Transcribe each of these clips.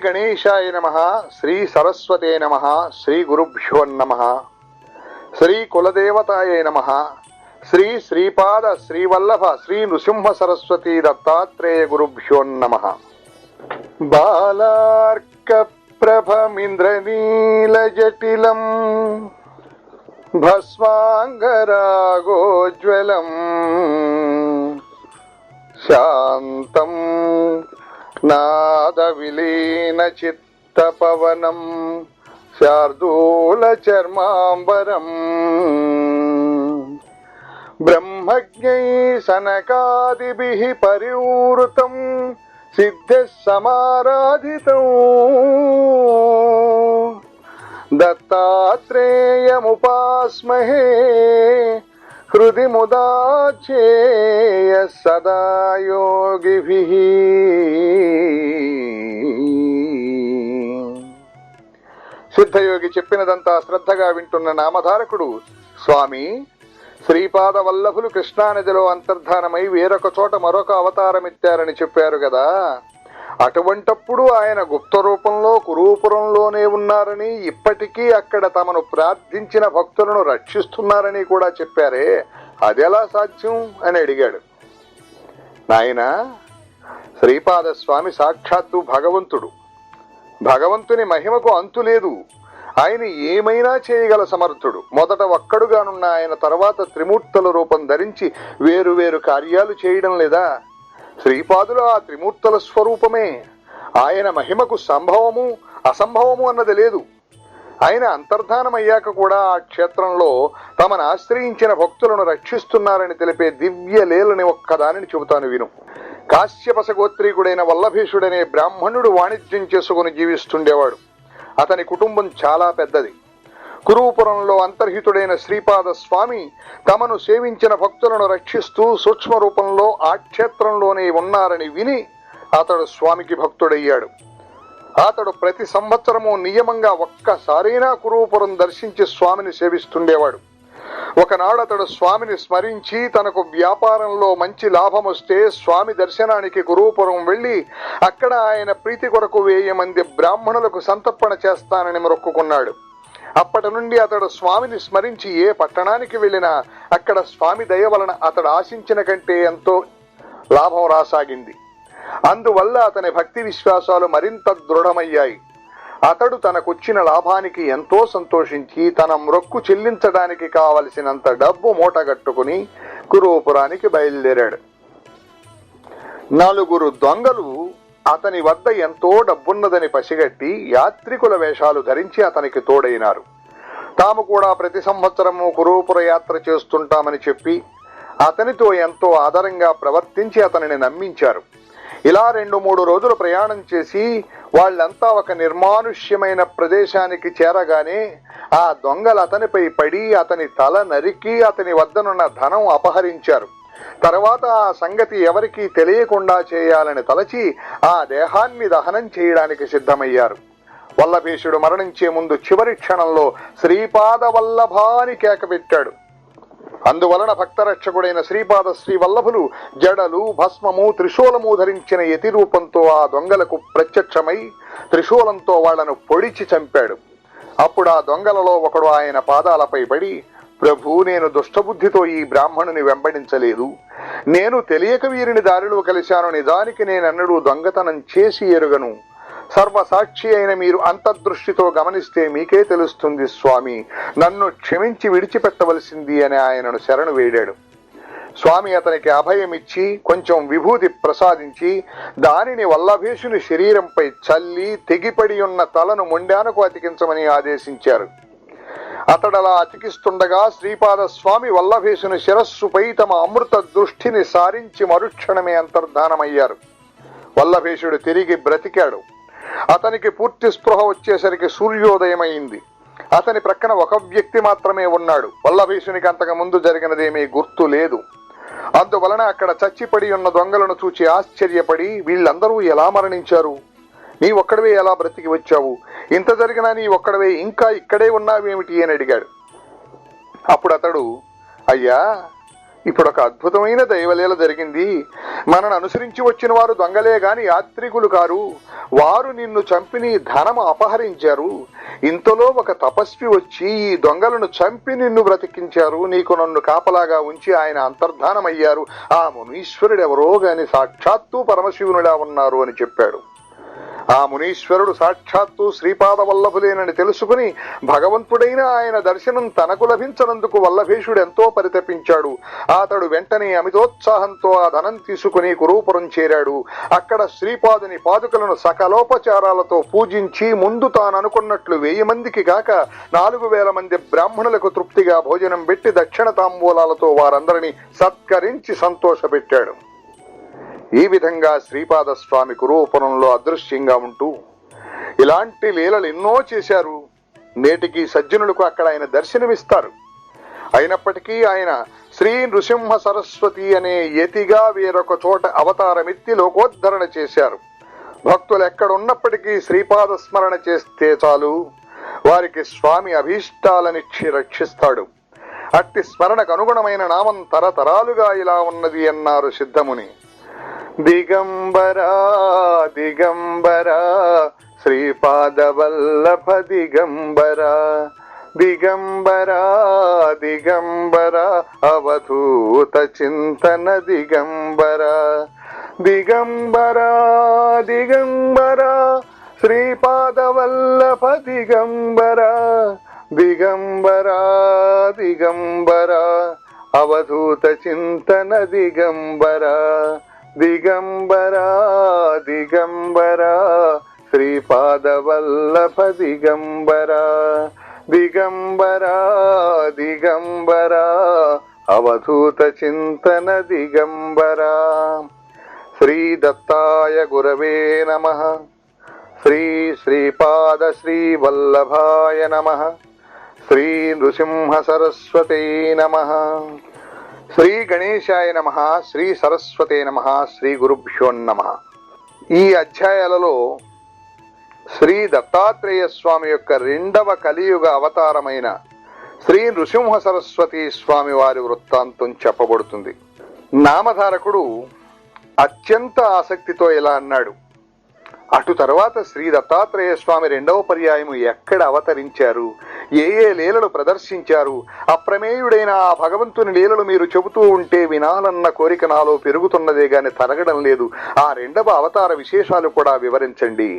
గణేశాయ నమః, శ్రీ సరస్వతే నమః, శ్రీ గురుభ్యో నమః, శ్రీ కులదేవతాయ నమః, శ్రీ శ్రీపాద శ్రీవల్లభ శ్రీ నృసింహ సరస్వతీ దత్తాత్రేయ గురుభ్యో నమః. బాలార్క ప్రభమింద్రనీల జటిలం భస్మాంగరాగోజ్వలం శాంతం నాద విలీన చిత్తపవనం శార్దూల చర్మాంబరం బ్రహ్మజ్ఞై సనకాదిభిః పరివృతం సిద్ధిః సమారాధితం దత్తాత్రేయముపాస్మహే హృది ముదాచ్ఛేయ సదా యోగిభిః. సిద్ధయోగి చెప్పినదంతా శ్రద్ధగా వింటున్న నామధారకుడు, స్వామి, శ్రీపాద వల్లభులు కృష్ణానదిలో అంతర్ధానమై వేరొక చోట మరొక అవతారమిత్తారని చెప్పారు కదా, అటువంటప్పుడు ఆయన గుప్త రూపంలో కురూపురంలోనే ఉన్నారని, ఇప్పటికీ అక్కడ తమను ప్రార్థించిన భక్తులను రక్షిస్తున్నారని కూడా చెప్పారే, అదెలా సాధ్యం అని అడిగాడు. నాయనా, శ్రీపాద స్వామి సాక్షాత్తు భగవంతుడు. భగవంతుని మహిమకు అంతులేదు. ఆయన ఏమైనా చేయగల సమర్థుడు. మొదట ఒక్కడుగానున్న ఆయన తర్వాత త్రిమూర్తుల రూపం ధరించి వేరువేరు కార్యాలు చేయడం లేదా? శ్రీపాదులు ఆ త్రిమూర్తుల స్వరూపమే. ఆయన మహిమకు సంభవము అసంభవము అన్నది లేదు. ఆయన అంతర్ధానమయ్యాక కూడా ఆ క్షేత్రంలో తమను ఆశ్రయించిన భక్తులను రక్షిస్తున్నారని తెలిపే దివ్య లీలని ఒక్కదానిని చెబుతాను విను. కాశ్యపస గోత్రీకుడైన వల్లభేషుడనే బ్రాహ్మణుడు వాణిజ్యం చేసుకుని జీవిస్తుండేవాడు. అతని కుటుంబం చాలా పెద్దది. కురూపురంలో అంతర్హితుడైన శ్రీపాద స్వామి తమను సేవించిన భక్తులను రక్షిస్తూ సూక్ష్మ రూపంలో ఆ క్షేత్రంలోనే ఉన్నారని విని అతడు స్వామికి భక్తుడయ్యాడు. అతడు ప్రతి సంవత్సరము నియమంగా ఒక్కసారైనా కురూపురం దర్శించి స్వామిని సేవిస్తుండేవాడు. ఒకనాడు అతడు స్వామిని స్మరించి తనకు వ్యాపారంలో మంచి లాభం వస్తే స్వామి దర్శనానికి కురూపురం వెళ్లి అక్కడ ఆయన ప్రీతి కొరకు 1000 మంది బ్రాహ్మణులకు సంతర్పణ చేస్తానని మొక్కుకున్నాడు. అప్పటి నుండి అతడు స్వామిని స్మరించి ఏ పట్టణానికి వెళ్ళినా అక్కడ స్వామి దయ వలన అతడు ఆశించిన కంటే ఎంతో లాభం రాసాగింది. అందువల్ల అతని భక్తి విశ్వాసాలు మరింత దృఢమయ్యాయి. అతడు తనకొచ్చిన లాభానికి ఎంతో సంతోషించి తన మ్రొక్కు చెల్లించడానికి కావలసినంత డబ్బు మూటగట్టుకుని కురూపురానికి బయలుదేరాడు. 4 దొంగలు అతని వద్ద ఎంతో డబ్బున్నదని పసిగట్టి యాత్రికుల వేషాలు ధరించి అతనికి తోడైనారు. తాము కూడా ప్రతి సంవత్సరము కురూపుర యాత్ర చేస్తుంటామని చెప్పి అతనితో ఎంతో ఆదరంగా ప్రవర్తించి అతనిని నమ్మించారు. ఇలా 2-3 రోజులు ప్రయాణం చేసి వాళ్ళంతా ఒక నిర్మానుష్యమైన ప్రదేశానికి చేరగానే ఆ దొంగలు అతనిపై పడి అతని తల నరికి అతని వద్దనున్న ధనం అపహరించారు. తర్వాత ఆ సంగతి ఎవరికీ తెలియకుండా చేయాలని తలచి ఆ దేహాన్ని దహనం చేయడానికి సిద్ధమయ్యారు. వల్లభేషుడు మరణించే ముందు చివరి క్షణంలో శ్రీపాద వల్లభాని కేక పెట్టాడు. అందువలన భక్తరక్షకుడైన శ్రీపాద శ్రీవల్లభులు జడలు, భస్మము, త్రిశూలము ధరించిన యతి రూపంతో ఆ దొంగలకు ప్రత్యక్షమై త్రిశూలంతో వాళ్లను పొడిచి చంపాడు. అప్పుడు ఆ దొంగలలో ఒకడు ఆయన పాదాలపై పడి, ప్రభు, నేను దుష్టబుద్ధితో ఈ బ్రాహ్మణుని వెంబడించలేదు. నేను తెలియక వీరిని దారిలో కలిశాను. నిజానికి నేనెన్నడూ దొంగతనం చేసి ఎరుగను. సర్వసాక్షి అయిన మీరు అంతర్దృష్టితో గమనిస్తే మీకే తెలుస్తుంది స్వామి. నన్ను క్షమించి విడిచిపెట్టవలసింది అని ఆయనను శరణు వేడాడు. స్వామి అతనికి అభయమిచ్చి కొంచెం విభూతి ప్రసాదించి దానిని వల్లభేషుని శరీరంపై చల్లి తెగిపడి ఉన్న తలను మొండానకు అతికించమని ఆదేశించారు. అతడలా అతికిస్తుండగా శ్రీపాద స్వామి వల్లభేషుని శిరస్సుపై తమ అమృత దృష్టిని సారించి మరుక్షణమే అంతర్ధానమయ్యారు. వల్లభేషుడు తిరిగి బ్రతికాడు. అతనికి పూర్తి స్పృహ వచ్చేసరికి సూర్యోదయమైంది. అతని ప్రక్కన ఒక వ్యక్తి మాత్రమే ఉన్నాడు. వల్లభేషునికి అంతకు ముందు జరిగినదేమీ గుర్తు లేదు. అందువలన అక్కడ చచ్చిపడి ఉన్న దొంగలను చూచి ఆశ్చర్యపడి, వీళ్ళందరూ ఎలా మరణించారు? నీ ఒక్కడవే ఎలా బ్రతికి వచ్చావు? ఇంత జరిగినా నీ ఒక్కడవే ఇంకా ఇక్కడే ఉన్నావేమిటి అని అడిగాడు. అప్పుడు అతడు, అయ్యా, ఇప్పుడు ఒక అద్భుతమైన దైవలీల జరిగింది. మనను అనుసరించి వచ్చిన వారు దొంగలే గాని యాత్రికులు కారు. వారు నిన్ను చంపి నీ ధనము అపహరించారు. ఇంతలో ఒక తపస్వి వచ్చి ఈ దొంగలను చంపి నిన్ను బ్రతికించారు. నీకు నన్ను కాపలాగా ఉంచి ఆయన అంతర్ధానమయ్యారు. ఆ మునీశ్వరుడెవరో గాని సాక్షాత్తు పరమశివునిలా ఉన్నారు అని చెప్పాడు. ఆ మునీశ్వరుడు సాక్షాత్తు శ్రీపాద వల్లభులేనని తెలుసుకుని భగవంతుడైన ఆయన దర్శనం తనకు లభించనందుకు వల్లభేషుడు ఎంతో పరితపించాడు. అతడు వెంటనే అమితోత్సాహంతో ఆ ధనం తీసుకుని కురూపురం చేరాడు. అక్కడ శ్రీపాదుని పాదుకలను సకలోపచారాలతో పూజించి ముందు తాను అనుకున్నట్లు 1000 మందికి గాక 4000 మంది బ్రాహ్మణులకు తృప్తిగా భోజనం పెట్టి దక్షిణ తాంబూలాలతో వారందరినీ సత్కరించి సంతోషపెట్టాడు. ఈ విధంగా శ్రీపాద స్వామి కురూపురంలో అదృశ్యంగా ఉంటూ ఇలాంటి లీలలు ఎన్నో చేశారు. నేటికి సజ్జనులకు అక్కడ ఆయన దర్శనమిస్తారు. అయినప్పటికీ ఆయన శ్రీ నృసింహ సరస్వతి అనే యతిగా వేరొక చోట అవతారమెత్తి లోకోద్ధరణ చేశారు. భక్తులు ఎక్కడున్నప్పటికీ శ్రీపాద స్మరణ చేస్తే చాలు, వారికి స్వామి అభీష్టాలనిచ్చి రక్షిస్తాడు. అట్టి స్మరణకు అనుగుణమైన నామం తరతరాలుగా ఇలా ఉన్నది అన్నారు సిద్ధముని. దిగంబరా దిగంబరా శ్రీపాద వల్లభ దిగంబరా, దిగంబరా దిగంబరా అవధూత చింతన దిగంబరా, దిగంబరా దిగంబరా శ్రీపాద వల్లభ దిగంబరా, దిగంబరా దిగంబరా అవధూత చింతన దిగంబరా, దిగంబరా దిగంబరా శ్రీపాద వల్లభ దిగంబరా, దిగంబరా దిగంబరా అవధూత చింతన దిగంబరా. శ్రీ దత్తాయ గురవే నమః. శ్రీ శ్రీపాద శ్రీ వల్లభాయ నమః. శ్రీ నృసింహ సరస్వతే నమః. శ్రీ గణేశాయ నమః. శ్రీ సరస్వతే నమః. శ్రీ గురుభ్యో నమః. ఈ అధ్యాయాలలో శ్రీ దత్తాత్రేయ స్వామి యొక్క 2వ కలియుగ అవతారమైన శ్రీ నృసింహ సరస్వతి స్వామి వారి వృత్తాంతం చెప్పబడుతుంది. నామధారకుడు అత్యంత ఆసక్తితో ఇలా అన్నాడు. అటు తర్వాత శ్రీ దత్తాత్రేయ స్వామి 2వ పర్యాయము ఎక్కడ అవతరించారు, ఏ లీలలు ప్రదర్శించారు, అప్రమేయుడైన ఆ భగవంతుని లీలలు మీరు చెబుతూ ఉంటే వినాలన్న కోరిక నాలో పెరుగుతున్నదే గాని తరగడం లేదు. ఆ 2వ అవతార విశేషాలు కూడా వివరించండి.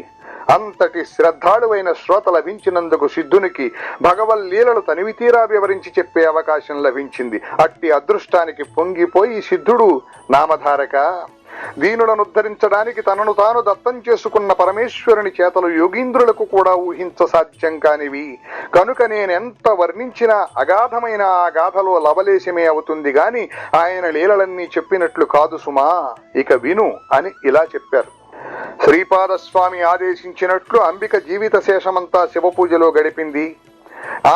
అంతటి శ్రద్ధాళువైన శ్రోత లభించినందుకు సిద్ధునికి భగవల్లీలలు తనివితీరా వివరించి చెప్పే అవకాశం లభించింది. అట్టి అదృష్టానికి పొంగిపోయి సిద్ధుడు, నామధారక, దీనులను ఉద్ధరించడానికి తనను తాను దత్తం చేసుకున్న పరమేశ్వరుని చేతలు యోగీంద్రులకు కూడా ఊహించ సాధ్యం కానివి. కనుక నేనెంత వర్ణించినా అగాధమైన ఆ గాథలో లవలేశమే అవుతుంది గాని ఆయన లీలలన్నీ చెప్పినట్లు కాదు సుమా, ఇక విను అని ఇలా చెప్పారు. శ్రీపాదస్వామి ఆదేశించినట్లు అంబిక జీవిత శేషమంతా శివపూజలో గడిపింది.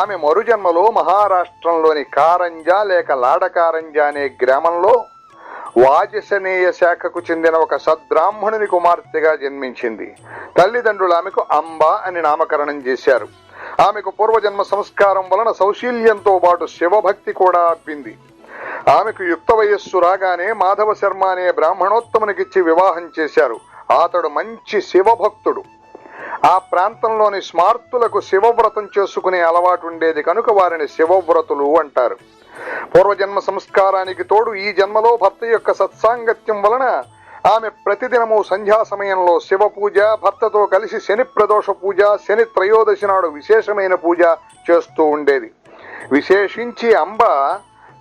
ఆమె మరుజన్మలో మహారాష్ట్రంలోని కారంజా లేక లాడకారంజా అనే గ్రామంలో వాజసనేయ శాఖకు చెందిన ఒక సద్బ్రాహ్మణుని కుమార్తెగా జన్మించింది. తల్లిదండ్రులు ఆమెకు అంబ అని నామకరణం చేశారు. ఆమెకు పూర్వజన్మ సంస్కారం వలన సౌశీల్యంతో పాటు శివభక్తి కూడా అబ్బింది. ఆమెకు యుక్త వయస్సు రాగానే మాధవ శర్మ అనే బ్రాహ్మణోత్తమునికిచ్చి వివాహం చేశారు. అతడు మంచి శివభక్తుడు. ఆ ప్రాంతంలోని స్మార్తులకు శివవ్రతం చేసుకునే అలవాటు ఉండేది కనుక వారిని శివవ్రతులు అంటారు. పూర్వజన్మ సంస్కారానికి తోడు ఈ జన్మలో భర్త యొక్క సత్సాంగత్యం వలన ఆమె ప్రతిదినము సంధ్యా సమయంలో శివ పూజ, భర్తతో కలిసి శని ప్రదోష పూజ, శని త్రయోదశి నాడు విశేషమైన పూజ చేస్తూ ఉండేది. విశేషించి అంబ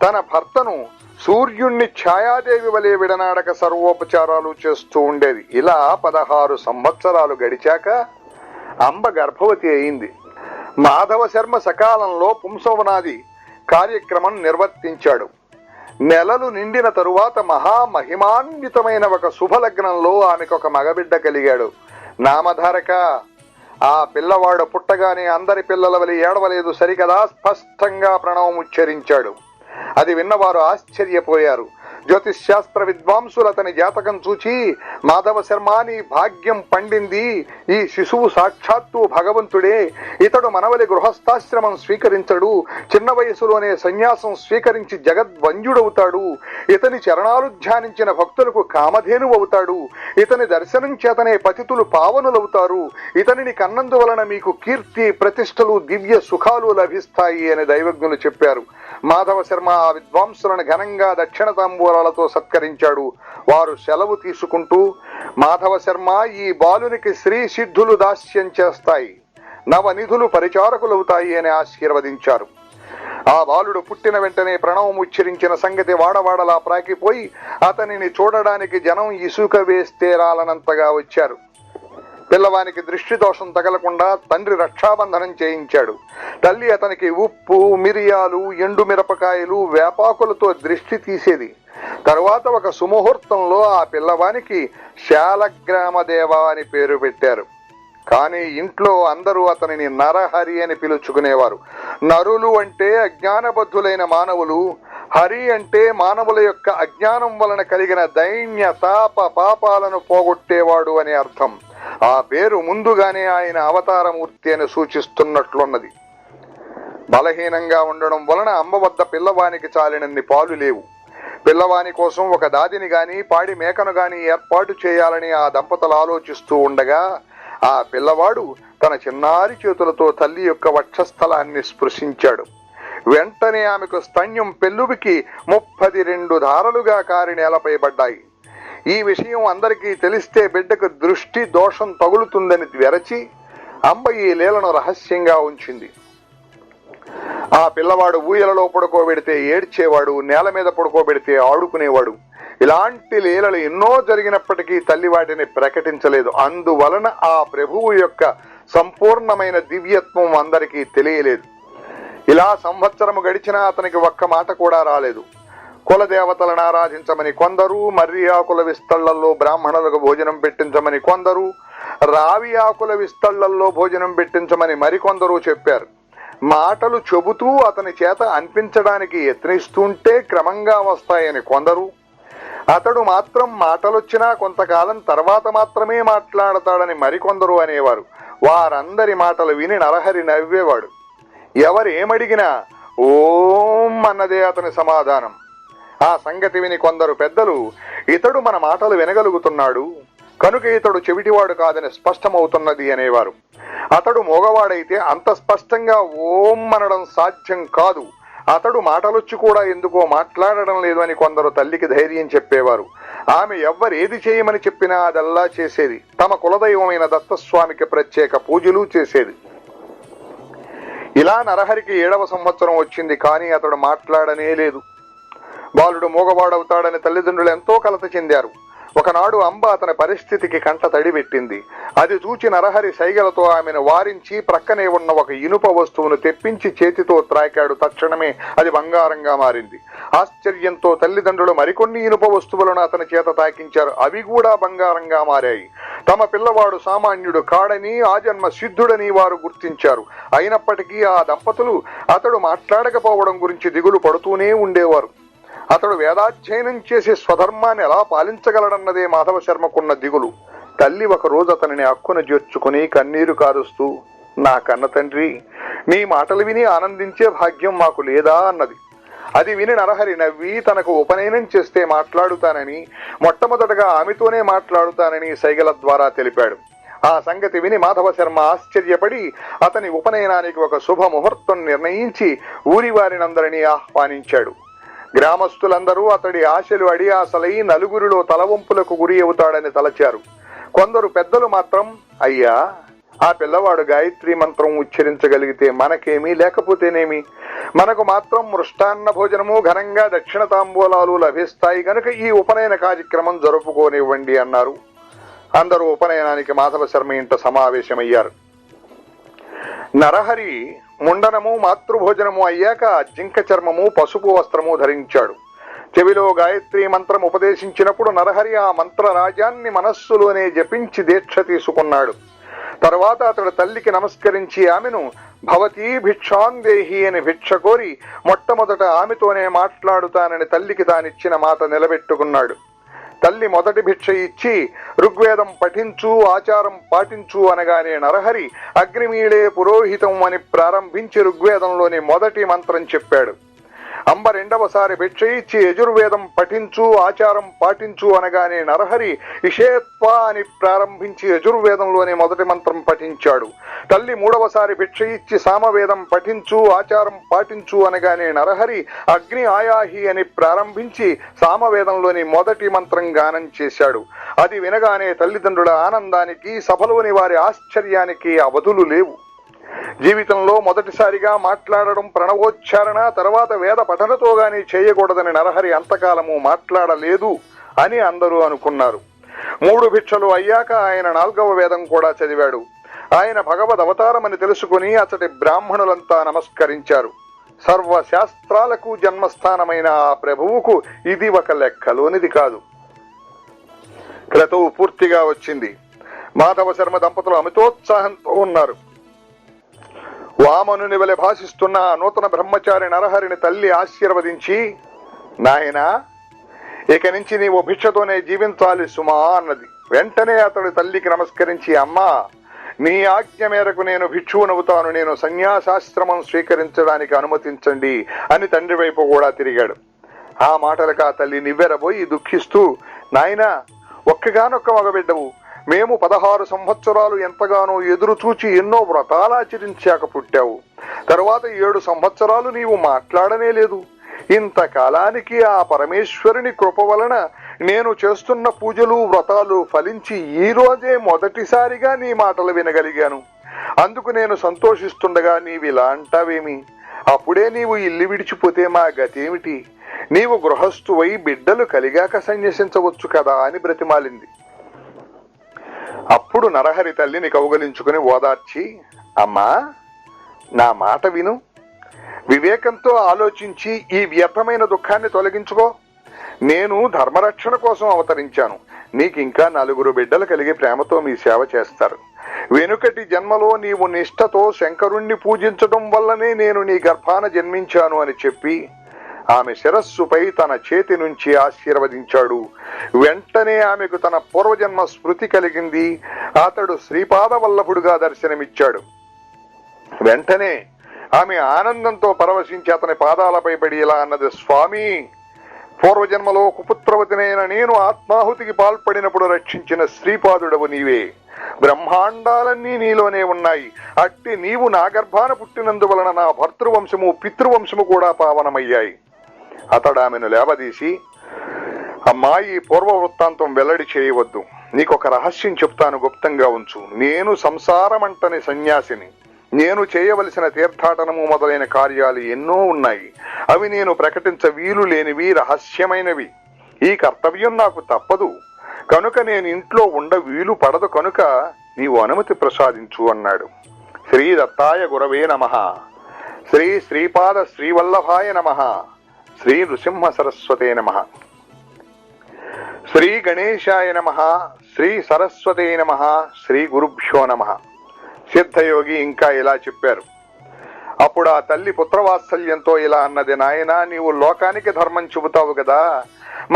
తన భర్తను సూర్యుణ్ణి ఛాయాదేవి వలె విడనాడక సర్వోపచారాలు చేస్తూ ఉండేది. ఇలా 16 సంవత్సరాలు గడిచాక అంబ గర్భవతి అయింది. మాధవ శర్మ సకాలంలో పుంసవనాది కార్యక్రమం నిర్వర్తించాడు. నెలలు నిండిన తరువాత మహామహిమాన్వితమైన ఒక శుభలగ్నంలో ఆమెకు ఒక మగబిడ్డ కలిగాడు. నామధారక, ఆ పిల్లవాడు పుట్టగానే అందరి పిల్లల వలె ఏడవలేదు సరికదా, స్పష్టంగా ప్రణవం ఉచ్చరించాడు. అది విన్నవారు ఆశ్చర్యపోయారు. జ్యోతిశాస్త్ర విద్వాంసులు అతని జాతకం చూచి, మాధవ శర్మ నీ భాగ్యం పండింది, ఈ శిశువు సాక్షాత్తు భగవంతుడే, ఇతడు మనవలి గృహస్థాశ్రమం స్వీకరించడు, చిన్న వయసులోనే సన్యాసం స్వీకరించి జగద్వంద్యుడవుతాడు, ఇతని చరణాలు ధ్యానించిన భక్తులకు కామధేను అవుతాడు, ఇతని దర్శనం చేతనే పతితులు పావనులవుతారు, ఇతనిని కన్నందువలన మీకు కీర్తి ప్రతిష్టలు దివ్య సుఖాలు లభిస్తాయి అని దైవజ్ఞులు చెప్పారు. మాధవ శర్మ ఆ విద్వాంసులను ఘనంగా దక్షిణ తాంబూలాలతో సత్కరించాడు. వారు సెలవు తీసుకుంటూ, మాధవ శర్మ ఈ బాలునికి శ్రీ సిద్ధులు దాస్యం చేస్తాయి, నవనిధులు పరిచారకులవుతాయి అని ఆశీర్వదించారు. ఆ బాలుడు పుట్టిన వెంటనే ప్రణవం ఉచ్చరించిన సంగతి వాడవాడలా ప్రాకిపోయి అతనిని చూడడానికి జనం ఇసుక వేస్తే రాలనంతగా వచ్చారు. పిల్లవానికి దృష్టి దోషం తగలకుండా తండ్రి రక్షాబంధనం చేయించాడు. తల్లి అతనికి ఉప్పు, మిరియాలు, ఎండు మిరపకాయలు, వేపాకులతో దృష్టి తీసేది. తరువాత ఒక సుముహూర్తంలో ఆ పిల్లవానికి శాలగ్రామదేవ అని పేరు పెట్టారు. కానీ ఇంట్లో అందరూ అతనిని నరహరి అని పిలుచుకునేవారు. నరులు అంటే అజ్ఞానబద్ధులైన మానవులు, హరి అంటే మానవుల యొక్క అజ్ఞానం వలన కలిగిన దైన్య తాప పాపాలను పోగొట్టేవాడు అని అర్థం. ఆ పేరు ముందుగానే ఆయన అవతారమూర్తి అని సూచిస్తున్నట్లున్నది. బలహీనంగా ఉండడం వలన అమ్మ వద్ద పిల్లవానికి చాలినన్ని పాలు లేవు. పిల్లవాని కోసం ఒక దాదిని గాని పాడి మేకను గాని ఏర్పాటు చేయాలని ఆ దంపతులు ఆలోచిస్తూ ఉండగా ఆ పిల్లవాడు తన చిన్నారి చేతులతో తల్లి యొక్క వక్షస్థలాన్ని స్పృశించాడు. వెంటనే ఆమెకు స్తన్యం పెళ్ళుబికి 32 ధారలుగా కారి నేలపై పడ్డాయి. ఈ విషయం అందరికీ తెలిస్తే బిడ్డకు దృష్టి దోషం తగులుతుందని వెరచి అమ్మ ఈ లీలను రహస్యంగా ఉంచింది. ఆ పిల్లవాడు ఊయలలో పడుకోబెడితే ఏడ్చేవాడు, నేల మీద పడుకోబెడితే ఆడుకునేవాడు. ఇలాంటి లీలలు ఎన్నో జరిగినప్పటికీ తల్లి వాటిని ప్రకటించలేదు. అందువలన ఆ ప్రభువు యొక్క సంపూర్ణమైన దివ్యత్వం అందరికీ తెలియలేదు. ఇలా సంవత్సరము గడిచినా అతనికి ఒక్క మాట కూడా రాలేదు. కులదేవతలను ఆరాధించమని కొందరు, మర్రి ఆకుల విస్తళ్లలో బ్రాహ్మణులకు భోజనం పెట్టించమని కొందరు, రావి ఆకుల విస్తళ్లలో భోజనం పెట్టించమని మరికొందరు చెప్పారు. మాటలు చెబుతూ అతని చేత అనిపించడానికి యత్నిస్తుంటే క్రమంగా వస్తాయని కొందరు, అతడు మాత్రం మాటలొచ్చినా కొంతకాలం తర్వాత మాత్రమే మాట్లాడతాడని మరికొందరు అనేవారు. వారందరి మాటలు విని నరహరి నవ్వేవాడు. ఎవరు ఏమడిగినా ఓం అన్నదే అతని సమాధానం. ఆ సంగతి విని కొందరు పెద్దలు, ఇతడు మన మాటలు వినగలుగుతున్నాడు కనుక ఇతడు చెవిటివాడు కాదని స్పష్టమవుతున్నది అనేవారు. అతడు మోగవాడైతే అంత స్పష్టంగా ఓం అనడం సాధ్యం కాదు, అతడు మాటలొచ్చి కూడా ఎందుకో మాట్లాడడం లేదు అని కొందరు తల్లికి ధైర్యం చెప్పేవారు. ఆమె ఎవ్వరేది చేయమని చెప్పినా అదల్లా చేసేది. తమ కులదైవమైన దత్తస్వామికి ప్రత్యేక పూజలు చేసేది. ఇలా నరహరికి 7వ సంవత్సరం వచ్చింది. కానీ అతడు మాట్లాడనే లేదు. బాలుడు మూగవాడవుతాడని తల్లిదండ్రులు ఎంతో కలత చెందారు. ఒకనాడు అంబ అతని పరిస్థితికి కంట తడి పెట్టింది. అది చూచి నరహరి సైగలతో ఆమెను వారించి ప్రక్కనే ఉన్న ఒక ఇనుప వస్తువును తెప్పించి చేతితో త్రాకాడు. తక్షణమే అది బంగారంగా మారింది. ఆశ్చర్యంతో తల్లిదండ్రులు మరికొన్ని ఇనుప వస్తువులను అతని చేత తాకించారు. అవి కూడా బంగారంగా మారాయి. తమ పిల్లవాడు సామాన్యుడు కాడని, ఆ జన్మ సిద్ధుడని వారు గుర్తించారు. అయినప్పటికీ ఆ దంపతులు అతడు మాట్లాడకపోవడం గురించి దిగులు పడుతూనే ఉండేవారు. అతడు వేదాధ్యయనం చేసి స్వధర్మాన్ని ఎలా పాలించగలడన్నదే మాధవ శర్మకున్న దిగులు. తల్లి ఒక రోజు అతనిని అక్కున చేర్చుకుని కన్నీరు కారుస్తూ, నా కన్న తండ్రి, నీ మాటలు విని ఆనందించే భాగ్యం మాకు లేదా అన్నది. అది విని నరహరి నవ్వి తనకు ఉపనయనం చేస్తే మాట్లాడుతానని, మొట్టమొదటగా ఆమెతోనే మాట్లాడుతానని సైగల ద్వారా తెలిపాడు. ఆ సంగతి విని మాధవ శర్మ ఆశ్చర్యపడి అతని ఉపనయనానికి ఒక శుభముహూర్తం నిర్ణయించి ఊరి వారినందరినీ ఆహ్వానించాడు. గ్రామస్తులందరూ అతడి ఆశలు అడియాసలై నలుగురిలో తలవంపులకు గురి అవుతాడని తలచారు. కొందరు పెద్దలు మాత్రం, అయ్యా, ఆ పిల్లవాడు గాయత్రి మంత్రం ఉచ్చరించగలిగితే మనకేమీ, లేకపోతేనేమి, మనకు మాత్రం మృష్టాన్న భోజనము, ఘనంగా దక్షిణ తాంబూలాలు లభిస్తాయి కనుక ఈ ఉపనయన కార్యక్రమం జరుపుకోనివ్వండి అన్నారు. అందరూ ఉపనయనానికి మాధవ శర్మ ఇంట సమావేశమయ్యారు. నరహరి ముండనము, మాతృభోజనము అయ్యాక జింక చర్మము, పసుపు వస్త్రము ధరించాడు. చెవిలో గాయత్రి మంత్రం ఉపదేశించినప్పుడు నరహరి ఆ మంత్రరాజాన్ని మనస్సులోనే జపించి దీక్ష తీసుకున్నాడు. తర్వాత అతడు తల్లికి నమస్కరించి ఆమెను భవతీ భిక్షాందేహి అని భిక్ష కోరి మొట్టమొదట ఆమెతోనే మాట్లాడుతానని తల్లికి తానిచ్చిన మాట నిలబెట్టుకున్నాడు. తల్లి మొదటి భిక్ష ఇచ్చి ఋగ్వేదం పఠించు, ఆచారం పాటించు అనగానే నరహరి అగ్నిమీళే పురోహితం అని ప్రారంభించి ఋగ్వేదంలోని మొదటి మంత్రం చెప్పాడు. అంబ రెండవసారి భిక్ష ఇచ్చి యజుర్వేదం పఠించు, ఆచారం పాటించు అనగానే నరహరి ఇషేత్వ అని ప్రారంభించి యజుర్వేదంలోని మొదటి మంత్రం పఠించాడు. తల్లి మూడవసారి భిక్ష ఇచ్చి సామవేదం పఠించు, ఆచారం పాటించు అనగానే నరహరి అగ్ని ఆయాహి అని ప్రారంభించి సామవేదంలోని మొదటి మంత్రం గానం చేశాడు. అది వినగానే తల్లిదండ్రుల ఆనందానికి, సభలోని వారి ఆశ్చర్యానికి అవధులు లేవు. జీవితంలో మొదటిసారిగా మాట్లాడడం ప్రణవోచ్చారణ, తర్వాత వేద పఠనతో గాని చేయకూడదని నరహరి అంతకాలము మాట్లాడలేదు అని అందరూ అనుకున్నారు. 3 భిక్షలు అయ్యాక ఆయన 4వ వేదం కూడా చదివాడు. ఆయన భగవద్ అవతారమని తెలుసుకుని అతడి బ్రాహ్మణులంతా నమస్కరించారు. సర్వశాస్త్రాలకు జన్మస్థానమైన ఆ ప్రభువుకు ఇది ఒక లెక్కలోనిది కాదు. క్రతువు పూర్తిగా వచ్చింది. మాధవ శర్మ దంపతులు అమితోత్సాహంతో ఉన్నారు. వామనుని వలె భాషిస్తున్న నూతన బ్రహ్మచారి నరహరిని తల్లి ఆశీర్వదించి, నాయనా, ఇక నుంచి నీవు భిక్షతోనే జీవించాలి సుమా అన్నది. వెంటనే అతడు తల్లికి నమస్కరించి, అమ్మా, నీ ఆజ్ఞ మేరకు నేను భిక్షువునవుతాను, నేను సన్యాసాశ్రమం స్వీకరించడానికి అనుమతించండి అని తండ్రి వైపు కూడా తిరిగాడు. ఆ మాటలకు ఆ తల్లి నివ్వెరబోయి దుఃఖిస్తూ, నాయనా, ఒక్కగానొక్క మగబిడ్డవు, మేము 16 సంవత్సరాలు ఎంతగానో ఎదురు చూచి ఎన్నో వ్రతాలాచరించాక పుట్టావు. తరువాత 7 సంవత్సరాలు నీవు మాట్లాడనే లేదు. ఇంతకాలానికి ఆ పరమేశ్వరుని కృప వలన నేను చేస్తున్న పూజలు, వ్రతాలు ఫలించి ఈ రోజే మొదటిసారిగా నీ మాటలు వినగలిగాను. అందుకు నేను సంతోషిస్తుండగా నీవిలా అంటావేమి? అప్పుడే నీవు ఇల్లు విడిచిపోతే మా గతేమిటి? నీవు గృహస్థువై బిడ్డలు కలిగాక సన్యసించవచ్చు కదా అని బ్రతిమాలింది. అప్పుడు నరహరి తల్లిని కౌగలించుకుని ఓదార్చి, అమ్మా, నా మాట విను, వివేకంతో ఆలోచించి ఈ వ్యర్థమైన దుఃఖాన్ని తొలగించుకో. నేను ధర్మరక్షణ కోసం అవతరించాను. నీకింకా 4 బిడ్డలు కలిగి ప్రేమతో మీ సేవ చేస్తారు. వెనుకటి జన్మలో నీవు నిష్ఠతో శంకరుణ్ణి పూజించడం వల్లనే నేను నీ గర్భాన జన్మించాను అని చెప్పి ఆమె శిరస్సుపై తన చేతి నుంచి ఆశీర్వదించాడు. వెంటనే ఆమెకు తన పూర్వజన్మ స్మృతి కలిగింది. అతడు శ్రీపాద వల్లభుడుగా దర్శనమిచ్చాడు. వెంటనే ఆమె ఆనందంతో పరవశించి అతని పాదాలపై పడి ఇలా అన్నది, స్వామి, పూర్వజన్మలో కుపుత్రవతినైన నేను ఆత్మాహుతికి పాల్పడినప్పుడు రక్షించిన శ్రీపాదుడవు నీవే. బ్రహ్మాండాలన్నీ నీలోనే ఉన్నాయి. అట్టి నీవు నా గర్భాన పుట్టినందువలన నా భర్తృవంశము, పితృవంశము కూడా పావనమయ్యాయి. అతడు ఆమెను లేవదీసి, అమ్మా, ఈ పూర్వ వృత్తాంతం వెల్లడి చేయవద్దు. నీకొక రహస్యం చెప్తాను, గుప్తంగా ఉంచు. నేను సంసారమంటని సన్యాసిని. నేను చేయవలసిన తీర్థాటనము మొదలైన కార్యాలు ఎన్నో ఉన్నాయి. అవి నేను ప్రకటించ వీలు లేనివి, రహస్యమైనవి. ఈ కర్తవ్యం నాకు తప్పదు కనుక నేను ఇంట్లో ఉండ వీలు పడదు కనుక నీవు అనుమతి ప్రసాదించు అన్నాడు. శ్రీ దత్తాయ గురవే నమః. శ్రీ శ్రీపాద శ్రీవల్లభాయ నమః. శ్రీ నృసింహ సరస్వతే నమః. శ్రీ గణేశాయ నమః. శ్రీ సరస్వతే నమః. శ్రీ గురుభ్యో నమః. సిద్ధయోగి ఇంకా ఇలా చెప్పారు. అప్పుడు ఆ తల్లి పుత్రవాత్సల్యంతో ఇలా అన్నది, నాయనా, నీవు లోకానికి ధర్మం చెబుతావు కదా,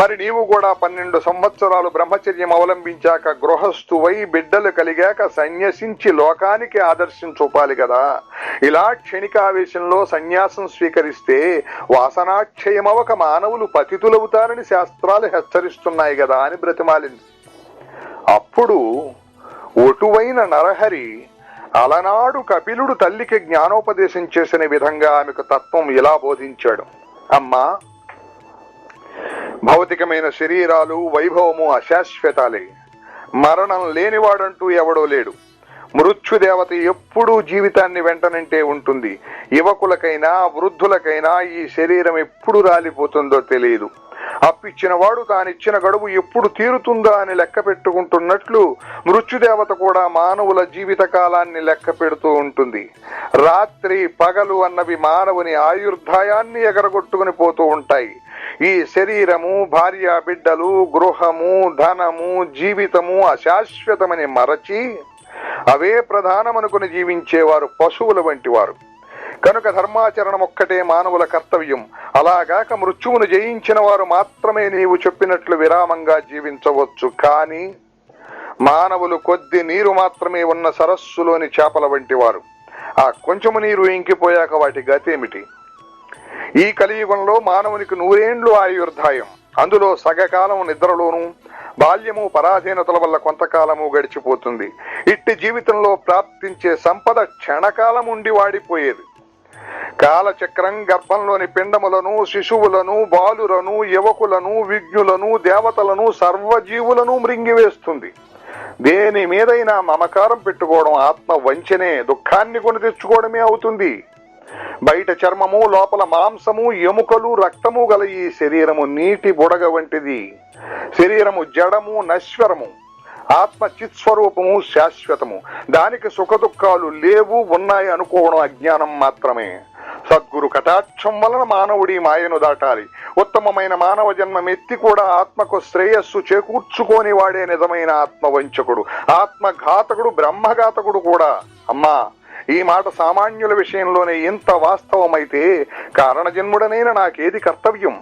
మరి నీవు కూడా 12 సంవత్సరాలు బ్రహ్మచర్యం అవలంబించాక గృహస్థువై బిడ్డలు కలిగాక సన్యసించి లోకానికి ఆదర్శం చూపాలి కదా. ఇలా క్షణికావేశంలో సన్యాసం స్వీకరిస్తే వాసనాక్షయమవక మానవులు పతితులవుతారని శాస్త్రాలు హెచ్చరిస్తున్నాయి కదా అని బ్రతిమాలింది. అప్పుడు ఒటువైన నరహరి అలనాడు కపిలుడు తల్లికి జ్ఞానోపదేశం చేసిన విధంగా ఆమెకు తత్వం ఇలా బోధించాడు. అమ్మా, భౌతికమైన శరీరాలు, వైభవము అశాశ్వతాలే. మరణం లేనివాడంటూ ఎవడో లేడు. మృత్యుదేవత ఎప్పుడూ జీవితాన్ని వెంటనంటే ఉంటుంది. యువకులకైనా వృద్ధులకైనా ఈ శరీరం ఎప్పుడు రాలిపోతుందో తెలియదు. అప్పిచ్చిన వాడు తానిచ్చిన గడువు ఎప్పుడు తీరుతుందా అని లెక్క పెట్టుకుంటున్నట్లు మృత్యుదేవత కూడా మానవుల జీవిత కాలాన్ని లెక్క పెడుతూ ఉంటుంది. రాత్రి పగలు అన్నవి మానవుని ఆయుర్దాయాన్ని ఎగరగొట్టుకుని పోతూ ఉంటాయి. ఈ శరీరము, భార్య, బిడ్డలు, గృహము, ధనము, జీవితము అశాశ్వతమని మరచి అవే ప్రధానమనుకుని జీవించేవారు పశువుల వంటి వారు. కనుక ధర్మాచరణం ఒక్కటే మానవుల కర్తవ్యం. అలాగాక మృత్యువును జయించిన వారు మాత్రమే నీవు చెప్పినట్లు విరామంగా జీవించవచ్చు. కానీ మానవులు కొద్ది నీరు మాత్రమే ఉన్న సరస్సులోని చేపల వంటి వారు. ఆ కొంచెము నీరు ఇంకిపోయాక వాటి గతేమిటి? ఈ కలియుగంలో మానవునికి 100 ఏండ్లు ఆయుర్దాయం. అందులో సగకాలం నిద్రలోనూ, బాల్యము పరాధీనతల వల్ల కొంతకాలము గడిచిపోతుంది. ఇట్టి జీవితంలో ప్రాప్తించే సంపద క్షణకాలం ఉండి వాడిపోయేది. కాలచక్రం గర్భంలోని పిండములను, శిశువులను, బాలులను, యువకులను, విజ్ఞులను, దేవతలను, సర్వజీవులను మృంగివేస్తుంది. దేని మీదైనా మమకారం పెట్టుకోవడం ఆత్మ వంచనే, దుఃఖాన్ని కొని తెచ్చుకోవడమే అవుతుంది. బయట చర్మము, లోపల మాంసము, ఎముకలు, రక్తము గల ఈ శరీరము నీటి బుడగ వంటిది. శరీరము జడము, నశ్వరము. ఆత్మ చిత్స్వరూపము శాశ్వతము. దానికి సుఖదుఖాలు లేవు, ఉన్నాయి అనుకోవడం అజ్ఞానం మాత్రమే. సద్గురు కటాక్షం వలన మానవుడి మాయను దాటాలి. ఉత్తమమైన మానవ జన్మమెత్తి కూడా ఆత్మకు శ్రేయస్సు చేకూర్చుకోని వాడే నిజమైన ఆత్మవంచకుడు, ఆత్మఘాతకుడు, బ్రహ్మఘాతకుడు కూడా. అమ్మా, ఈ మాట సామాన్యుల విషయంలోనే ఇంత వాస్తవమైతే కారణజన్ముడనైన నాకేది కర్తవ్యం?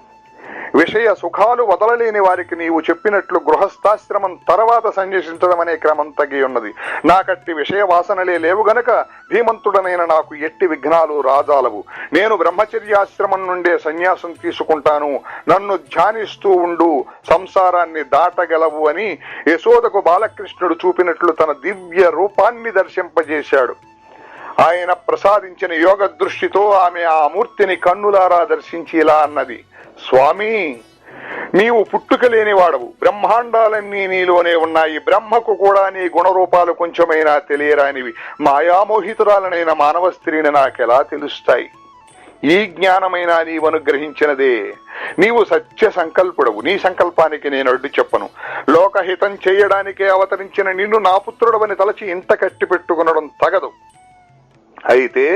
విషయ సుఖాలు వదలలేని వారికి నీవు చెప్పినట్లు గృహస్థాశ్రమం తర్వాత సన్యసించడం అనే క్రమం తగి ఉన్నది. నాకట్టి విషయ వాసనలే లేవు గనక ధీమంతుడనైన నాకు ఎట్టి విఘ్నాలు రాజాలవు. నేను బ్రహ్మచర్యాశ్రమం నుండే సన్యాసం తీసుకుంటాను. నన్ను ధ్యానిస్తూ ఉండు, సంసారాన్ని దాటగలవు అని యశోదకు బాలకృష్ణుడు చూపినట్లు తన దివ్య రూపాన్ని దర్శింపజేశాడు. ఆయన ప్రసాదించిన యోగ దృష్టితో ఆమె ఆ మూర్తిని కన్నులారా దర్శించి ఇలా అన్నది: స్వామి, నీవు పుట్టుక లేనివాడవు. బ్రహ్మాండాలన్నీ నీలోనే ఉన్నాయి. బ్రహ్మకు కూడా నీ గుణరూపాలు కొంచెమైనా తెలియరానివి. మాయామోహితురాలనైన మానవ స్త్రీని నాకెలా తెలుస్తాయి? ఈ జ్ఞానమైనా నీవు అనుగ్రహించినదే. నీవు సత్య సంకల్పుడవు. నీ సంకల్పానికి నేను అడ్డు చెప్పను. లోకహితం చేయడానికే అవతరించిన నిన్ను నా పుత్రుడవని తలచి ఇంత కట్టి పెట్టుకునడం తగదు. అయితే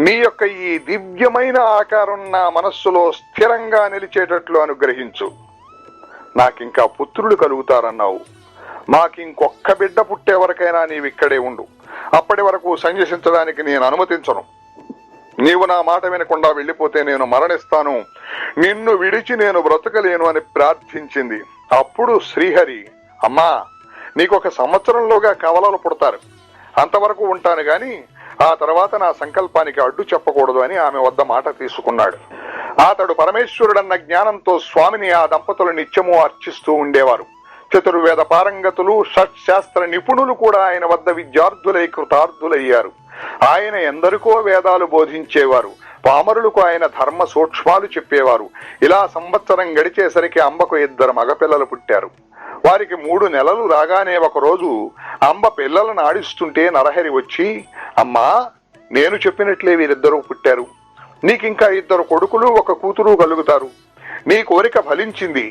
నీ యొక్క ఈ దివ్యమైన ఆకారం నా మనస్సులో స్థిరంగా నిలిచేటట్లు అనుగ్రహించు. నాకింకా పుత్రులు కలుగుతారన్నావు. మాకింకొక్క బిడ్డ పుట్టే వరకైనా నీవిక్కడే ఉండు. అప్పటి వరకు సన్యసించడానికి నేను అనుమతించను. నీవు నా మాట వినకుండా వెళ్లిపోతే నేను మరణిస్తాను. నిన్ను విడిచి నేను బ్రతకలేను అని ప్రార్థించింది. అప్పుడు శ్రీహరి, అమ్మా, నీకొక సంవత్సరంలోగా కవలలు పుడతారు. అంతవరకు ఉంటాను గాని ఆ తర్వాత నా సంకల్పానికి అడ్డు చెప్పకూడదు అని ఆమె వద్ద మాట తీసుకున్నాడు. అతడు పరమేశ్వరుడన్న జ్ఞానంతో స్వామిని ఆ దంపతులు నిత్యము అర్చిస్తూ ఉండేవారు. చతుర్వేద పారంగతులు, షట్శాస్త్ర నిపుణులు కూడా ఆయన వద్ద విద్యార్థులై కృతార్థులయ్యారు. ఆయన ఎందరికో వేదాలు బోధించేవారు. పామరులకు ఆయన ధర్మ సూక్ష్మాలు చెప్పేవారు. ఇలా సంవత్సరం గడిచేసరికి అంబకు 2 మగపిల్లలు పుట్టారు. వారికి 3 నెలలు రాగానే ఒకరోజు అంబ పిల్లలను ఆడిస్తుంటే నరహరి వచ్చి, అమ్మా, నేను చెప్పినట్లే వీరిద్దరూ పుట్టారు. నీకింకా 2 కొడుకులు 1 కూతురు కలుగుతారు. నీ కోరిక ఫలించింది.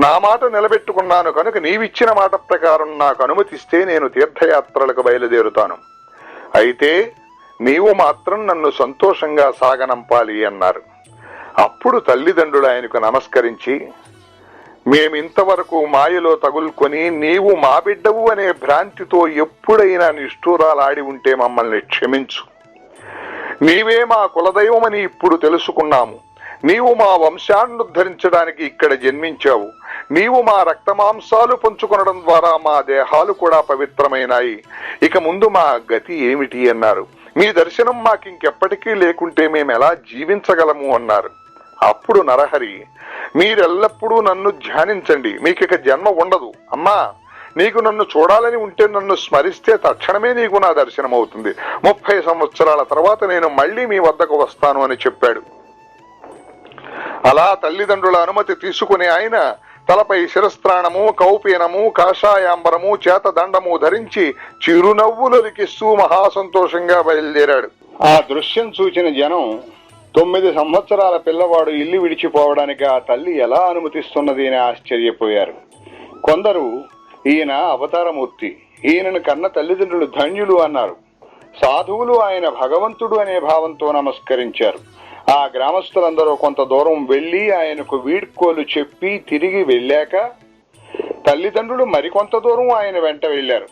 నా మాట నిలబెట్టుకున్నాను కనుక నీవిచ్చిన మాట ప్రకారం నాకు అనుమతిస్తే నేను తీర్థయాత్రలకు బయలుదేరుతాను. అయితే నీవు మాత్రం నన్ను సంతోషంగా సాగనంపాలి అన్నారు. అప్పుడు తల్లిదండ్రులు ఆయనకు నమస్కరించి, మేమింతవరకు మాయలో తగులుకొని నీవు మా బిడ్డవు అనే భ్రాంతితో ఎప్పుడైనా నిష్ఠూరాలాడి ఉంటే మమ్మల్ని క్షమించు. నీవే మా కులదైవమని ఇప్పుడు తెలుసుకున్నాము. నీవు మా వంశాన్నుద్ధరించడానికి ఇక్కడ జన్మించావు. నీవు మా రక్తమాంసాలు పంచుకొనడం ద్వారా మా దేహాలు కూడా పవిత్రమైనాయి. ఇక ముందు మా గతి ఏమిటి అన్నారు. మీ దర్శనం మాకింకెప్పటికీ లేకుంటే మేమెలా జీవించగలము అన్నారు. అప్పుడు నరహరి, మీరెల్లప్పుడూ నన్ను ధ్యానించండి, మీకిక జన్మ ఉండదు. అమ్మా, నీకు నన్ను చూడాలని ఉంటే నన్ను స్మరిస్తే తక్షణమే నీకు నా దర్శనం అవుతుంది. 30 సంవత్సరాల తర్వాత నేను మళ్లీ మీ వద్దకు వస్తాను అని చెప్పాడు. అలా తల్లిదండ్రుల అనుమతి తీసుకుని ఆయన తలపై శిరస్త్రాణము, కౌపీనము, కాషాయాంబరము, చేతదండము ధరించి చిరునవ్వులొలికిస్తూ మహాసంతోషంగా బయలుదేరాడు. ఆ దృశ్యం చూచిన జనం 9 సంవత్సరాల పిల్లవాడు ఇల్లు విడిచిపోవడానికి ఆ తల్లి ఎలా అనుమతిస్తున్నది అని ఆశ్చర్యపోయారు. కొందరు, ఈయన అవతారమూర్తి, ఈయనను కన్న తల్లిదండ్రులు ధన్యులు అన్నారు. సాధువులు ఆయన భగవంతుడు అనే భావంతో నమస్కరించారు. ఆ గ్రామస్తులందరూ కొంత దూరం వెళ్లి ఆయనకు వీడ్కోలు చెప్పి తిరిగి వెళ్ళాక తల్లిదండ్రులు మరికొంత దూరం ఆయన వెంట వెళ్లారు.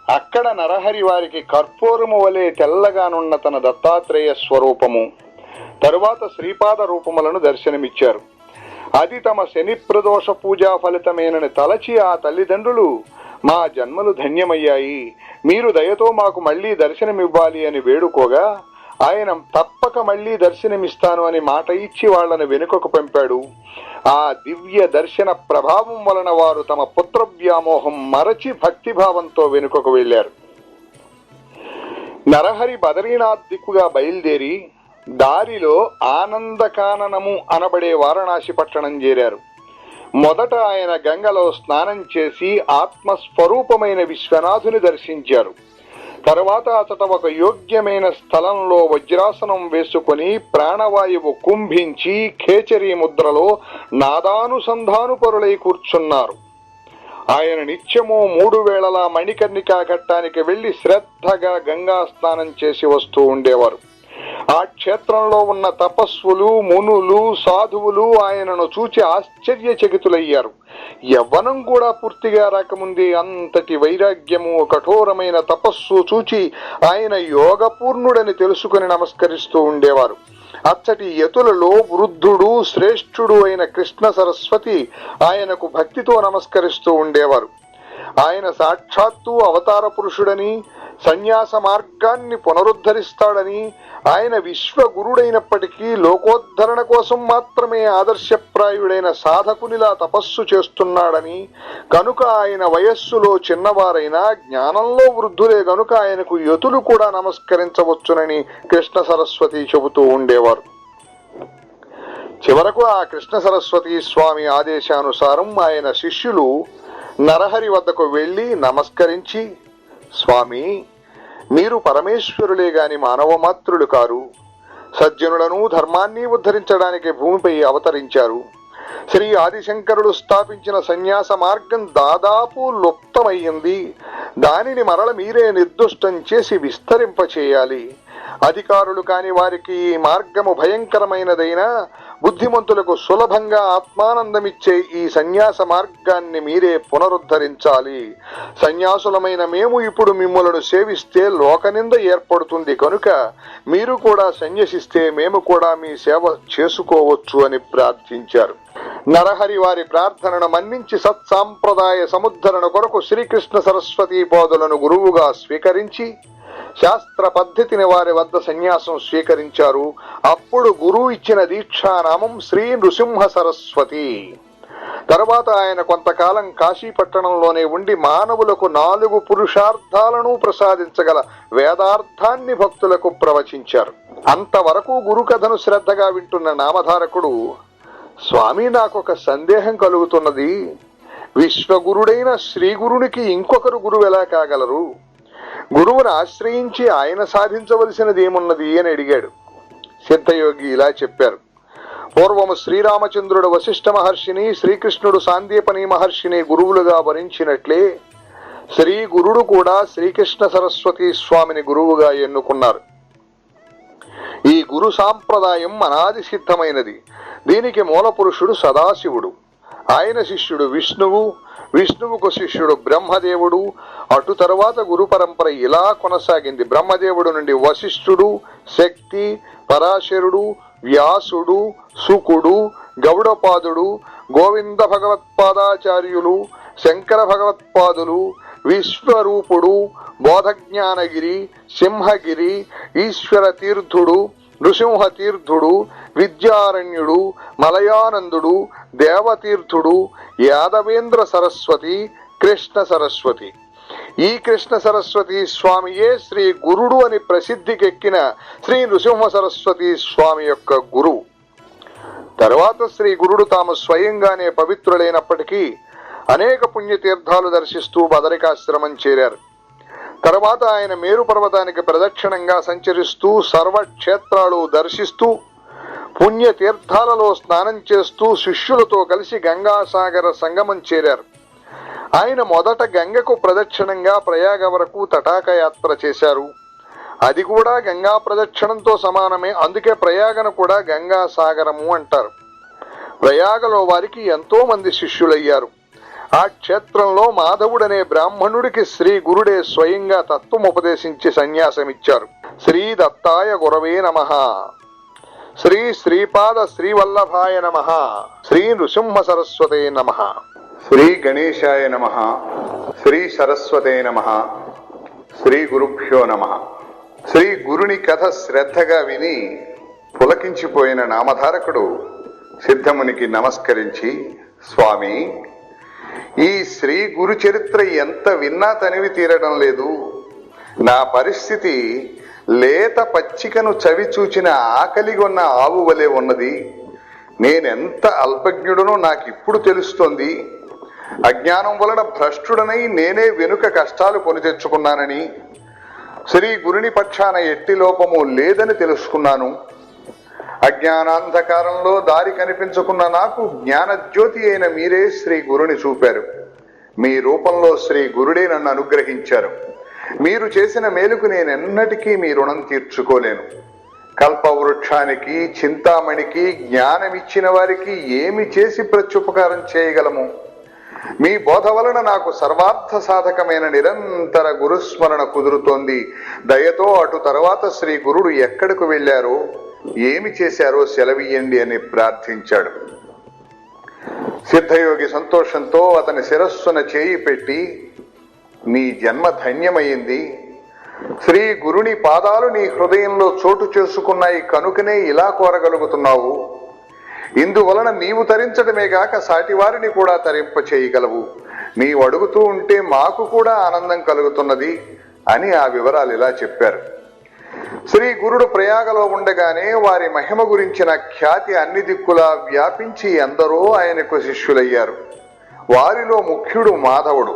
అక్కడ నరహరి వారికి కర్పూరము వలె తెల్లగానున్న తన దత్తాత్రేయ స్వరూపము, తరువాత శ్రీపాద రూపములను దర్శనమిచ్చారు. అది తమ శని ప్రదోష పూజా ఫలితమేనని తలచి ఆ తల్లిదండ్రులు, మా జన్మలు ధన్యమయ్యాయి, మీరు దయతో మాకు మళ్లీ దర్శనమివ్వాలి అని వేడుకోగా ఆయన తప్పక మళ్లీ దర్శనమిస్తాను అని మాట ఇచ్చి వాళ్లను వెనుకకు పంపాడు. ఆ దివ్య దర్శన ప్రభావం వలన వారు తమ పుత్ర వ్యామోహం మరచి భక్తిభావంతో వెనుకకు వెళ్లారు. నరహరి బదరీనాథ్ దిక్కుగా బయలుదేరి దారిలో ఆనందకాననము అనబడే వారణాసి పట్టణం చేరారు. మొదట ఆయన గంగలో స్నానం చేసి ఆత్మస్వరూపమైన విశ్వనాథుని దర్శించారు. తరువాత అతట ఒక యోగ్యమైన స్థలంలో వజ్రాసనం వేసుకుని ప్రాణవాయువు కుంభించి ఖేచరీ ముద్రలో నాదానుసంధానుపరులై కూర్చున్నారు. ఆయన నిత్యము 3 వేళలా మణికర్ణికా ఘట్టానికి వెళ్లి శ్రద్ధగా గంగా స్నానం చేసి వస్తూ ఉండేవారు. ఆ క్షేత్రంలో ఉన్న తపస్సులు, మునులు, సాధువులు ఆయనను చూచి ఆశ్చర్యచకితులయ్యారు. యవ్వనం కూడా పూర్తిగా రాకముందే అంతటి వైరాగ్యము, కఠోరమైన తపస్సు చూచి ఆయన యోగపూర్ణుడని తెలుసుకుని నమస్కరిస్తూ ఉండేవారు. అచ్చటి యతులలో వృద్ధుడు, శ్రేష్ఠుడు అయిన కృష్ణ సరస్వతి ఆయనకు భక్తితో నమస్కరిస్తూ ఉండేవారు. ఆయన సాక్షాత్తు అవతార పురుషుడని, సన్యాస మార్గాన్ని పునరుద్ధరిస్తాడని, ఆయన విశ్వగురుడైనప్పటికీ లోకోద్ధరణ కోసం మాత్రమే ఆదర్శప్రాయుడైన సాధకునిలా తపస్సు చేస్తున్నాడని, కనుక ఆయన వయస్సులో చిన్నవారైనా జ్ఞానంలో వృద్ధులే గనుక ఆయనకు యతులు కూడా నమస్కరించవచ్చునని కృష్ణ సరస్వతి చెబుతూ ఉండేవారు. చివరకు ఆ కృష్ణ సరస్వతి స్వామి ఆదేశానుసారం ఆయన శిష్యులు నరహరి వద్దకు వెళ్లి నమస్కరించి, స్వామి, మీరు పరమేశ్వరులే గాని మానవ మాత్రులు కారు. సజ్జనులను ధర్మాన్ని ఉద్ధరించడానికి భూమిపై అవతరించారు. శ్రీ ఆదిశంకరుడు స్థాపించిన సన్యాస మార్గం దాదాపు లుప్తమయ్యింది. దానిని మరల మీరే నిర్దుష్టం చేసి విస్తరింపచేయాలి. అధికారులు కాని వారికి ఈ మార్గము భయంకరమైనదైనా బుద్ధిమంతులకు సులభంగా ఆత్మానందమిచ్చే ఈ సన్యాస మార్గాన్ని మీరే పునరుద్ధరించాలి. సన్యాసులమైన మేము ఇప్పుడు మిమ్మలను సేవిస్తే లోకనింద ఏర్పడుతుంది కనుక మీరు కూడా సన్యసిస్తే మేము కూడా మీ సేవ చేసుకోవచ్చు అని ప్రార్థించారు. నరహరి వారి ప్రార్థనను మన్నించి సత్సాంప్రదాయ సముద్ధరణ కొరకు శ్రీకృష్ణ సరస్వతి బోధులను గురువుగా స్వీకరించి శాస్త్ర పద్ధతిని వారి వద్ద సన్యాసం స్వీకరించారు. అప్పుడు గురువు ఇచ్చిన దీక్షానామం శ్రీ నృసింహ సరస్వతి. తరువాత ఆయన కొంతకాలం కాశీపట్టణంలోనే ఉండి మానవులకు 4 పురుషార్థాలను ప్రసాదించగల వేదార్థాన్ని భక్తులకు ప్రవచించారు. అంతవరకు గురు కథను శ్రద్ధగా వింటున్న నామధారకుడు, స్వామి, నాకొక సందేహం కలుగుతున్నది. విశ్వగురుడైన శ్రీగురునికి ఇంకొకరు గురువు ఎలా కాగలరు? గురువును ఆశ్రయించి ఆయన సాధించవలసినది ఏమున్నది అని అడిగాడు. సిద్ధయోగి ఇలా చెప్పారు. పూర్వము శ్రీరామచంద్రుడు వశిష్ఠ మహర్షిని, శ్రీకృష్ణుడు సాందీపని మహర్షిని గురువులుగా వరించినట్లే శ్రీ గురుడు కూడా శ్రీకృష్ణ సరస్వతి స్వామిని గురువుగా ఎన్నుకున్నారు. ఈ గురు సాంప్రదాయం అనాది సిద్ధమైనది. దీనికి మూల పురుషుడు సదాశివుడు, ఆయన శిష్యుడు విష్ణువు, విష్ణువుకు శిష్యుడు బ్రహ్మదేవుడు. అటు తరువాత గురు పరంపర ఇలా కొనసాగింది. బ్రహ్మదేవుడు నుండి వశిష్ఠుడు, శక్తి, పరాశరుడు, వ్యాసుడు, శుకుడు, గౌడపాదుడు, గోవింద భగవత్పాదాచార్యులు, శంకర భగవత్పాదులు, విశ్వరూపుడు, బోధజ్ఞానగిరి, సింహగిరి, ఈశ్వర తీర్థుడు, నృసింహ తీర్థుడు, విద్యారణ్యుడు, మలయానందుడు, దేవతీర్థుడు, యాదవేంద్ర సరస్వతి, కృష్ణ సరస్వతి. ఈ కృష్ణ సరస్వతి స్వామియే శ్రీ గురుడు అని ప్రసిద్ధికెక్కిన శ్రీ నృసింహ సరస్వతి స్వామి యొక్క గురువు. తరువాత శ్రీ గురుడు తాము స్వయంగానే పవిత్రులైనప్పటికీ అనేక పుణ్యతీర్థాలు దర్శిస్తూ బదరికాశ్రమం చేరారు. తర్వాత ఆయన మేరు పర్వతానికి ప్రదక్షిణంగా సంచరిస్తూ సర్వక్షేత్రాలు దర్శిస్తూ పుణ్యతీర్థాలలో స్నానం చేస్తూ శిష్యులతో కలిసి గంగాసాగర సంగమం చేరారు. ఆయన మొదట గంగకు ప్రదక్షిణంగా ప్రయాగ వరకు తటాక యాత్ర చేశారు. అది కూడా గంగా ప్రదక్షిణంతో సమానమే. అందుకే ప్రయాగను కూడా గంగా సాగరము అంటారు. ప్రయాగలో వారికి ఎంతో మంది శిష్యులయ్యారు. ఆ క్షేత్రంలో మాధవుడనే బ్రాహ్మణుడికి శ్రీ గురుడే స్వయంగా తత్వం ఉపదేశించి సన్యాసమిచ్చారు. శ్రీ దత్తాయ గురవే నమః, శ్రీ శ్రీపాద శ్రీవల్లభాయ నమః, శ్రీ నృసింహ సరస్వతే నమః, శ్రీ గణేశాయ నమః, శ్రీ సరస్వతే నమః, శ్రీ గురుభ్యో నమః. శ్రీ గురుని కథ శ్రద్ధగా విని పులకించిపోయిన నామధారకుడు సిద్ధమునికి నమస్కరించి, స్వామి, ఈ శ్రీ గురు చరిత్ర ఎంత విన్నా తనివి తీరడం లేదు. నా పరిస్థితి లేత పచ్చికను చవి చూచిన ఆకలిగొన్న ఆవు వలె ఉన్నది. నేనెంత అల్పజ్ఞుడనో నాకిప్పుడు తెలుస్తోంది. అజ్ఞానం వలన భ్రష్టుడనై నేనే వెనుక కష్టాలు కొని తెచ్చుకున్నానని, శ్రీ గురుని పక్షాన ఎట్టి లోపము లేదని తెలుసుకున్నాను. అజ్ఞానాంధకారంలో దారి కనిపించుకున్న నాకు జ్ఞానజ్యోతి అయిన మీరే శ్రీ గురుని చూపారు. మీ రూపంలో శ్రీ గురుడే నన్ను అనుగ్రహించారు. మీరు చేసిన మేలుకు నేనెన్నటికీ మీ రుణం తీర్చుకోలేను. కల్పవృక్షానికి, చింతామణికి జ్ఞానమిచ్చిన వారికి ఏమి చేసి ప్రత్యుపకారం చేయగలము? మీ బోధ వలన నాకు సర్వార్థ సాధకమైన నిరంతర గురుస్మరణ కుదురుతోంది. దయతో అటు తర్వాత శ్రీ గురుడు ఎక్కడకు వెళ్ళారో, ఏమి చేశారో సెలవీయండి అని ప్రార్థించాడు. సిద్ధయోగి సంతోషంతో అతని శిరస్సున చేయి పెట్టి, నీ జన్మ ధన్యమైంది. శ్రీ గురుని పాదాలు నీ హృదయంలో చోటు చేసుకున్నాయి కనుకనే ఇలా కోరగలుగుతున్నావు. ఇందువలన నీవు తరించడమే గాక సాటివారిని కూడా తరింప చేయగలవు. నీవు అడుగుతూ ఉంటే మాకు కూడా ఆనందం కలుగుతున్నది అని ఆ వివరాలు ఇలా చెప్పారు. శ్రీ గురుడు ప్రయాగలో ఉండగానే వారి మహిమ గురించిన ఖ్యాతి అన్ని దిక్కులా వ్యాపించి ఎందరో ఆయనకు శిష్యులయ్యారు. వారిలో ముఖ్యుడు మాధవుడు.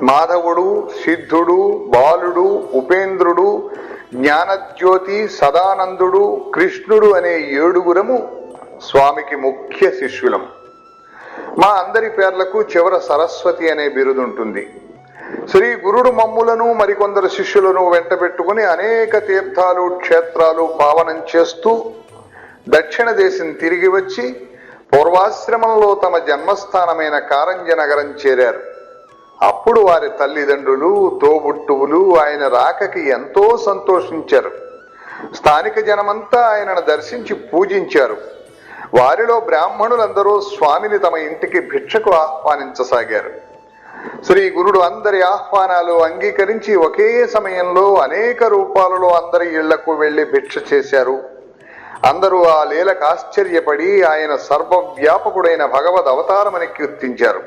మాధవుడు, సిద్ధుడు, బాలుడు, ఉపేంద్రుడు, జ్ఞానజ్యోతి, సదానందుడు, కృష్ణుడు అనే 7గురము స్వామికి ముఖ్య శిష్యులం. మా అందరి పేర్లకు చివర సరస్వతి అనే బిరుదుంటుంది. శ్రీ గురుడు మమ్ములను మరికొందరు శిష్యులను వెంటబెట్టుకుని అనేక తీర్థాలు, క్షేత్రాలు పావనం చేస్తూ దక్షిణ దేశం తిరిగి వచ్చి పూర్వాశ్రమంలో తమ జన్మస్థానమైన కారంజ నగరం చేరారు. అప్పుడు వారి తల్లిదండ్రులు, తోబుట్టువులు ఆయన రాకకి ఎంతో సంతోషించారు. స్థానిక జనమంతా ఆయనను దర్శించి పూజించారు. వారిలో బ్రాహ్మణులందరూ స్వామిని తమ ఇంటికి భిక్షకు ఆహ్వానించసాగారు. శ్రీ గురుడు అందరి ఆహ్వానాలు అంగీకరించి ఒకే సమయంలో అనేక రూపాలలో అందరి ఇళ్లకు వెళ్లి భిక్ష చేశారు. అందరూ ఆ లీలకు ఆశ్చర్యపడి ఆయన సర్వవ్యాపకుడైన భగవద్ అవతారమని కీర్తించారు.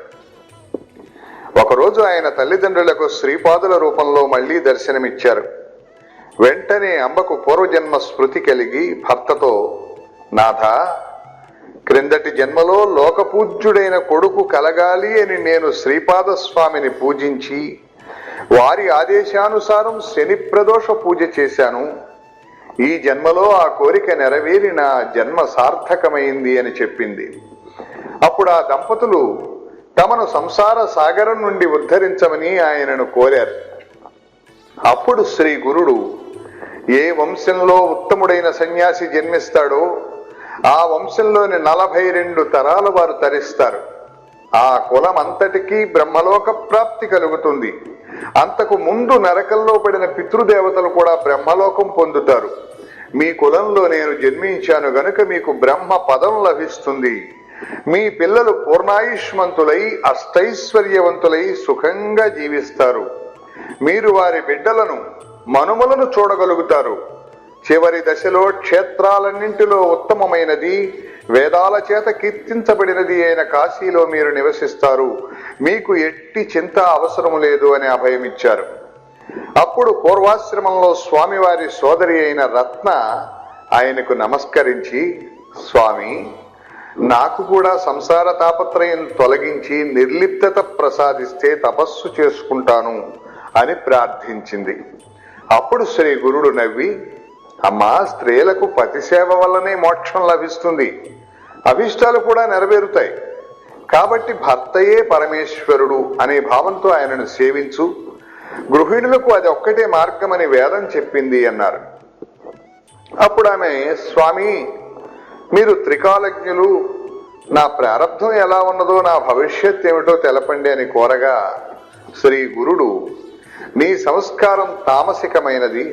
ఒకరోజు ఆయన తల్లిదండ్రులకు శ్రీపాదుల రూపంలో మళ్లీ దర్శనమిచ్చారు. వెంటనే అంబకు పూర్వజన్మ స్మృతి కలిగి భర్తతో, నాథ, క్రిందటి జన్మలో లోకపూజ్యుడైన కొడుకు కలగాలి అని నేను శ్రీపాదస్వామిని పూజించి వారి ఆదేశానుసారం శని ప్రదోష పూజ చేశాను. ఈ జన్మలో ఆ కోరిక నెరవేరి నా జన్మ సార్థకమైంది అని చెప్పింది. అప్పుడు ఆ దంపతులు తమను సంసార సాగరం నుండి ఉద్ధరించమని ఆయనను కోరారు. అప్పుడు శ్రీ గురుడు ఏ వంశంలో ఉత్తముడైన సన్యాసి జన్మిస్తాడో ఆ వంశంలోని 42 తరాల వారు తరిస్తారు. ఆ కులం అంతటికీ బ్రహ్మలోక ప్రాప్తి కలుగుతుంది. అంతకు ముందు నరకంలో పడిన పితృదేవతలు కూడా బ్రహ్మలోకం పొందుతారు. మీ కులంలో నేను జన్మించాను గనుక మీకు బ్రహ్మ పదం లభిస్తుంది. మీ పిల్లలు పూర్ణాయుష్మంతులై అష్టైశ్వర్యవంతులై సుఖంగా జీవిస్తారు. మీరు వారి బిడ్డలను, మనుమలను చూడగలుగుతారు. చివరి దశలో క్షేత్రాలన్నింటిలో ఉత్తమమైనది, వేదాల చేత కీర్తించబడినది అయిన కాశీలో మీరు నివసిస్తారు. మీకు ఎట్టి చింత అవసరం లేదు అని అభయమిచ్చారు. అప్పుడు పూర్వాశ్రమంలో స్వామివారి సోదరి అయిన రత్న ఆయనకు నమస్కరించి, స్వామి, నాకు కూడా సంసార తాపత్రయం తొలగించి నిర్లిప్తత ప్రసాదిస్తే తపస్సు చేసుకుంటాను అని ప్రార్థించింది. అప్పుడు శ్రీ గురుడు నవ్వి, అమ్మా, స్త్రీలకు పతిసేవ వల్లనే మోక్షం లభిస్తుంది, అభిష్టాలు కూడా నెరవేరుతాయి. కాబట్టి భర్తయే పరమేశ్వరుడు అనే భావంతో ఆయనను సేవించు. గృహిణులకు అది ఒక్కటే మార్గమని వేదం చెప్పింది అన్నారు. అప్పుడు ఆమె, స్వామి, మీరు త్రికాలజ్ఞులు, నా ప్రారంధం ఎలా ఉన్నదో, నా భవిష్యత్ ఏమిటో తెలపండి అని కోరగా శ్రీ గురుడు, నీ సంస్కారం తామసికమైనది.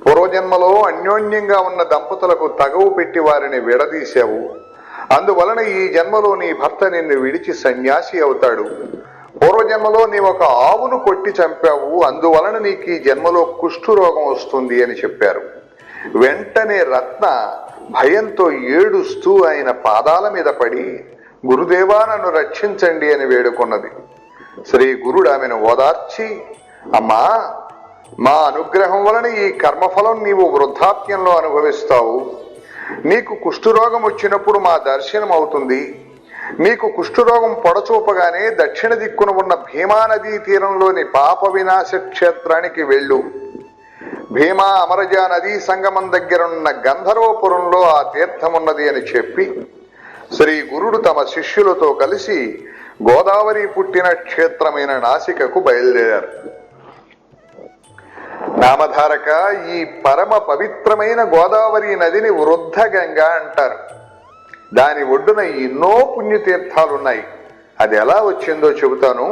పూర్వజన్మలో అన్యోన్యంగా ఉన్న దంపతులకు తగవు పెట్టి వారిని విడదీశావు. అందువలన ఈ జన్మలో నీ భర్త నిన్ను విడిచి సన్యాసి అవుతాడు. పూర్వజన్మలో నీ ఒక ఆవును కొట్టి చంపావు. అందువలన నీకు ఈ జన్మలో కుష్ఠురోగం వస్తుంది అని చెప్పారు. వెంటనే రత్న భయంతో ఏడుస్తూ ఆయన పాదాల మీద పడి, గురుదేవా నన్ను రక్షించండి అని వేడుకున్నది. శ్రీ గురుడు ఆమెను ఓదార్చి, అమ్మా, మా అనుగ్రహం వలన ఈ కర్మఫలం నీవు వృద్ధాప్యంలో అనుభవిస్తావు. నీకు కుష్ఠురోగం వచ్చినప్పుడు మా దర్శనం అవుతుంది. నీకు కుష్ఠురోగం పొడచూపగానే దక్షిణ దిక్కున ఉన్న భీమానదీ తీరంలోని పాప వినాశ క్షేత్రానికి వెళ్ళు. భీమా అమరజా నదీ సంగమం దగ్గరున్న గంధర్వపురంలో ఆ తీర్థమున్నది అని చెప్పి శ్రీ గురుడు తమ శిష్యులతో కలిసి గోదావరి పుట్టిన క్షేత్రమైన నాసికకు బయలుదేరారు. నామధారక, ఈ పరమ పవిత్రమైన గోదావరి నదిని వృద్ధ గంగా అంటారు. దాని ఒడ్డున ఎన్నో పుణ్యతీర్థాలున్నాయి. అది ఎలా వచ్చిందో చెబుతాను.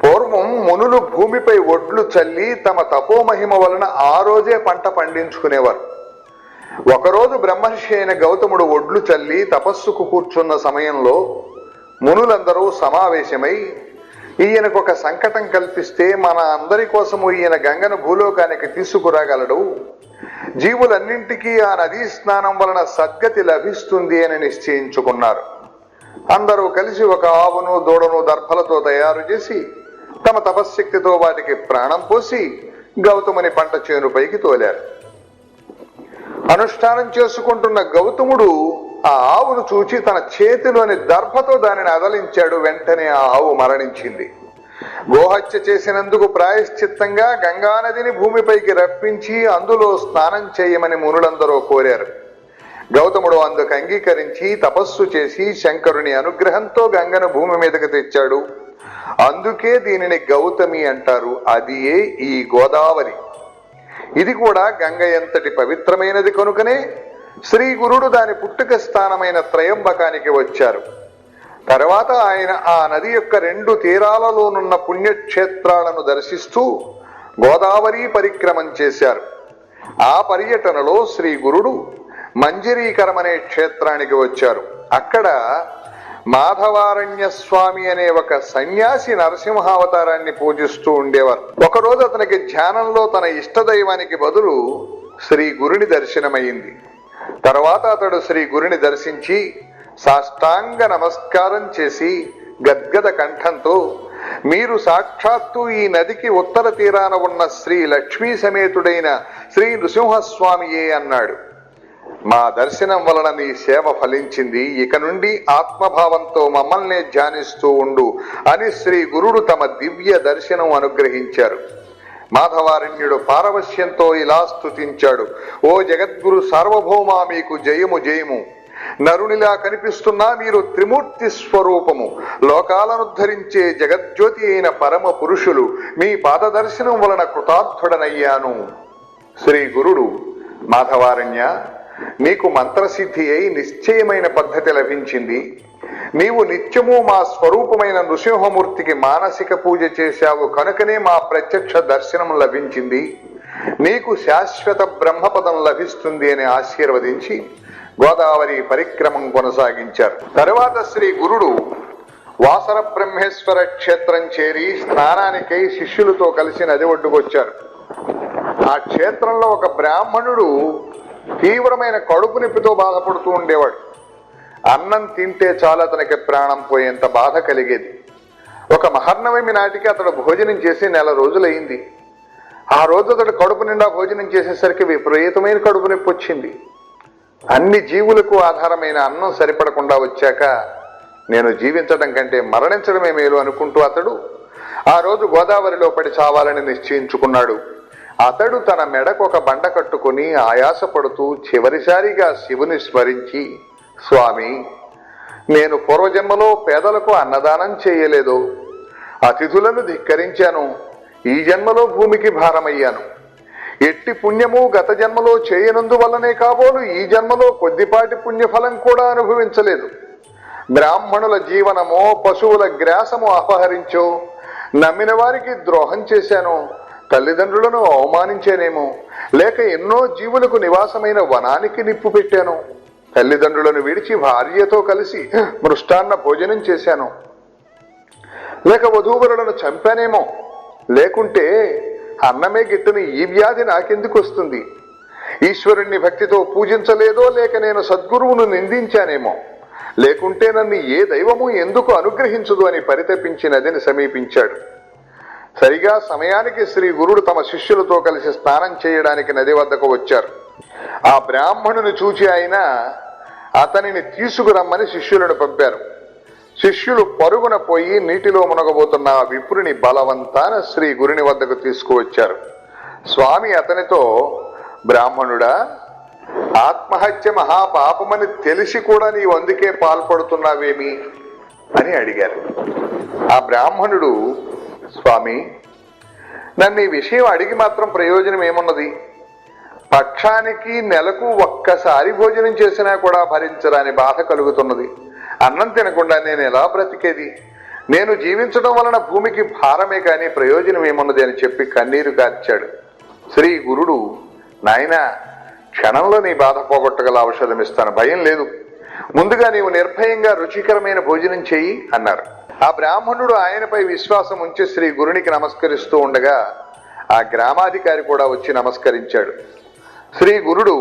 పూర్వం మునులు భూమిపై ఒడ్లు చల్లి తమ తపోమహిమ వలన ఆ రోజే పంట పండించుకునేవారు. ఒకరోజు బ్రహ్మర్షి అయిన గౌతముడు ఒడ్లు చల్లి తపస్సుకు కూర్చున్న సమయంలో మునులందరూ సమావేశమై, ఈయనకు ఒక సంకటం కల్పిస్తే మన అందరి కోసము ఈయన గంగను భూలోకానికి తీసుకురాగలడు, జీవులన్నింటికీ ఆ నదీ స్నానం వలన సద్గతి లభిస్తుంది అని నిశ్చయించుకున్నారు. అందరూ కలిసి ఒక ఆవును దూడను దర్భలతో తయారు చేసి తమ తపశ్శక్తితో వాటికి ప్రాణం పోసి గౌతముని పంట చేనుపైకి తోలారు. అనుష్ఠానం చేసుకుంటున్న గౌతముడు ఆ ఆవును చూచి తన చేతిలోని దర్భతో దానిని అదలించాడు. వెంటనే ఆ ఆవు మరణించింది. గోహత్య చేసినందుకు ప్రాయశ్చిత్తంగా గంగానదిని భూమిపైకి రప్పించి అందులో స్నానం చేయమని మునులందరూ కోరారు. గౌతముడు అందుకు అంగీకరించి తపస్సు చేసి శంకరుని అనుగ్రహంతో గంగను భూమి మీదకి తెచ్చాడు. అందుకే దీనిని గౌతమి అంటారు. అదియే ఈ గోదావరి. ఇది కూడా గంగ ఎంతటి పవిత్రమైనది కనుకనే శ్రీ గురుడు దాని పుట్టుక స్థానమైన త్రయంబకానికి వచ్చారు. తర్వాత ఆయన ఆ నది యొక్క 2 తీరాలలోనున్న పుణ్యక్షేత్రాలను దర్శిస్తూ గోదావరి పరిక్రమం చేశారు. ఆ పర్యటనలో శ్రీ గురుడు మంజరీకరం అనే క్షేత్రానికి వచ్చారు. అక్కడ మాధవారణ్య స్వామి అనే ఒక సన్యాసి నరసింహావతారాన్ని పూజిస్తూ ఉండేవారు. ఒకరోజు అతనికి ధ్యానంలో తన ఇష్టదైవానికి బదులు శ్రీ గురుని దర్శనమైంది. తర్వాత అతడు శ్రీ గురుని దర్శించి సాష్టాంగ నమస్కారం చేసి గద్గద కంఠంతో, మీరు సాక్షాత్తు ఈ నదికి ఉత్తర తీరాన ఉన్న శ్రీ లక్ష్మీ సమేతుడైన శ్రీ నృసింహస్వామియే అన్నాడు. మా దర్శనం వలన నీ సేవ ఫలించింది. ఇక నుండి ఆత్మభావంతో మమ్మల్నే ధ్యానిస్తూ ఉండు అని శ్రీ గురుడు తమ దివ్య దర్శనం అనుగ్రహించారు. మాధవారణ్యుడు పారవశ్యంతో ఇలా స్తుతించాడు. ఓ జగద్గురు సార్వభౌమా, మీకు జయము జయము. నరునిలా కనిపిస్తున్నా మీరు త్రిమూర్తి స్వరూపము, లోకాలను ధరించే జగజ్యోతి అయిన పరమ పురుషులు. మీ పాదదర్శనం వలన కృతార్థుడనయ్యాను. శ్రీ గురుడు, మాధవారణ్య, నీకు మంత్రసిద్ధి అయి నిశ్చయమైన పద్ధతి లభించింది. నీవు నిత్యము మా స్వరూపమైన నృసింహమూర్తికి మానసిక పూజ చేశావు కనుకనే మా ప్రత్యక్ష దర్శనం లభించింది. నీకు శాశ్వత బ్రహ్మపదం లభిస్తుంది అని ఆశీర్వదించి గోదావరి పరిక్రమం కొనసాగించారు. తరువాత శ్రీ గురుడు వాసర బ్రహ్మేశ్వర క్షేత్రం చేరి స్నానానికై శిష్యులతో కలిసి నది ఒడ్డుకొచ్చారు. ఆ క్షేత్రంలో ఒక బ్రాహ్మణుడు తీవ్రమైన కడుపు నొప్పితో బాధపడుతూ ఉండేవాడు. అన్నం తింటే చాలు అతనికి ప్రాణం పోయేంత బాధ కలిగేది. ఒక మహర్నవమి నాటికి అతడు భోజనం చేసి 1 రోజులైంది. ఆ రోజు అతడు కడుపు నిండా భోజనం చేసేసరికి విపరీతమైన కడుపు నొప్పి వచ్చింది. అన్ని జీవులకు ఆధారమైన అన్నం సరిపడకుండా వచ్చాక నేను జీవించడం కంటే మరణించడమే మేలు అనుకుంటూ అతడు ఆ రోజు గోదావరిలో పడి చావాలని నిశ్చయించుకున్నాడు. అతడు తన మెడకు ఒక బండ కట్టుకుని ఆయాసపడుతూ చివరిసారిగా శివుని స్మరించి, స్వామి, నేను పూర్వజన్మలో పేదలకు అన్నదానం చేయలేదు, అతిథులను ధిక్కరించాను, ఈ జన్మలో భూమికి భారమయ్యాను. ఎట్టి పుణ్యము గత జన్మలో చేయనందువల్లనే కాబోలు ఈ జన్మలో కొద్దిపాటి పుణ్యఫలం కూడా అనుభవించలేదు. బ్రాహ్మణుల జీవనమో పశువుల గ్రాసము అపహరించో, నమ్మిన వారికి ద్రోహం చేశాను, తల్లిదండ్రులను అవమానించానేమో, లేక ఎన్నో జీవులకు నివాసమైన వనానికి నిప్పు పెట్టాను, తల్లిదండ్రులను విడిచి భార్యతో కలిసి మృష్టాన్న భోజనం చేశాను, లేక వధూవరులను చంపానేమో, లేకుంటే అన్నమే గిట్టని ఈ వ్యాధి నాకెందుకు వస్తుంది, ఈశ్వరుణ్ణి భక్తితో పూజించలేదో, లేక నేను సద్గురువును నిందించానేమో, లేకుంటే నన్ను ఏ దైవము ఎందుకు అనుగ్రహించదు అని పరితపించి నదిని సమీపించాడు. సరిగా సమయానికి శ్రీ గురుడు తమ శిష్యులతో కలిసి స్నానం చేయడానికి నది వద్దకు వచ్చారు. ఆ బ్రాహ్మణుని చూచి ఆయన అతనిని తీసుకురమ్మని శిష్యులను పంపారు. శిష్యులు పరుగున పోయి నీటిలో మునగబోతున్న ఆ విప్రుని బలవంతాన శ్రీ గురుని వద్దకు తీసుకువచ్చారు. స్వామి అతనితో, బ్రాహ్మణుడా, ఆత్మహత్య మహాపాపమని తెలిసి కూడా నీవు అందుకే పాల్పడుతున్నావేమి అని అడిగారు. ఆ బ్రాహ్మణుడు, స్వామి, నన్ను ఈ విషయం అడిగి మాత్రం ప్రయోజనం ఏమున్నది? పక్షానికి నెలకు ఒక్కసారి భోజనం చేసినా కూడా భరించరాని బాధ కలుగుతున్నది. అన్నం తినకుండా నేను ఎలా బ్రతికేది? నేను జీవించడం వలన భూమికి భారమే కానీ ప్రయోజనం ఏమున్నది అని చెప్పి కన్నీరు కార్చాడు. శ్రీ గురుడు, నాయనా, క్షణంలో నీ బాధ పోగొట్టగల ఔషధం ఇస్తాను, భయం లేదు. ముందుగా నీవు నిర్భయంగా రుచికరమైన భోజనం చెయ్యి అన్నారు. ఆ బ్రాహ్మణుడు ఆయనపై విశ్వాసం ఉంచి శ్రీ గురునికి నమస్కరిస్తూ ఉండగా ఆ గ్రామాధికారి కూడా వచ్చి నమస్కరించాడు. శ్రీ గురుడు,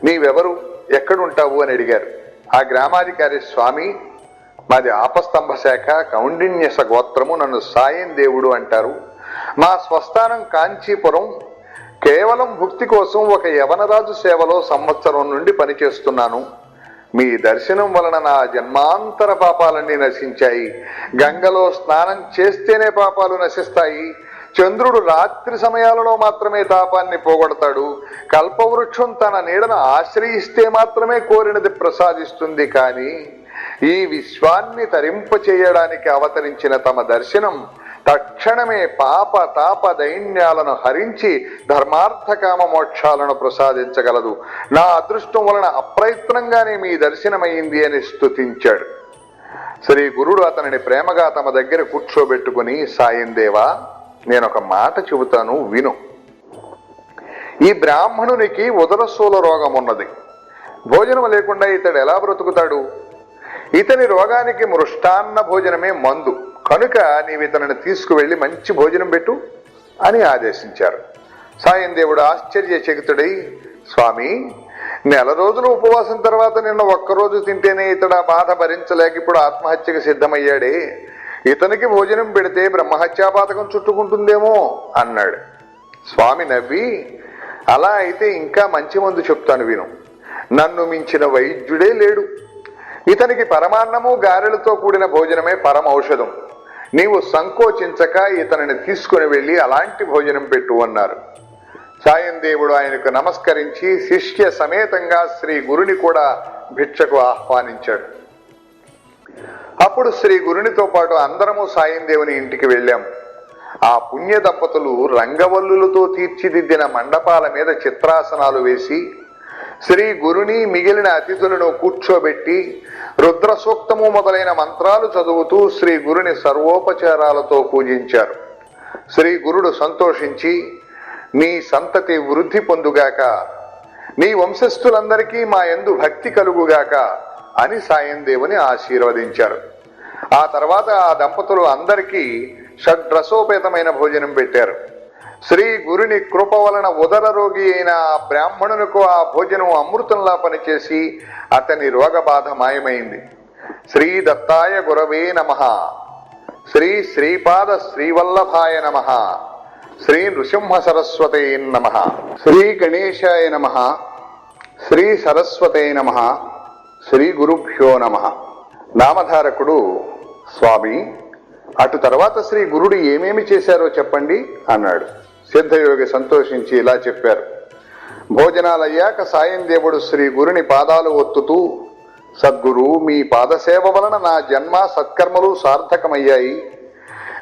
నీవెవరు, ఎక్కడుంటావు అని అడిగారు. ఆ గ్రామాధికారి, స్వామి, మాది ఆపస్తంభ శాఖ, కౌండిన్యస గోత్రము, నన్ను సాయం దేవుడు అంటారు. మా స్వస్థానం కాంచీపురం. కేవలం భుక్తి కోసం ఒక యవనరాజు సేవలో సంవత్సరం నుండి పనిచేస్తున్నాను. మీ దర్శనం వలన నా జన్మాంతర పాపాలన్నీ నశించాయి. గంగలో స్నానం చేస్తేనే పాపాలు నశిస్తాయి. చంద్రుడు రాత్రి సమయాలలో మాత్రమే తాపాన్ని పోగొడతాడు. కల్పవృక్షం తన నీడను ఆశ్రయిస్తే మాత్రమే కోరినది ప్రసాదిస్తుంది. కానీ ఈ విశ్వాన్ని తరింప చేయడానికి అవతరించిన తమ దర్శనం తక్షణమే పాప తాప దైన్యాలను హరించి ధర్మార్థ కామ మోక్షాలను ప్రసాదించగలదు. నా అదృష్టం వలన అప్రయత్నంగానే మీ దర్శనమైంది అని స్తుతించాడు. శ్రీ గురుడు అతనిని ప్రేమగా తమ దగ్గర కూర్చోబెట్టుకుని, సాయం దేవా, నేనొక మాట చెబుతాను, విను. ఈ బ్రాహ్మణునికి ఉదరస్థూల రోగం ఉన్నది. భోజనం లేకుండా ఇతడు ఎలా బ్రతుకుతాడు? ఇతని రోగానికి మృష్టాన్న భోజనమే మందు. కనుక నీవితనని తీసుకువెళ్లి మంచి భోజనం పెట్టు అని ఆదేశించారు. సాయం దేవుడు ఆశ్చర్యచకితుడై, స్వామి, నెల రోజులు ఉపవాసం తర్వాత నిన్న ఒక్కరోజు తింటేనే ఇతడు ఆ బాధ భరించలేక ఇప్పుడు ఆత్మహత్యకు సిద్ధమయ్యాడే. ఇతనికి భోజనం పెడితే బ్రహ్మహత్యాపాతకం చుట్టుకుంటుందేమో అన్నాడు. స్వామి నవ్వి, అలా అయితే ఇంకా మంచి మందు చెప్తాను, విను. నన్ను మించిన వైద్యుడే లేడు. ఇతనికి పరమాన్నము గారెలతో కూడిన భోజనమే పరమౌషధం. నీవు సంకోచించక ఇతనిని తీసుకుని వెళ్లి అలాంటి భోజనం పెట్టు అన్నారు. సాయం దేవుడు ఆయనకు నమస్కరించి శిష్య సమేతంగా శ్రీ గురుని కూడా భిక్షకు ఆహ్వానించాడు. అప్పుడు శ్రీ గురునితో పాటు అందరము సాయం దేవుని ఇంటికి వెళ్ళాం. ఆ పుణ్య దంపతులు రంగవల్లులతో తీర్చిదిద్దిన మండపాల మీద చిత్రాసనాలు వేసి శ్రీ గురుని మిగిలిన అతిథులను కూర్చోబెట్టి రుద్ర సూక్తము మొదలైన మంత్రాలు చదువుతూ శ్రీ గురుని సర్వోపచారాలతో పూజించారు. శ్రీ గురుడు సంతోషించి, నీ సంతతి వృద్ధి పొందుగాక, నీ వంశస్థులందరికీ మా యందు భక్తి కలుగుగాక అని సాయం దేవుని ఆశీర్వదించారు. ఆ తర్వాత ఆ దంపతులు అందరికీ షడ్రసోపేతమైన భోజనం పెట్టారు. శ్రీ గురుని కృప వలన ఉదర రోగి అయిన ఆ బ్రాహ్మణునికి ఆ భోజనం అమృతంలా పనిచేసి అతని రోగబాధ మాయమైంది. శ్రీ దత్తాయ గురవే నమః, శ్రీ శ్రీపాద శ్రీవల్లభాయ నమః, శ్రీ నృసింహ సరస్వతే నమః, శ్రీ గణేశాయ నమః, శ్రీ సరస్వతే నమః, శ్రీ గురుభ్యో నమః. నామధారకుడు, స్వామి, అటు తర్వాత శ్రీ గురుడు ఏమేమి చేశారో చెప్పండి అన్నాడు. సిద్ధయోగి సంతోషించి ఇలా చెప్పారు. భోజనాలయ్యాక సాయం దేవుడు శ్రీ గురుని పాదాలు ఒత్తుతూ, సద్గురు, మీ పాదసేవ వలన నా జన్మ సత్కర్మలు సార్థకమయ్యాయి.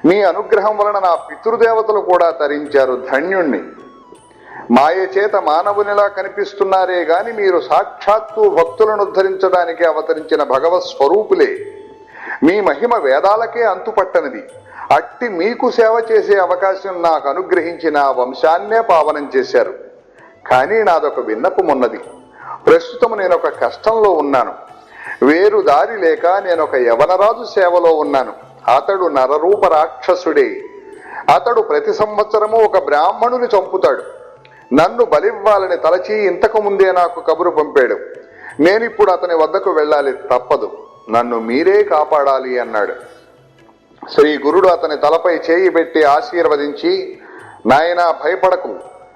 మీ అనుగ్రహం వలన నా పితృదేవతలు కూడా తరించారు, ధన్యుణ్ణి. మాయ చేత మానవునిలా కనిపిస్తున్నారే గాని మీరు సాక్షాత్తు భక్తులను ఉద్ధరించడానికి అవతరించిన భగవత్ స్వరూపులే. మీ మహిమ వేదాలకే అంతుపట్టనిది. అట్టి మీకు సేవ చేసే అవకాశం నాకు అనుగ్రహించి నా వంశాన్నే పావనం చేశారు. కానీ నాదొక విన్నపమున్నది. ప్రస్తుతం నేనొక కష్టంలో ఉన్నాను. వేరు దారి లేక నేనొక యవనరాజు సేవలో ఉన్నాను. అతడు నరరూప రాక్షసుడే. అతడు ప్రతి సంవత్సరము ఒక బ్రాహ్మణుని చంపుతాడు. నన్ను బలివ్వాలని తలచి ఇంతకు ముందే నాకు కబురు పంపాడు. నేనిప్పుడు అతని వద్దకు వెళ్ళాలి, తప్పదు. నన్ను మీరే కాపాడాలి అన్నాడు. శ్రీ గురుడు అతని తలపై చేయి పెట్టి ఆశీర్వదించి, నాయనా భయపడకు,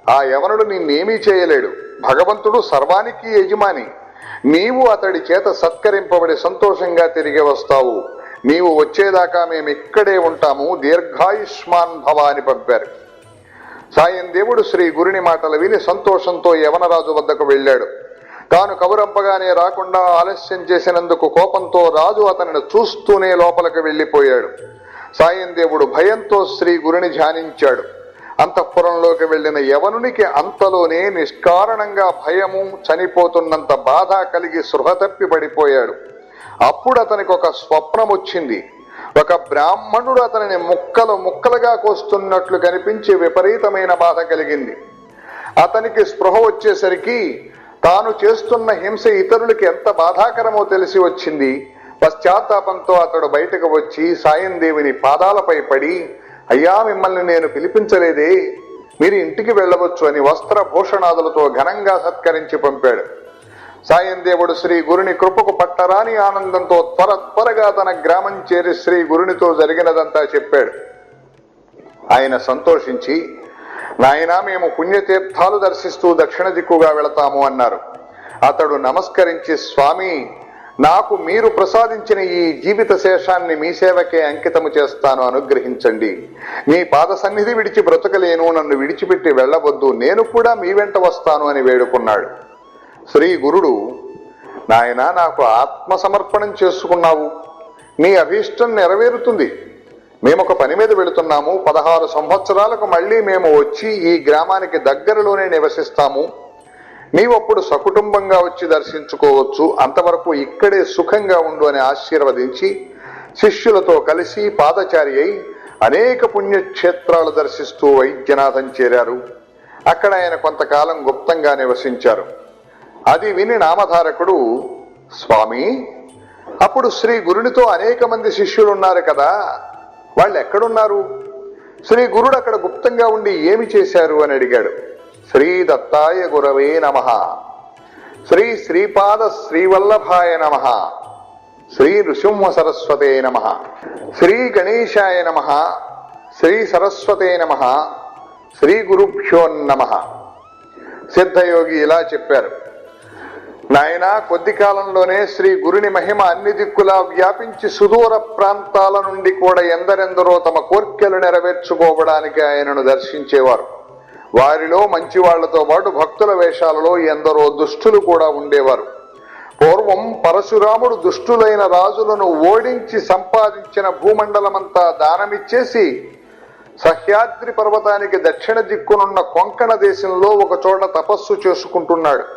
ఆ యవనుడు నిన్నేమీ చేయలేడు. భగవంతుడు సర్వానికి యజమాని. నీవు అతడి చేత సత్కరింపబడి సంతోషంగా తిరిగి వస్తావు. నీవు వచ్చేదాకా మేమిక్కడే ఉంటాము. దీర్ఘాయుష్మాన్ భవ అని పంపారు. సాయం దేవుడు శ్రీ గురుని మాటలు విని సంతోషంతో యవనరాజు వద్దకు వెళ్ళాడు. తాను కబురంపగానే రాకుండా ఆలస్యం చేసినందుకు కోపంతో రాజు అతనిని చూస్తూనే లోపలికి వెళ్లిపోయాడు. సాయం దేవుడు భయంతో శ్రీ గురుని ధ్యానించాడు. అంతఃపురంలోకి వెళ్లిన యవనునికి అంతలోనే నిష్కారణంగా భయము, చనిపోతున్నంత బాధ కలిగి సృహ తప్పి పడిపోయాడు. అప్పుడు అతనికి ఒక స్వప్నం వచ్చింది. ఒక బ్రాహ్మణుడు అతనిని ముక్కలు ముక్కలుగా కోస్తున్నట్లు కనిపించి విపరీతమైన బాధ కలిగింది. అతనికి స్పృహ వచ్చేసరికి తాను చేస్తున్న హింస ఇతరులకి ఎంత బాధాకరమో తెలిసి వచ్చింది. పశ్చాత్తాపంతో అతడు బయటకు వచ్చి సాయం దేవుని పాదాలపై పడి, అయ్యా, మిమ్మల్ని నేను పిలిపించలేదే, మీరు ఇంటికి వెళ్ళవచ్చు అని వస్త్రభూషణాదులతో ఘనంగా సత్కరించి పంపాడు. సాయం దేవుడు శ్రీ గురుని కృపకు పట్టరాని ఆనందంతో త్వరగా తన గ్రామం చేరి శ్రీ గురునితో జరిగినదంతా చెప్పాడు. ఆయన సంతోషించి, నాయనా, మేము పుణ్యతీర్థాలు దర్శిస్తూ దక్షిణ దిక్కుగా వెళతాము అన్నారు. అతడు నమస్కరించి, స్వామి, నాకు మీరు ప్రసాదించిన ఈ జీవిత శేషాన్ని మీ సేవకే అంకితము చేస్తాను, అనుగ్రహించండి. మీ పాద సన్నిధి విడిచి బ్రతకలేను, నన్ను విడిచిపెట్టి వెళ్ళవద్దు, నేను కూడా మీ వెంట వస్తాను అని వేడుకున్నాడు. శ్రీ గురుడు, నాయనా, నాకు ఆత్మ సమర్పణం చేసుకున్నావు, నీ అభీష్టం నెరవేరుతుంది. మేమొక పని మీద వెళుతున్నాము. 16 సంవత్సరాలకు మళ్లీ మేము వచ్చి ఈ గ్రామానికి దగ్గరలోనే నివసిస్తాము. నీవప్పుడు సకుటుంబంగా వచ్చి దర్శించుకోవచ్చు. అంతవరకు ఇక్కడే సుఖంగా ఉండు అని ఆశీర్వదించి శిష్యులతో కలిసి పాదచారి అయి అనేక పుణ్యక్షేత్రాలు దర్శిస్తూ వైద్యనాథం చేరారు. అక్కడ ఆయన కొంతకాలం గుప్తంగా నివసించారు. అది విని నామధారకుడు, స్వామి, అప్పుడు శ్రీ గురునితో అనేక మంది శిష్యులున్నారు కదా, వాళ్ళు ఎక్కడున్నారు? శ్రీ గురుడు అక్కడ గుప్తంగా ఉండి ఏమి చేశారు అని అడిగాడు. శ్రీ దత్తాయ గురవే నమః, శ్రీ శ్రీపాద శ్రీవల్లభాయ నమః, శ్రీ నృసింహ సరస్వతే నమః, శ్రీ గణేశాయ నమః, శ్రీ సరస్వతే నమః, శ్రీ గురుభ్యో నమః. సిద్ధయోగి ఇలా చెప్పారు. నాయనా, కొద్ది కాలంలోనే శ్రీ గురుని మహిమ అన్ని దిక్కులా వ్యాపించి సుదూర ప్రాంతాల నుండి కూడా ఎందరెందరో తమ కోర్కెలు నెరవేర్చుకోవడానికి ఆయనను దర్శించేవారు. వారిలో మంచి వాళ్లతో పాటు భక్తుల వేషాలలో ఎందరో దుష్టులు కూడా ఉండేవారు. పూర్వం పరశురాముడు దుష్టులైన రాజులను ఓడించి సంపాదించిన భూమండలమంతా దానమిచ్చేసి సహ్యాద్రి పర్వతానికి దక్షిణ దిక్కునున్న కొంకణ దేశంలో ఒక చోట తపస్సు చేసుకుంటున్నాడు.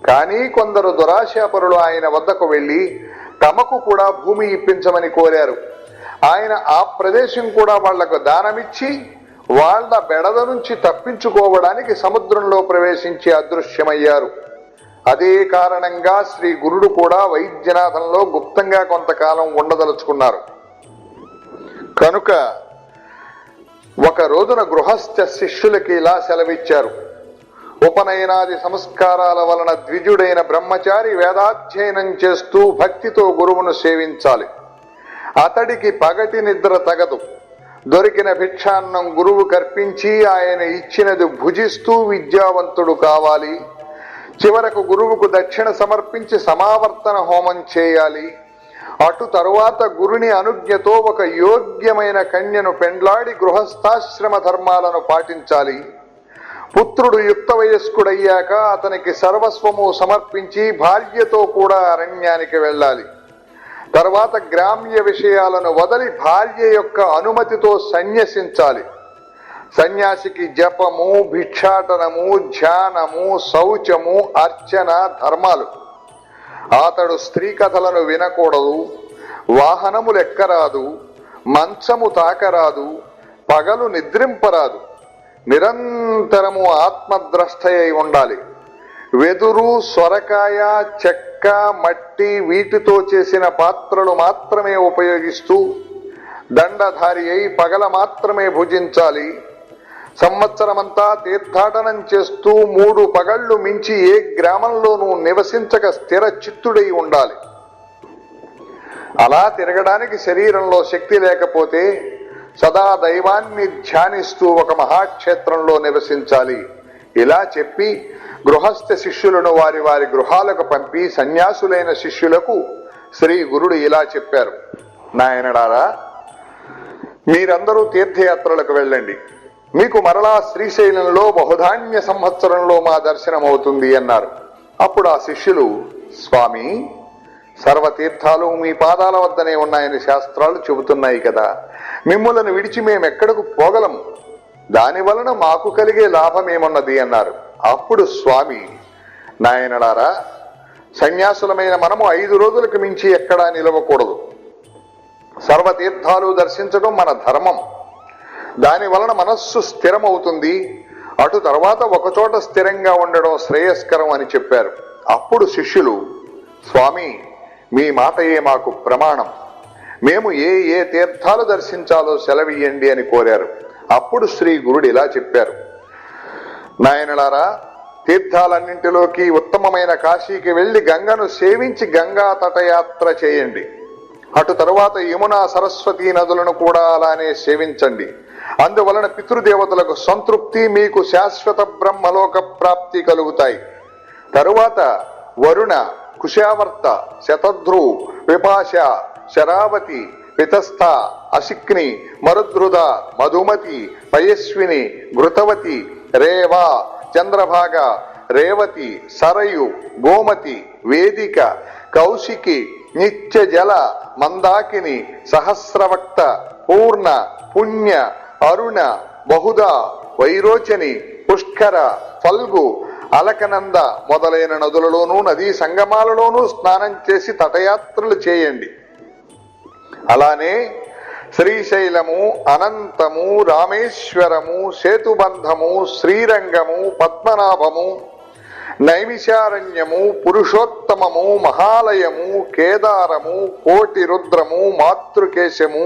కానీ కొందరు దురాశాపరులు ఆయన వద్దకు వెళ్లి తమకు కూడా భూమి ఇప్పించమని కోరారు. ఆయన ఆ ప్రదేశం కూడా వాళ్లకు దానమిచ్చి వాళ్ల బెడద నుంచి తప్పించుకోవడానికి సముద్రంలో ప్రవేశించి అదృశ్యమయ్యారు. అదే కారణంగా శ్రీ గురుడు కూడా వైద్యనాథంలో గుప్తంగా కొంతకాలం ఉండదలుచుకున్నారు. కనుక ఒక రోజున గృహస్థ శిష్యులకి ఇలా సెలవిచ్చారు. ఉపనయనాది సంస్కారాల వలన ద్విజుడైన బ్రహ్మచారి వేదాధ్యయనం చేస్తూ భక్తితో గురువును సేవించాలి. అతడికి పగటి నిద్ర తగదు. దొరికిన భిక్షాన్నం గురువు కర్పించి ఆయన ఇచ్చినది భుజిస్తూ విద్యావంతుడు కావాలి. చివరకు గురువుకు దక్షిణ సమర్పించి సమావర్తన హోమం చేయాలి. అటు తరువాత గురుని అనుజ్ఞతో ఒక యోగ్యమైన కన్యను పెండ్లాడి గృహస్థాశ్రమ ధర్మాలను పాటించాలి. పుత్రుడు యుక్త వయస్కుడయ్యాక అతనికి సర్వస్వము సమర్పించి భార్యతో కూడా అరణ్యానికి వెళ్ళాలి. తర్వాత గ్రామ్య విషయాలను వదలి భార్య యొక్క అనుమతితో సన్యసించాలి. సన్యాసికి జపము, భిక్షాటనము, ధ్యానము, శౌచము, అర్చన ధర్మాలు. అతడు స్త్రీ కథలను వినకూడదు, వాహనములు ఎక్కరాదు, మంచము తాకరాదు, పగలు నిద్రింపరాదు, నిరంతరము ఆత్మద్రష్టయై ఉండాలి. వెదురు, సొరకాయ, చెక్క, మట్టి వీటితో చేసిన పాత్రలు మాత్రమే ఉపయోగిస్తూ దండధారి అయి పగల మాత్రమే భుజించాలి. సంవత్సరమంతా తీర్థాటనం చేస్తూ 3 పగళ్లు మించి ఏ గ్రామంలోనూ నివసించక స్థిర చిత్తుడై ఉండాలి. అలా తిరగడానికి శరీరంలో శక్తి లేకపోతే సదా దైవాన్ని ధ్యానిస్తూ ఒక మహాక్షేత్రంలో నివసించాలి. ఇలా చెప్పి గృహస్థ శిష్యులను వారి వారి గృహాలకు పంపి సన్యాసులైన శిష్యులకు శ్రీ గురుడు ఇలా చెప్పారు: నాయనడారా, మీరందరూ తీర్థయాత్రలకు వెళ్ళండి. మీకు మరలా శ్రీశైలంలో బహుధాన్య సంవత్సరంలో మా దర్శనం అవుతుంది అన్నారు. అప్పుడు ఆ శిష్యులు, స్వామి, సర్వతీర్థాలు మీ పాదాల వద్దనే ఉన్నాయని శాస్త్రాలు చెబుతున్నాయి కదా, మిమ్ములను విడిచి మేమెక్కడకు పోగలము, దాని వలన మాకు కలిగే లాభమేమున్నది అన్నారు. అప్పుడు స్వామి, నాయనలారా, సన్యాసులమైన మనము 5 రోజులకు మించి ఎక్కడా నిలవకూడదు. సర్వతీర్థాలు దర్శించడం మన ధర్మం. దాని వలన మనస్సు స్థిరమవుతుంది. అటు తర్వాత ఒకచోట స్థిరంగా ఉండడం శ్రేయస్కరం అని చెప్పారు. అప్పుడు శిష్యులు, స్వామి, మీ మాటయే మాకు ప్రమాణం, మేము ఏ ఏ తీర్థాలు దర్శించాలో సెలవియ్యండి అని కోరారు. అప్పుడు శ్రీ గురుడు ఇలా చెప్పారు: నాయనలారా, తీర్థాలన్నింటిలోకి ఉత్తమమైన కాశీకి వెళ్లి గంగను సేవించి గంగా తటయాత్ర చేయండి. అటు తరువాత యమునా, సరస్వతీ నదులను కూడా అలానే సేవించండి. అందువలన పితృదేవతలకు సంతృప్తి, మీకు శాశ్వత బ్రహ్మలోక ప్రాప్తి కలుగుతాయి. తరువాత వరుణ, కుశావర్త, శతధ్రు, విపాశ, శరావతి, వితస్థ, అశిక్ని, మరుద్రుద, మధుమతి, పయస్విని, ఘృతవతి, రేవా, చంద్రభాగ, రేవతి, సరయు, గోమతి, వేదిక, కౌశికి, నిత్య జల, మందాకిని, సహస్రవక్త, పూర్ణ, పుణ్య, అరుణ, బహుద, వైరోచని, పుష్కర, ఫల్గు, అలకనంద మొదలైన నదులలోనూ నదీ సంగమాలలోనూ స్నానం చేసి తటయాత్రలు చేయండి. అలానే శ్రీశైలము, అనంతము, రామేశ్వరము, సేతుబంధము, శ్రీరంగము, పద్మనాభము, నైమిషారణ్యము, పురుషోత్తమము, మహాలయము, కేదారము, కోటి రుద్రము, మాతృకేశము,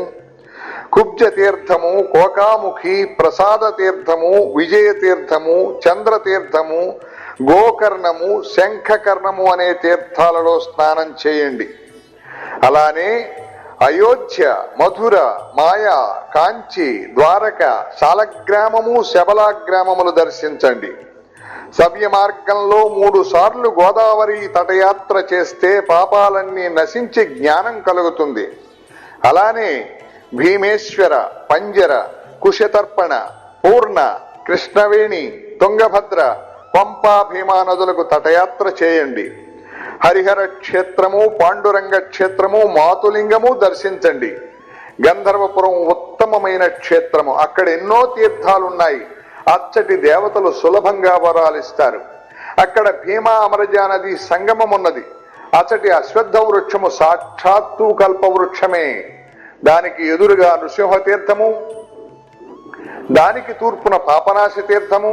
కుబ్జ తీర్థము, కోకాముఖి, ప్రసాద తీర్థము, విజయ తీర్థము, చంద్రతీర్థము, గోకర్ణము, శంఖకర్ణము అనే తీర్థాలలో స్నానం చేయండి. అలానే అయోధ్య, మధుర, మాయా, కాంచి, ద్వారక, శాలగ్రామము, శబలాగ్రామములు దర్శించండి. సవ్య మార్గంలో 3 సార్లు గోదావరి తటయాత్ర చేస్తే పాపాలన్నీ నశించి జ్ఞానం కలుగుతుంది. అలానే భీమేశ్వర, పంజర, కుశతర్పణ, పూర్ణ, కృష్ణవేణి, తుంగభద్ర, పంపా, భీమా నదులకు తటయాత్ర చేయండి. హరిహర క్షేత్రము, పాండురంగ క్షేత్రము, మాతులింగము దర్శించండి. గంధర్వపురం ఉత్తమమైన క్షేత్రము. అక్కడ ఎన్నో తీర్థాలున్నాయి. అచ్చటి దేవతలు సులభంగా వరాలిస్తారు. అక్కడ భీమా అమరజా నది సంగమం ఉన్నది. అచ్చటి అశ్వత్థ వృక్షము సాక్షాత్తు కల్పవృక్షమే. దానికి ఎదురుగా నృసింహ తీర్థము, దానికి తూర్పున పాపనాశ తీర్థము,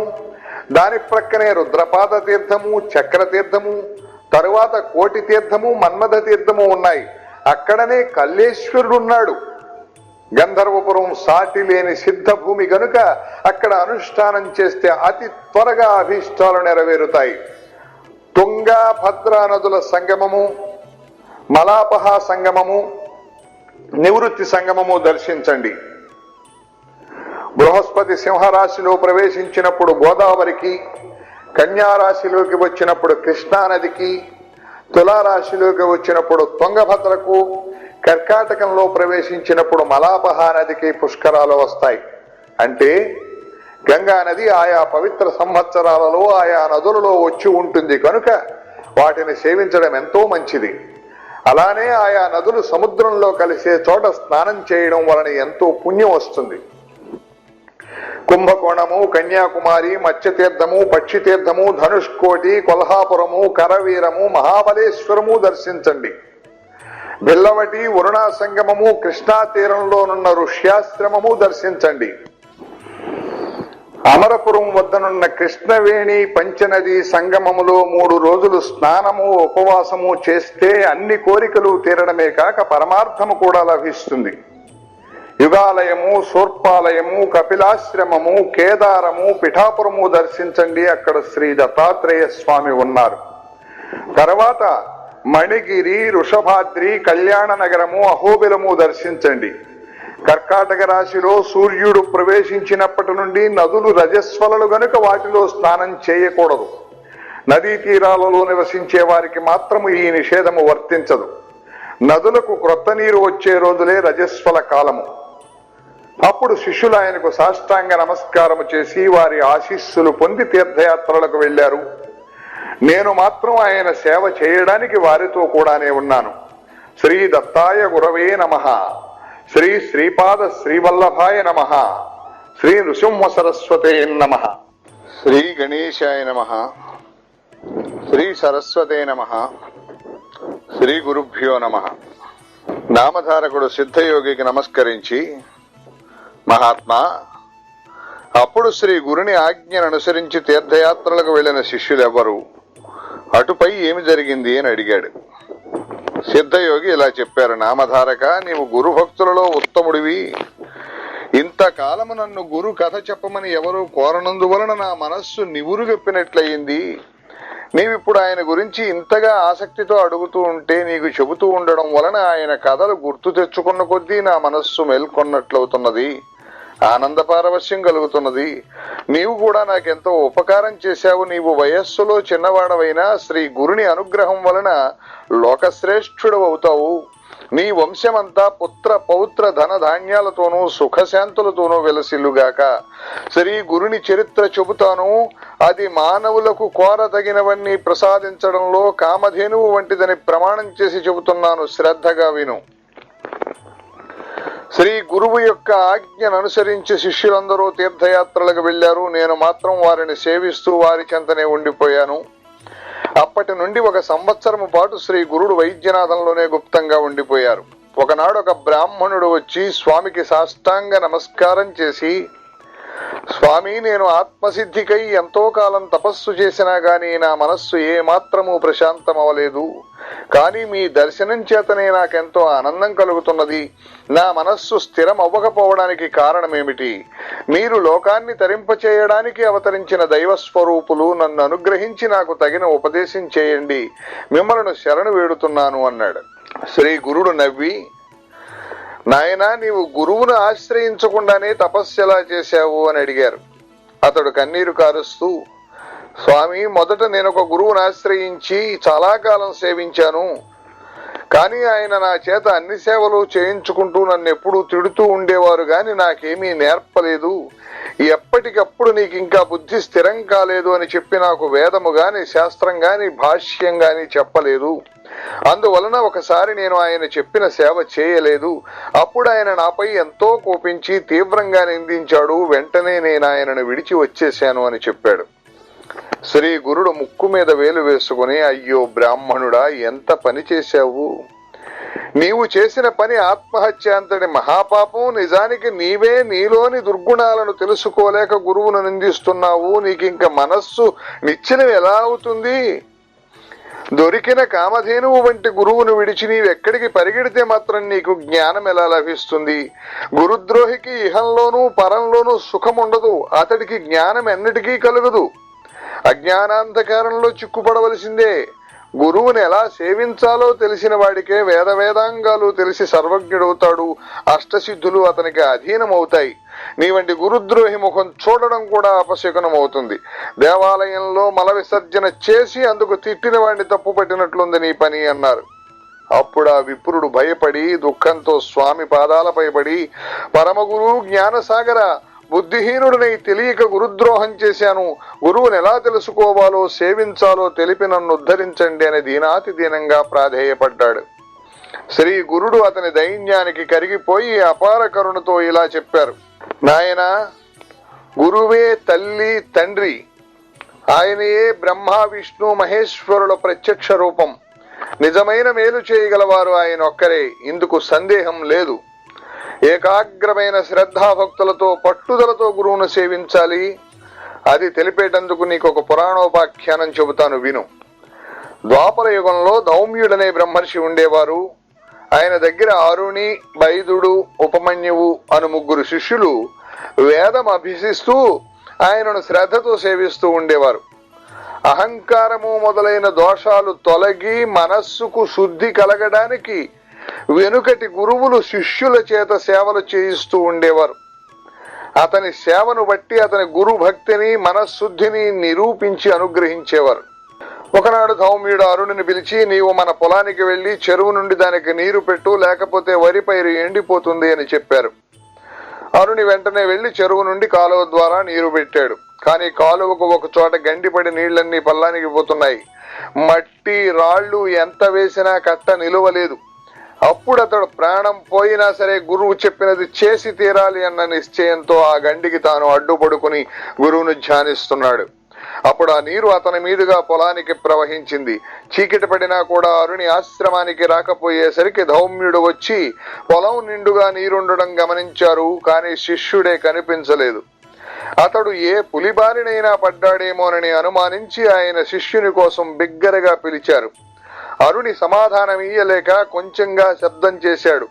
దాని ప్రక్కనే రుద్రపాద తీర్థము, చక్ర తీర్థము, తరువాత కోటి తీర్థము, మన్మథ తీర్థము ఉన్నాయి. అక్కడనే కల్లేశ్వరుడున్నాడు. గంధర్వపురం సాటి లేని సిద్ధ భూమి గనుక అక్కడ అనుష్ఠానం చేస్తే అతి త్వరగా అభీష్టాలు నెరవేరుతాయి. తుంగా, భద్రా నదుల సంగమము, మలాపహ సంగమము, నివృత్తి సంగమము దర్శించండి. బృహస్పతి సింహరాశిలో ప్రవేశించినప్పుడు గోదావరికి, కన్యారాశిలోకి వచ్చినప్పుడు కృష్ణానదికి, తులారాశిలోకి వచ్చినప్పుడు తుంగభద్రకు, కర్కాటకంలో ప్రవేశించినప్పుడు మలాపహ నదికి పుష్కరాలు వస్తాయి. అంటే గంగా నది ఆయా పవిత్ర సంవత్సరాలలో ఆయా నదులలో వచ్చి ఉంటుంది కనుక వాటిని సేవించడం ఎంతో మంచిది. అలానే ఆయా నదులు సముద్రంలో కలిసే చోట స్నానం చేయడం వలన ఎంతో పుణ్యం వస్తుంది. కుంభకోణము, కన్యాకుమారి, మత్స్యతీర్థము, పక్షితీర్థము, ధనుష్కోటి, కొల్హాపురము, కరవీరము, మహాబలేశ్వరము దర్శించండి. బిల్లవటి, వరుణా సంగమము, కృష్ణా తీరంలోనున్న ఋష్యాశ్రమము దర్శించండి. అమరపురం వద్దనున్న కృష్ణవేణి పంచనది సంగమములో 3 రోజులు స్నానము, ఉపవాసము చేస్తే అన్ని కోరికలు తీరడమే కాక పరమార్థము కూడా లభిస్తుంది. యుగాలయము, శూర్పాలయము, కపిలాశ్రమము, కేదారము, పిఠాపురము దర్శించండి. అక్కడ శ్రీ దత్తాత్రేయ స్వామి ఉన్నారు. తర్వాత మణిగిరి, వృషభాద్రి, కళ్యాణ నగరము, అహోబిలము దర్శించండి. కర్కాటక రాశిలో సూర్యుడు ప్రవేశించినప్పటి నుండి నదులు రజస్వలలు గనుక వాటిలో స్నానం చేయకూడదు. నదీ తీరాలలో నివసించే వారికి మాత్రము ఈ నిషేధము వర్తించదు. నదులకు క్రొత్త నీరు వచ్చే రోజులే రజస్వల కాలము. అప్పుడు శిష్యులు ఆయనకు సాష్టాంగ నమస్కారము చేసి వారి ఆశీస్సులు పొంది తీర్థయాత్రలకు వెళ్లారు. నేను మాత్రం ఆయన సేవ చేయడానికి వారితో కూడానే ఉన్నాను. శ్రీ దత్తాయ గురవే నమః, శ్రీ శ్రీపాద శ్రీవల్లభాయ నమః, శ్రీ నృసింహ సరస్వతే నమః, శ్రీ గణేశాయ నమః, శ్రీ సరస్వతే నమః, శ్రీ గురుభ్యో నమః. నామధారకుడు సిద్ధయోగికి నమస్కరించి, మహాత్మా, అప్పుడు శ్రీ గురుని ఆజ్ఞను అనుసరించి తీర్థయాత్రలకు వెళ్లిన శిష్యులెవ్వరు? అటుపై ఏమి జరిగింది అని అడిగాడు. సిద్ధయోగి ఇలా చెప్పారు. నామధారక, నీవు గురు భక్తులలో ఉత్తముడివి. ఇంతకాలము నన్ను గురు కథ చెప్పమని ఎవరూ కోరనందువలన నా మనస్సు నివురుగప్పినట్లయింది. నీవిప్పుడు ఆయన గురించి ఇంతగా ఆసక్తితో అడుగుతూ ఉంటే నీకు చెబుతూ ఉండడం వలన ఆయన కథలు గుర్తు తెచ్చుకున్న కొద్దీ నా మనస్సు మేల్కొన్నట్లవుతున్నది. ఆనంద పారవశ్యం కలుగుతున్నది. నీవు కూడా నాకెంతో ఉపకారం చేశావు. నీవు వయస్సులో చిన్నవాడవైనా శ్రీ గురుని అనుగ్రహం వలన లోకశ్రేష్ఠుడవుతావు. నీ వంశమంతా పుత్ర పౌత్ర ధన ధాన్యాలతోనూ సుఖశాంతులతోనూ వెలసిల్లుగాక. శ్రీ గురుని చరిత్ర చెబుతాను. అది మానవులకు కోరదగినవన్నీ ప్రసాదించడంలో కామధేనువు వంటిదని ప్రమాణం చేసి చెబుతున్నాను. శ్రద్ధగా విను. శ్రీ గురువు యొక్క ఆజ్ఞను అనుసరించి శిష్యులందరూ తీర్థయాత్రలకు వెళ్లారు. నేను మాత్రం వారిని సేవిస్తూ వారి చెంతనే ఉండిపోయాను. అప్పటి నుండి 1 సంవత్సరము పాటు శ్రీ గురుడు వైద్యనాథంలోనే గుప్తంగా ఉండిపోయారు. ఒకనాడు ఒక బ్రాహ్మణుడు వచ్చి స్వామికి సాష్టాంగ నమస్కారం చేసి, స్వామి, నేను ఆత్మసిద్ధికై ఎంతో కాలం తపస్సు చేసినా గాని నా మనస్సు ఏ మాత్రము ప్రశాంతమవలేదు. కానీ మీ దర్శనం చేతనే నాకెంతో ఆనందం కలుగుతున్నది. నా మనస్సు స్థిరం అవ్వకపోవడానికి కారణమేమిటి? మీరు లోకాన్ని తరింపచేయడానికి అవతరించిన దైవస్వరూపులు. నన్ను అనుగ్రహించి నాకు తగిన ఉపదేశం చేయండి. మిమ్మల్ని శరణు వేడుతున్నాను అన్నాడు. శ్రీ గురుడు నవ్వి, నాయనా, నీవు గురువును ఆశ్రయించకుండానే తపస్సు ఎలా చేశావు అని అడిగారు. అతడు కన్నీరు కారుస్తూ, స్వామి, మొదట నేను ఒక గురువును ఆశ్రయించి చాలా కాలం సేవించాను. కానీ ఆయన నా చేత అన్ని సేవలు చేయించుకుంటూ నన్ను ఎప్పుడూ తిడుతూ ఉండేవారు గాని నాకేమీ నేర్పలేదు. ఎప్పటికప్పుడు నీకు ఇంకా బుద్ధి స్థిరం కాలేదు అని చెప్పి నాకు వేదము గాని శాస్త్రం గాని భాష్యం గాని చెప్పలేదు. అందువలన ఒకసారి నేను ఆయన చెప్పిన సేవ చేయలేదు. అప్పుడు ఆయన నాపై ఎంతో కోపించి తీవ్రంగా నిందించాడు. వెంటనే నేను ఆయనను విడిచి వచ్చేశాను అని చెప్పాడు. శ్రీ గురుడు ముక్కు మీద వేలు వేసుకుని, అయ్యో బ్రాహ్మణుడా, ఎంత పని చేశావు! నీవు చేసిన పని ఆత్మహత్య అంతటి మహాపాపం. నిజానికి నీవే నీలోని దుర్గుణాలను తెలుసుకోలేక గురువును నిందిస్తున్నావు. నీకింక మనస్సు నిశ్చలం ఎలా అవుతుంది? దొరికిన కామధేనువు వంటి గురువును విడిచి నీవెక్కడికి పరిగెడితే మాత్రం నీకు జ్ఞానం ఎలా లభిస్తుంది? గురుద్రోహికి ఇహంలోనూ పరంలోనూ సుఖముండదు. అతడికి జ్ఞానం ఎన్నటికీ కలుగదు. అజ్ఞానాంధకారంలో చిక్కుపడవలసిందే. గురువుని ఎలా సేవించాలో తెలిసిన వాడికే వేదాంగాలు తెలిసి సర్వజ్ఞుడవుతాడు. అష్టసిద్ధులు అతనికి అధీనమవుతాయి. నీ వంటి గురుద్రోహి ముఖం చూడడం కూడా అపశకునమవుతుంది. దేవాలయంలో మల విసర్జన చేసి అందుకు తిట్టిన వాడిని తప్పు పట్టినట్లుంది నీ పని అన్నారు. అప్పుడు ఆ విప్రుడు భయపడి దుఃఖంతో స్వామి పాదాలపై పడి, పరమగురు జ్ఞానసాగర, బుద్ధిహీనుడినై తెలియక గురుద్రోహం చేశాను. గురువుని ఎలా తెలుసుకోవాలో సేవించాలో తెలిపి నన్ను ఉద్ధరించండి అని దీనాతి దీనంగా ప్రాధేయపడ్డాడు. శ్రీ గురుడు అతని దైన్యానికి కరిగిపోయి అపార కరుణతో ఇలా చెప్పారు. నాయనా, గురువే తల్లి తండ్రి, ఆయనయే బ్రహ్మ విష్ణు మహేశ్వరుల ప్రత్యక్ష రూపం. నిజమైన మేలు చేయగలవారు ఆయన ఒక్కరే, ఇందుకు సందేహం లేదు. ఏకాగ్రమైన శ్రద్ధాభక్తులతో పట్టుదలతో గురువును సేవించాలి. అది తెలిపేటందుకు నీకు ఒక పురాణోపాఖ్యానం చెబుతాను, విను. ద్వాపర యుగంలో ధౌమ్యుడనే బ్రహ్మర్షి ఉండేవారు. ఆయన దగ్గర అరుణి, బైదుడు, ఉపమన్యువు అను 3 శిష్యులు వేదం అభ్యసిస్తూ ఆయనను శ్రద్ధతో సేవిస్తూ ఉండేవారు. అహంకారము మొదలైన దోషాలు తొలగి మనస్సుకు శుద్ధి కలగడానికి వెనుకటి గురువులు శిష్యుల చేత సేవలు చేయిస్తూ ఉండేవారు. అతని సేవను బట్టి అతని గురు భక్తిని మనశుద్ధిని నిరూపించి అనుగ్రహించేవారు. ఒకనాడు ధౌమ్యుడు అరుణిని పిలిచి, నీవు మన పొలానికి వెళ్లి చెరువు నుండి దానికి నీరు పెట్టు, లేకపోతే వరి పైరు ఎండిపోతుంది అని చెప్పారు. అరుణి వెంటనే వెళ్లి చెరువు నుండి కాలువ ద్వారా నీరు పెట్టాడు. కానీ కాలువకు ఒక చోట గండిపడి నీళ్లన్నీ పల్లానికి పోతున్నాయి. మట్టి రాళ్లు ఎంత వేసినా కట్ట నిలువలేదు. అప్పుడు అతడు ప్రాణం పోయినా సరే గురువు చెప్పినది చేసి తీరాలి అన్న నిశ్చయంతో ఆ గండికి తాను అడ్డుపడుకుని గురువును ధ్యానిస్తున్నాడు. అప్పుడు ఆ నీరు అతని మీదుగా పొలానికి ప్రవహించింది. చీకటి పడినా కూడా అరుణి ఆశ్రమానికి రాకపోయేసరికి ధౌమ్యుడు వచ్చి పొలం నిండుగా నీరుండడం గమనించారు. కానీ శిష్యుడే కనిపించలేదు. అతడు ఏ పులిబారినైనా పడ్డాడేమోనని అనుమానించి ఆయన శిష్యుని కోసం బిగ్గరగా పిలిచారు. అరుణి సమాధానం ఇయ్యలేక కొంచెంగా శబ్దం చేశాడు.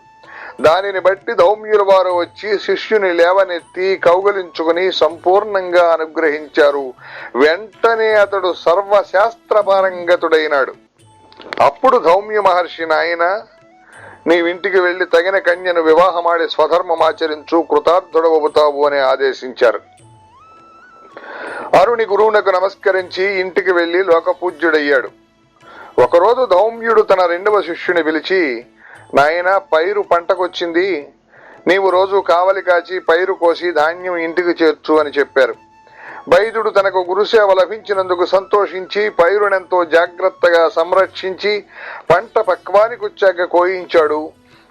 దానిని బట్టి ధౌమ్యుల వారు వచ్చి శిష్యుని లేవనెత్తి కౌగలించుకుని సంపూర్ణంగా అనుగ్రహించారు. వెంటనే అతడు సర్వశాస్త్రపారంగతుడైనాడు. అప్పుడు ధౌమ్య మహర్షి, నాయన, నీవింటికి వెళ్లి తగిన కన్యను వివాహమాడి స్వధర్మమాచరించు, కృతార్థుడవుతావు అని ఆదేశించారు. అరుణి గురువునకు నమస్కరించి ఇంటికి వెళ్లి లోకపూజ్యుడయ్యాడు. ఒకరోజు ధౌమ్యుడు తన 2వ శిష్యుని పిలిచి, నాయన, పైరు పంటకొచ్చింది. నీవు రోజు కావలి కాచి పైరు కోసి ధాన్యం ఇంటికి చేర్చు అని చెప్పారు. బైదుడు తనకు గురుసేవ లభించినందుకు సంతోషించి పైరునెంతో జాగ్రత్తగా సంరక్షించి పంట పక్వానికొచ్చాక కోయించాడు.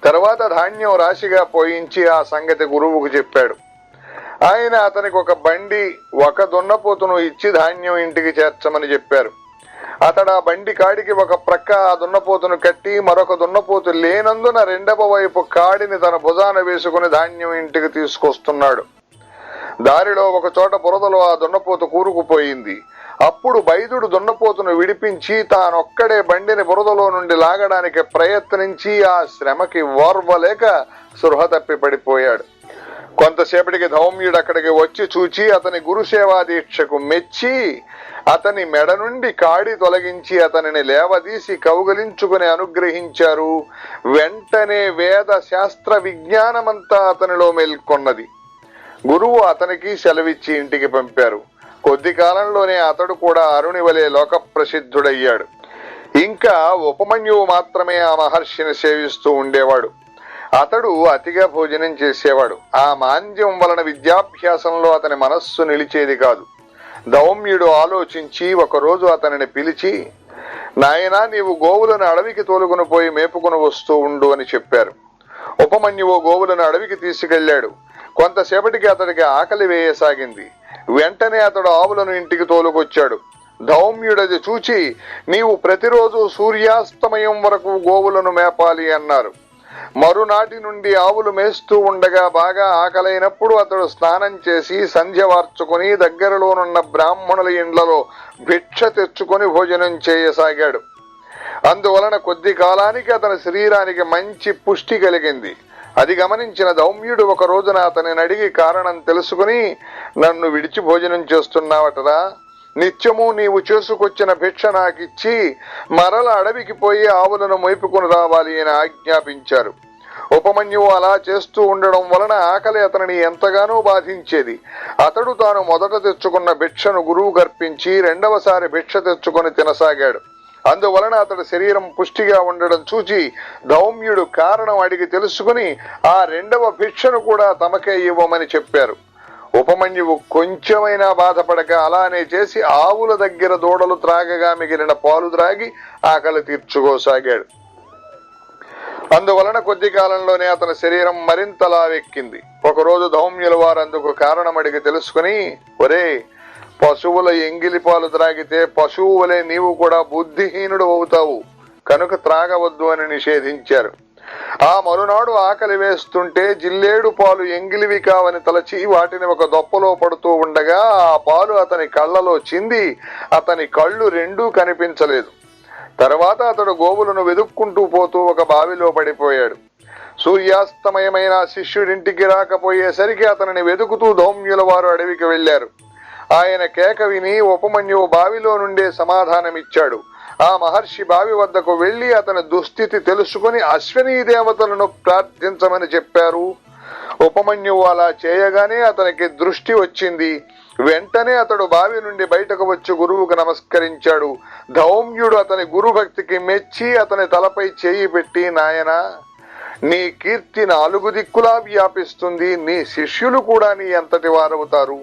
తర్వాత ధాన్యం రాశిగా పోయించి ఆ సంగతి గురువుకు చెప్పాడు. ఆయన అతనికి ఒక బండి, ఒక దున్నపోతును ఇచ్చి ధాన్యం ఇంటికి చేర్చమని చెప్పారు. అతడు ఆ బండి కాడికి ఒక ప్రక్క ఆ దున్నపోతును కట్టి, మరొక దున్నపోతు లేనందున 2వ వైపు కాడిని తన భుజాన వేసుకుని ధాన్యం ఇంటికి తీసుకొస్తున్నాడు. దారిలో ఒక చోట బురదలో ఆ దున్నపోతు కూరుకుపోయింది. అప్పుడు బైదుడు దున్నపోతును విడిపించి తానొక్కడే బండిని బురదలో నుండి లాగడానికి ప్రయత్నించి ఆ శ్రమకి ఓర్వలేక సృహ తప్పి పడిపోయాడు. కొంతసేపటికి ధౌమ్యుడు అక్కడికి వచ్చి చూచి అతని గురుసేవా దీక్షకు మెచ్చి అతని మెడ నుండి కాడి తొలగించి అతనిని లేవదీసి కౌగలించుకుని అనుగ్రహించారు. వెంటనే వేద శాస్త్ర విజ్ఞానమంతా అతనిలో మేల్కొన్నది. గురువు అతనికి సెలవిచ్చి ఇంటికి పంపారు. కొద్ది కాలంలోనే అతడు కూడా అరుణి వలె లోక ప్రసిద్ధుడయ్యాడు. ఇంకా ఉపమన్యువు మాత్రమే ఆ మహర్షిని సేవిస్తూ ఉండేవాడు. అతడు అతిగా భోజనం చేసేవాడు. ఆ మాంద్యం వలన విద్యాభ్యాసంలో అతని మనస్సు నిలిచేది కాదు. ధౌమ్యుడు ఆలోచించి ఒకరోజు అతనిని పిలిచి, నాయనా, నీవు గోవులను అడవికి తోలుకుని పోయి మేపుకుని వస్తూ ఉండు అని చెప్పారు. ఉపమన్యువు గోవులను అడవికి తీసుకెళ్లాడు. కొంతసేపటికి అతడికి ఆకలి వేయసాగింది. వెంటనే అతడు ఆవులను ఇంటికి తోలుకొచ్చాడు. ధౌమ్యుడది చూచి, నీవు ప్రతిరోజు సూర్యాస్తమయం వరకు గోవులను మేపాలి అన్నారు. మరునాటి నుండి ఆవులు మేస్తూ ఉండగా బాగా ఆకలైనప్పుడు అతడు స్నానం చేసి సంధ్య వార్చుకుని దగ్గరలోనున్న బ్రాహ్మణుల ఇండ్లలో భిక్ష తెచ్చుకొని భోజనం చేయసాగాడు. అందువలన కొద్ది కాలానికి అతని శరీరానికి మంచి పుష్టి కలిగింది. అది గమనించిన ధౌమ్యుడు ఒక రోజున అతనిని అడిగి కారణం తెలుసుకుని, నన్ను విడిచి భోజనం చేస్తున్నావటరా? నిత్యము నీవు చేసుకొచ్చిన భిక్ష నాకిచ్చి మరల అడవికి పోయి ఆవులను మేపుకుని రావాలి అని ఆజ్ఞాపించారు. ఉపమన్యువు అలా చేస్తూ ఉండడం వలన ఆకలి అతనిని ఎంతగానో బాధించేది. అతడు తాను మొదట తెచ్చుకున్న భిక్షను గురువు గర్పించి 2వసారి భిక్ష తెచ్చుకొని తినసాగాడు. అందువలన అతడి శరీరం పుష్టిగా ఉండడం చూచి ధౌమ్యుడు కారణం అడిగి తెలుసుకుని ఆ 2వ భిక్షను కూడా తమకే ఇవ్వమని చెప్పారు. ఉపమన్యువు కొంచెమైనా బాధపడక అలానే చేసి ఆవుల దగ్గర దూడలు త్రాగగా మిగిలిన పాలు త్రాగి ఆకలి తీర్చుకోసాగాడు. అందువలన కొద్ది కాలంలోనే అతని శరీరం మరింతలా వెక్కింది. ఒకరోజు ధౌమ్యుల వారు అందుకు కారణం అడిగి తెలుసుకుని, ఒరే, పశువుల ఎంగిలి పాలు త్రాగితే పశువు వలె నీవు కూడా బుద్ధిహీనుడు అవుతావు, కనుక త్రాగవద్దు అని నిషేధించారు. ఆ మరునాడు ఆకలి వేస్తుంటే జిల్లేడు పాలు ఎంగిలివి కావని తలచి వాటిని ఒక దొప్పలో పడుతూ ఉండగా ఆ పాలు అతని కళ్లలో చింది అతని కళ్ళు రెండూ కనిపించలేదు. తర్వాత అతడు గోవులను వెదుక్కుంటూ పోతూ ఒక బావిలో పడిపోయాడు. సూర్యాస్తమయమైన శిష్యుడింటికి రాకపోయేసరికి అతనిని వెతుకుతూ ధౌమ్యుల వారు అడవికి వెళ్లారు. ఆయన కేక విని ఉపమన్యువు బావిలో నుండే సమాధానమిచ్చాడు. ఆ మహర్షి బావి వద్దకు వెళ్లి అతని దుస్థితి తెలుసుకుని అశ్వినీ దేవతలను ప్రార్థించమని చెప్పారు. ఉపమన్యువు అలా చేయగానే అతనికి దృష్టి వచ్చింది. వెంటనే అతడు బావి నుండి బయటకు వచ్చి గురువుకు నమస్కరించాడు. ధౌమ్యుడు అతని గురుభక్తికి మెచ్చి అతని తలపై చేయి పెట్టి, నాయనా, నీ కీర్తి 4 దిక్కులా వ్యాపిస్తుంది. నీ శిష్యులు కూడా నీ అంతటి వారవుతారు.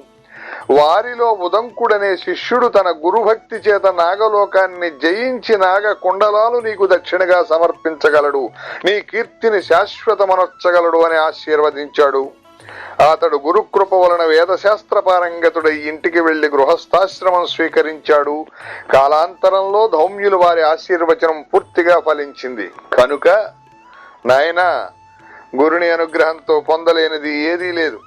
వారిలో ఉదంకుడనే శిష్యుడు తన గురుభక్తి చేత నాగలోకాన్ని జయించి నాగ కుండలాలు నీకు దక్షిణగా సమర్పించగలడు, నీ కీర్తిని శాశ్వతమనొచ్చగలడు అని ఆశీర్వదించాడు. అతడు గురుకృప వలన వేదశాస్త్ర పారంగతుడై ఇంటికి వెళ్లి గృహస్థాశ్రమం స్వీకరించాడు. కాలాంతరంలో ధౌమ్యులు వారి ఆశీర్వచనం పూర్తిగా ఫలించింది. కనుక నాయనా, గురుని అనుగ్రహంతో పొందలేనిది ఏదీ లేదు.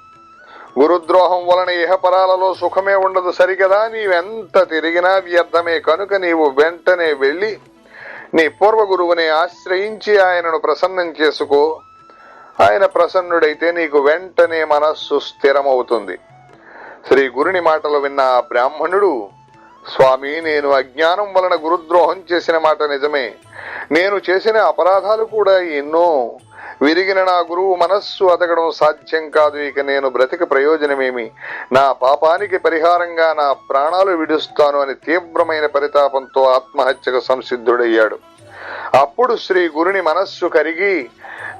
గురుద్రోహం వలన ఇహపరాలలో సుఖమే ఉండదు సరికదా, నీవెంత తిరిగినా వ్యర్థమే. కనుక నీవు వెంటనే వెళ్లి నీ పూర్వ గురువుని ఆశ్రయించి ఆయనను ప్రసన్నం చేసుకో. ఆయన ప్రసన్నుడైతే నీకు వెంటనే మనస్సు స్థిరమవుతుంది. శ్రీ గురుని మాటలు విన్న ఆ బ్రాహ్మణుడు, స్వామి, నేను అజ్ఞానం వలన గురుద్రోహం చేసిన మాట నిజమే. నేను చేసిన అపరాధాలు కూడా ఎన్నో. విరిగిన నా గురువు మనస్సు అతకడం సాధ్యం కాదు. ఇక నేను బ్రతిక ప్రయోజనమేమి? నా పాపానికి పరిహారంగా నా ప్రాణాలు విడుస్తాను అని తీవ్రమైన పరితాపంతో ఆత్మహత్యకు సంసిద్ధుడయ్యాడు. అప్పుడు శ్రీ గురుని మనస్సు కరిగి,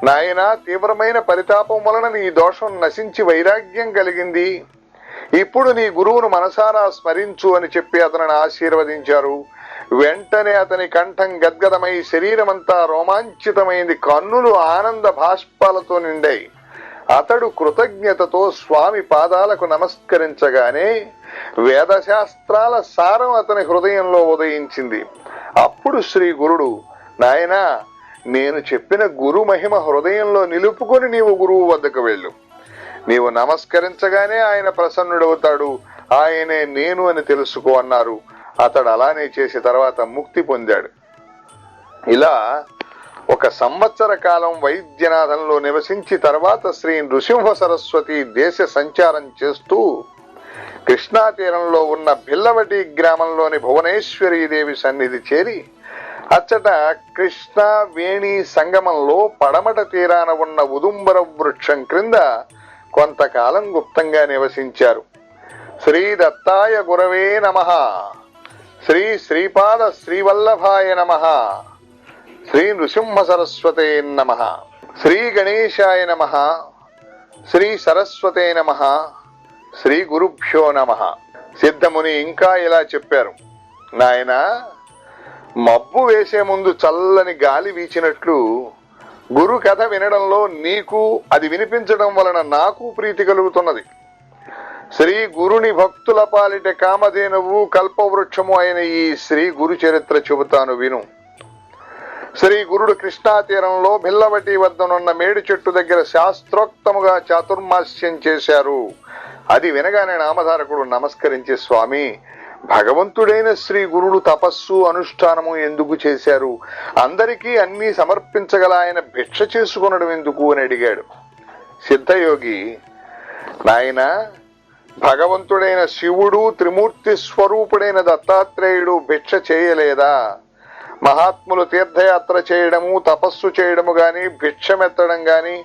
నాయనా, తీవ్రమైన పరితాపం వలన నీ దోషం నశించి వైరాగ్యం కలిగింది. ఇప్పుడు నీ గురువును మనసారా స్మరించు అని చెప్పి అతనిని ఆశీర్వదించారు. వెంటనే అతని కంఠం గద్గదమై శరీరమంతా రోమాంచితమైంది. కన్నులు ఆనంద భాష్పాలతో నిండాయి. అతడు కృతజ్ఞతతో స్వామి పాదాలకు నమస్కరించగానే వేదశాస్త్రాల సారం అతని హృదయంలో ఉదయించింది. అప్పుడు శ్రీ గురుడు, నాయనా, నేను చెప్పిన గురు మహిమ హృదయంలో నిలుపుకొని నీవు గురువు వద్దకు వెళ్ళు. నీవు నమస్కరించగానే ఆయన ప్రసన్నుడవుతాడు. ఆయనే నేను అని తెలుసుకో అన్నారు. అతడు అలానే చేసి తర్వాత ముక్తి పొందాడు. ఇలా 1 సంవత్సర కాలం వైద్యనాథంలో నివసించి తర్వాత శ్రీ నృసింహ సరస్వతి దేశ సంచారం చేస్తూ కృష్ణా తీరంలో ఉన్న భిల్లవటి గ్రామంలోని భువనేశ్వరీదేవి సన్నిధి చేరి అచ్చట కృష్ణ వేణి సంగమంలో పడమట తీరాన ఉన్న ఉదుంబర వృక్షం క్రింద కొంతకాలం గుప్తంగా నివసించారు. శ్రీ దత్తాయ గురవే నమః, శ్రీ శ్రీపాద శ్రీవల్లభాయ నమః, శ్రీ నృసింహ సరస్వతే నమః, శ్రీ గణేశాయ నమః, శ్రీ సరస్వతే నమః, శ్రీ గురుభ్యో నమః. సిద్ధముని ఇంకా ఇలా చెప్పారు, నాయనా, మబ్బు వేసే ముందు చల్లని గాలి వీచినట్లు గురు కథ వినడంలో నీకు, అది వినిపించడం వలన నాకు ప్రీతి కలుగుతున్నది. శ్రీ గురుని భక్తుల పాలిట కామధేనువు కల్పవృక్షము అయిన ఈ శ్రీ గురు చరిత్ర చెబుతాను విను. శ్రీ గురుడు కృష్ణా తీరంలో భిల్లవటి వద్దనున్న మేడి చెట్టు దగ్గర శాస్త్రోక్తముగా చాతుర్మాస్యం చేశారు. అది వినగానే నామధారకుడు నమస్కరించి, స్వామి, భగవంతుడైన శ్రీ గురుడు తపస్సు అనుష్ఠానము ఎందుకు చేశారు? అందరికీ అన్ని సమర్పించగల ఆయన భిక్ష చేసుకునడం ఎందుకు అని అడిగాడు. సిద్ధయోగి, నాయనా, భగవంతుడైన శివుడు, త్రిమూర్తి స్వరూపుడైన దత్తాత్రేయుడు భిక్ష చేయలేదా? మహాత్ములు తీర్థయాత్ర చేయడము, తపస్సు చేయడము గాని, భిక్షమెత్తడం గాని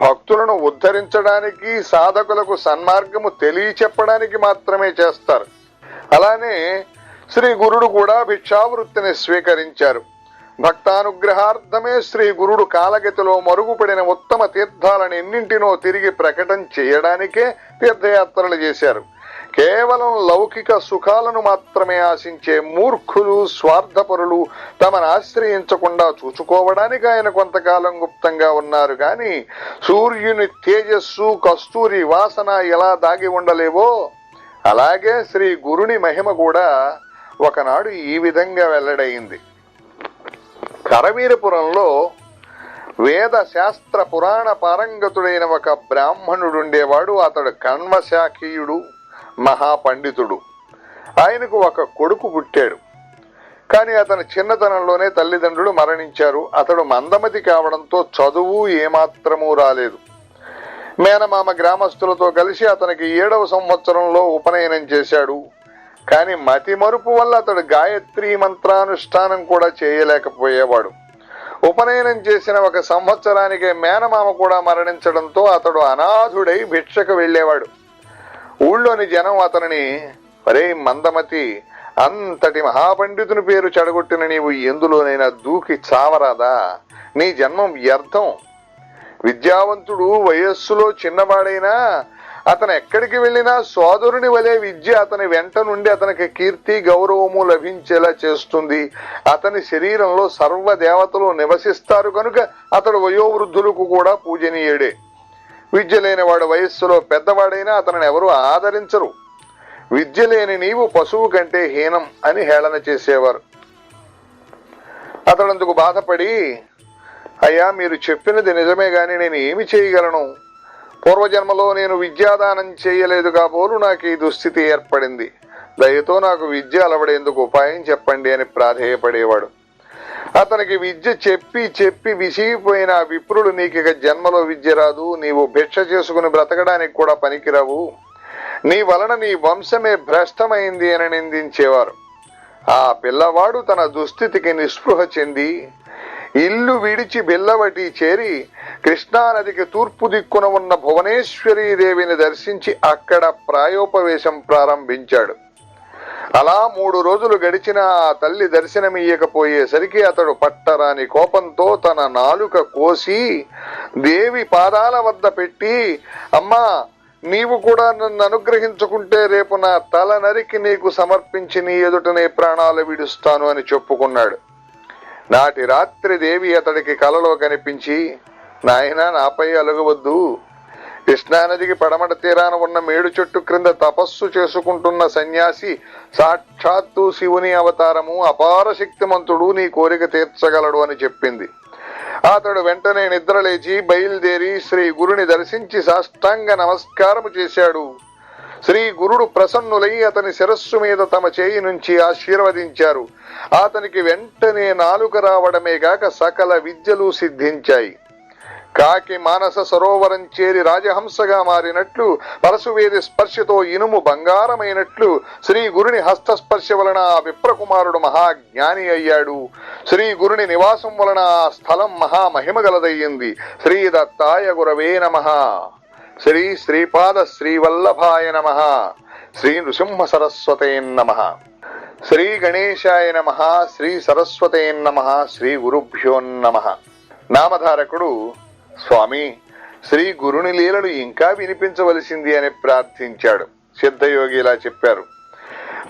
భక్తులను ఉద్ధరించడానికి, సాధకులకు సన్మార్గము తెలియచెప్పడానికి మాత్రమే చేస్తారు. అలానే శ్రీ గురుడు కూడా భిక్షావృత్తిని స్వీకరించారు. భక్తానుగ్రహార్థమే శ్రీ గురుడు కాలగతిలో మరుగుపడిన ఉత్తమ తీర్థాలను ఎన్నింటినో తిరిగి ప్రకటన చేయడానికే తీర్థయాత్రలు చేశారు. కేవలం లౌకిక సుఖాలను మాత్రమే ఆశించే మూర్ఖులు, స్వార్థపరులు తమను ఆశ్రయించకుండా చూసుకోవడానికి ఆయన కొంతకాలం గుప్తంగా ఉన్నారు గాని సూర్యుని తేజస్సు, కస్తూరి వాసన ఎలా దాగి ఉండలేవో అలాగే శ్రీ గురుని మహిమ కూడా ఒకనాడు ఈ విధంగా వెల్లడైంది. కరవీరపురంలో వేద శాస్త్ర పురాణ పారంగతుడైన ఒక బ్రాహ్మణుడుండేవాడు. అతడు కణ్వశాఖీయుడు, మహాపండితుడు. ఆయనకు ఒక కొడుకు పుట్టాడు. కాని అతని చిన్నతనంలోనే తల్లిదండ్రులు మరణించారు. అతడు మందమతి కావడంతో చదువు ఏమాత్రమూ రాలేదు. మేనమామ గ్రామస్తులతో కలిసి అతనికి 7వ సంవత్సరంలో ఉపనయనం చేశాడు. కాని మతి మరుపు వల్ల అతడు గాయత్రీ మంత్రానుష్ఠానం కూడా చేయలేకపోయేవాడు. ఉపనయనం చేసిన 1 సంవత్సరానికే మేనమామ కూడా మరణించడంతో అతడు అనాథుడై భిక్షకు వెళ్లేవాడు. ఊళ్ళోని జనం అతనిని, "ఒరే మందమతి, అంతటి మహాపండితుని పేరు చెడగొట్టిన నీవు ఎందులోనైనా దూకి చావరాదా? నీ జన్మం వ్యర్థం. విద్యావంతుడు, వయస్సులో చిన్నవాడైనా అతను ఎక్కడికి వెళ్లినా సోదరుని వలె విద్య అతని వెంట నుండి అతనికి కీర్తి, గౌరవము లభించేలా చేస్తుంది. అతని శరీరంలో సర్వదేవతలు నివసిస్తారు కనుక అతడు వయోవృద్ధులకు కూడా పూజనీయుడే. విద్య లేనివాడు వయస్సులో పెద్దవాడైనా అతనిని ఎవరూ ఆదరించరు. విద్య లేని నీవు పశువు కంటే హీనం" అని హేళన చేసేవారు. అతడందుకు బాధపడి, "అయ్యా, మీరు చెప్పినది నిజమే గాని నేను ఏమి చేయగలను? పూర్వజన్మలో నేను విద్యాదానం చేయలేదు కాబోలు నాకు ఈ దుస్థితి ఏర్పడింది. దయతో నాకు విద్య అలవడేందుకు ఉపాయం చెప్పండి" అని ప్రాధేయపడేవాడు. అతనికి విద్య చెప్పి చెప్పి విసిగిపోయిన ఆ విప్రుడు, "నీకిక జన్మలో విద్య రాదు. నీవు భిక్ష చేసుకుని బ్రతకడానికి కూడా పనికిరావు. నీ వలన నీ వంశమే భ్రష్టమైంది" అని నిందించేవారు. ఆ పిల్లవాడు తన దుస్థితికి నిస్పృహ చెంది ఇల్లు విడిచి బిల్లవటి చేరి కృష్ణానదికి తూర్పు దిక్కున ఉన్న భువనేశ్వరీ దేవిని దర్శించి అక్కడ ప్రాయోపవేశం ప్రారంభించాడు. అలా 3 రోజులు గడిచినా ఆ తల్లి దర్శనమియ్యకపోయేసరికి అతడు పట్టరాని కోపంతో తన నాలుక కోసి దేవి పాదాల వద్ద పెట్టి, "అమ్మా, నీవు కూడా నన్ను అనుగ్రహించుకుంటే రేపు నా తల నరికి నీకు సమర్పించి నీ ఎదుటనే ప్రాణాలు విడుస్తాను" అని చెప్పుకున్నాడు. నాటి రాత్రి దేవి అతడికి కలలో కనిపించి, "నాయనా, నాపై అలుగవద్దు. కృష్ణానదికి పడమట తీరాన ఉన్న మేడు చెట్టు క్రింద తపస్సు చేసుకుంటున్న సన్యాసి సాక్షాత్తు శివుని అవతారము, అపార శక్తిమంతుడు, నీ కోరిక తీర్చగలడు" అని చెప్పింది. అతడు వెంటనే నిద్రలేచి బయలుదేరి శ్రీ గురుని దర్శించి సాష్టాంగ నమస్కారము చేశాడు. శ్రీ గురుడు ప్రసన్నులై అతని శిరస్సు మీద తమ చేయి నుంచి ఆశీర్వదించారు. అతనికి వెంటనే నాలుక రావడమే గాక సకల విద్యలు సిద్ధించాయి. కాకి మానస సరోవరం చేరి రాజహంసగా మారినట్లు, పరశువేది స్పర్శతో ఇనుము బంగారమైనట్లు శ్రీ గురుని హస్తస్పర్శ వలన ఆ విప్రకుమారుడు మహాజ్ఞాని అయ్యాడు. శ్రీ గురుని నివాసం వలన ఆ స్థలం మహామహిమగలదయ్యింది. శ్రీ దత్తాయ గురవే నమః. శ్రీ శ్రీపాద శ్రీవల్లభాయ నమః. శ్రీ నృసింహ సరస్వతే నమః. శ్రీ గణేశాయ నమః. శ్రీ సరస్వతే నమః. శ్రీ గురుభ్యో నమః. నామధారకుడు, "స్వామి, శ్రీ గురుని లీలలు ఇంకా వినిపించవలసింది" అని ప్రార్థించాడు. సిద్ధయోగి ఇలా చెప్పారు,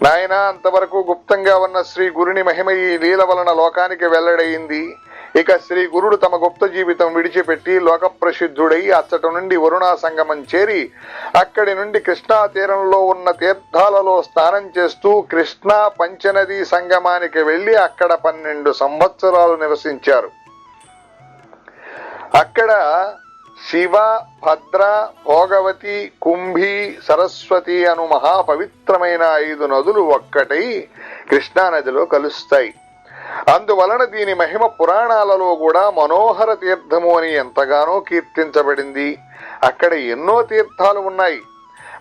"నాయనా, అంతవరకు గుప్తంగా ఉన్న శ్రీ గురుని మహిమ ఈ లీల వలన లోకానికి వెల్లడయింది. ఇక శ్రీ గురుడు తమ గుప్త జీవితం విడిచిపెట్టి లోక ప్రసిద్ధుడై అచ్చట నుండి వరుణా సంగమం చేరి అక్కడి నుండి కృష్ణా తీరంలో ఉన్న తీర్థాలలో స్నానం చేస్తూ కృష్ణా పంచనదీ సంగమానికి వెళ్లి అక్కడ 12 సంవత్సరాలు నివసించారు. అక్కడ శివ, భద్ర, భోగవతి, కుంభి, సరస్వతి అను మహాపవిత్రమైన 5 నదులు ఒక్కటై కృష్ణానదిలో కలుస్తాయి. అందువలన దీని మహిమ పురాణాలలో కూడా మనోహర తీర్థము అని ఎంతగానో కీర్తించబడింది. అక్కడ ఎన్నో తీర్థాలు ఉన్నాయి.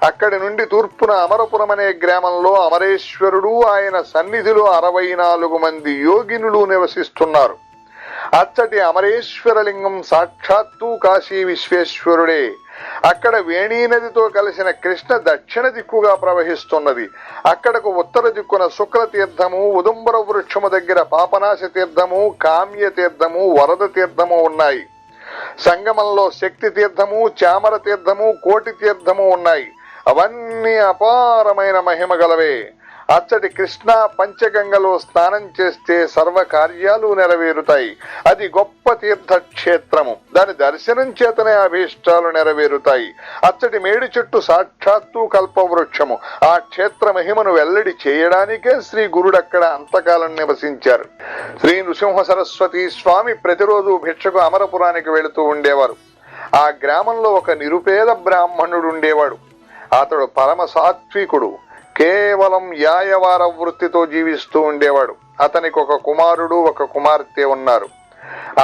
అక్కడి నుండి తూర్పున అమరపురం అనే గ్రామంలో అమరేశ్వరుడు, ఆయన సన్నిధిలో 64 మంది యోగినులు నివసిస్తున్నారు. అచ్చటి అమరేశ్వరలింగం సాక్షాత్తు కాశీ విశ్వేశ్వరుడే. అక్కడ వేణీ నదితో కలిసిన కృష్ణ దక్షిణ దిక్కుగా ప్రవహిస్తున్నది. అక్కడకు ఉత్తర దిక్కున శుక్ల తీర్థము, ఉదుంబర వృక్షము దగ్గర పాపనాశ తీర్థము, కామ్య తీర్థము, వరద తీర్థము ఉన్నాయి. సంగమంలో శక్తి తీర్థము, చామర తీర్థము, కోటి తీర్థము ఉన్నాయి. అవన్నీ అపారమైన మహిమ గలవే. అచ్చటి కృష్ణా పంచగంగలో స్నానం చేస్తే సర్వ కార్యాలు నెరవేరుతాయి. అది గొప్ప తీర్థక్షేత్రము. దాని దర్శనం చేతనే అభీష్టాలు నెరవేరుతాయి. అచ్చటి మేడి చెట్టు సాక్షాత్తు కల్పవృక్షము. ఆ క్షేత్ర మహిమను వెల్లడి చేయడానికే శ్రీ గురుడక్కడ అంతకాలం నివసించారు. శ్రీ నృసింహ సరస్వతి స్వామి ప్రతిరోజు భిక్షకు అమరపురానికి వెళుతూ ఉండేవారు. ఆ గ్రామంలో ఒక నిరుపేద బ్రాహ్మణుడు ఉండేవాడు. అతడు పరమ సాత్వికుడు. కేవలం యాయవార వృత్తితో జీవిస్తూ ఉండేవాడు. అతనికి ఒక కుమారుడు, ఒక కుమార్తె ఉన్నారు.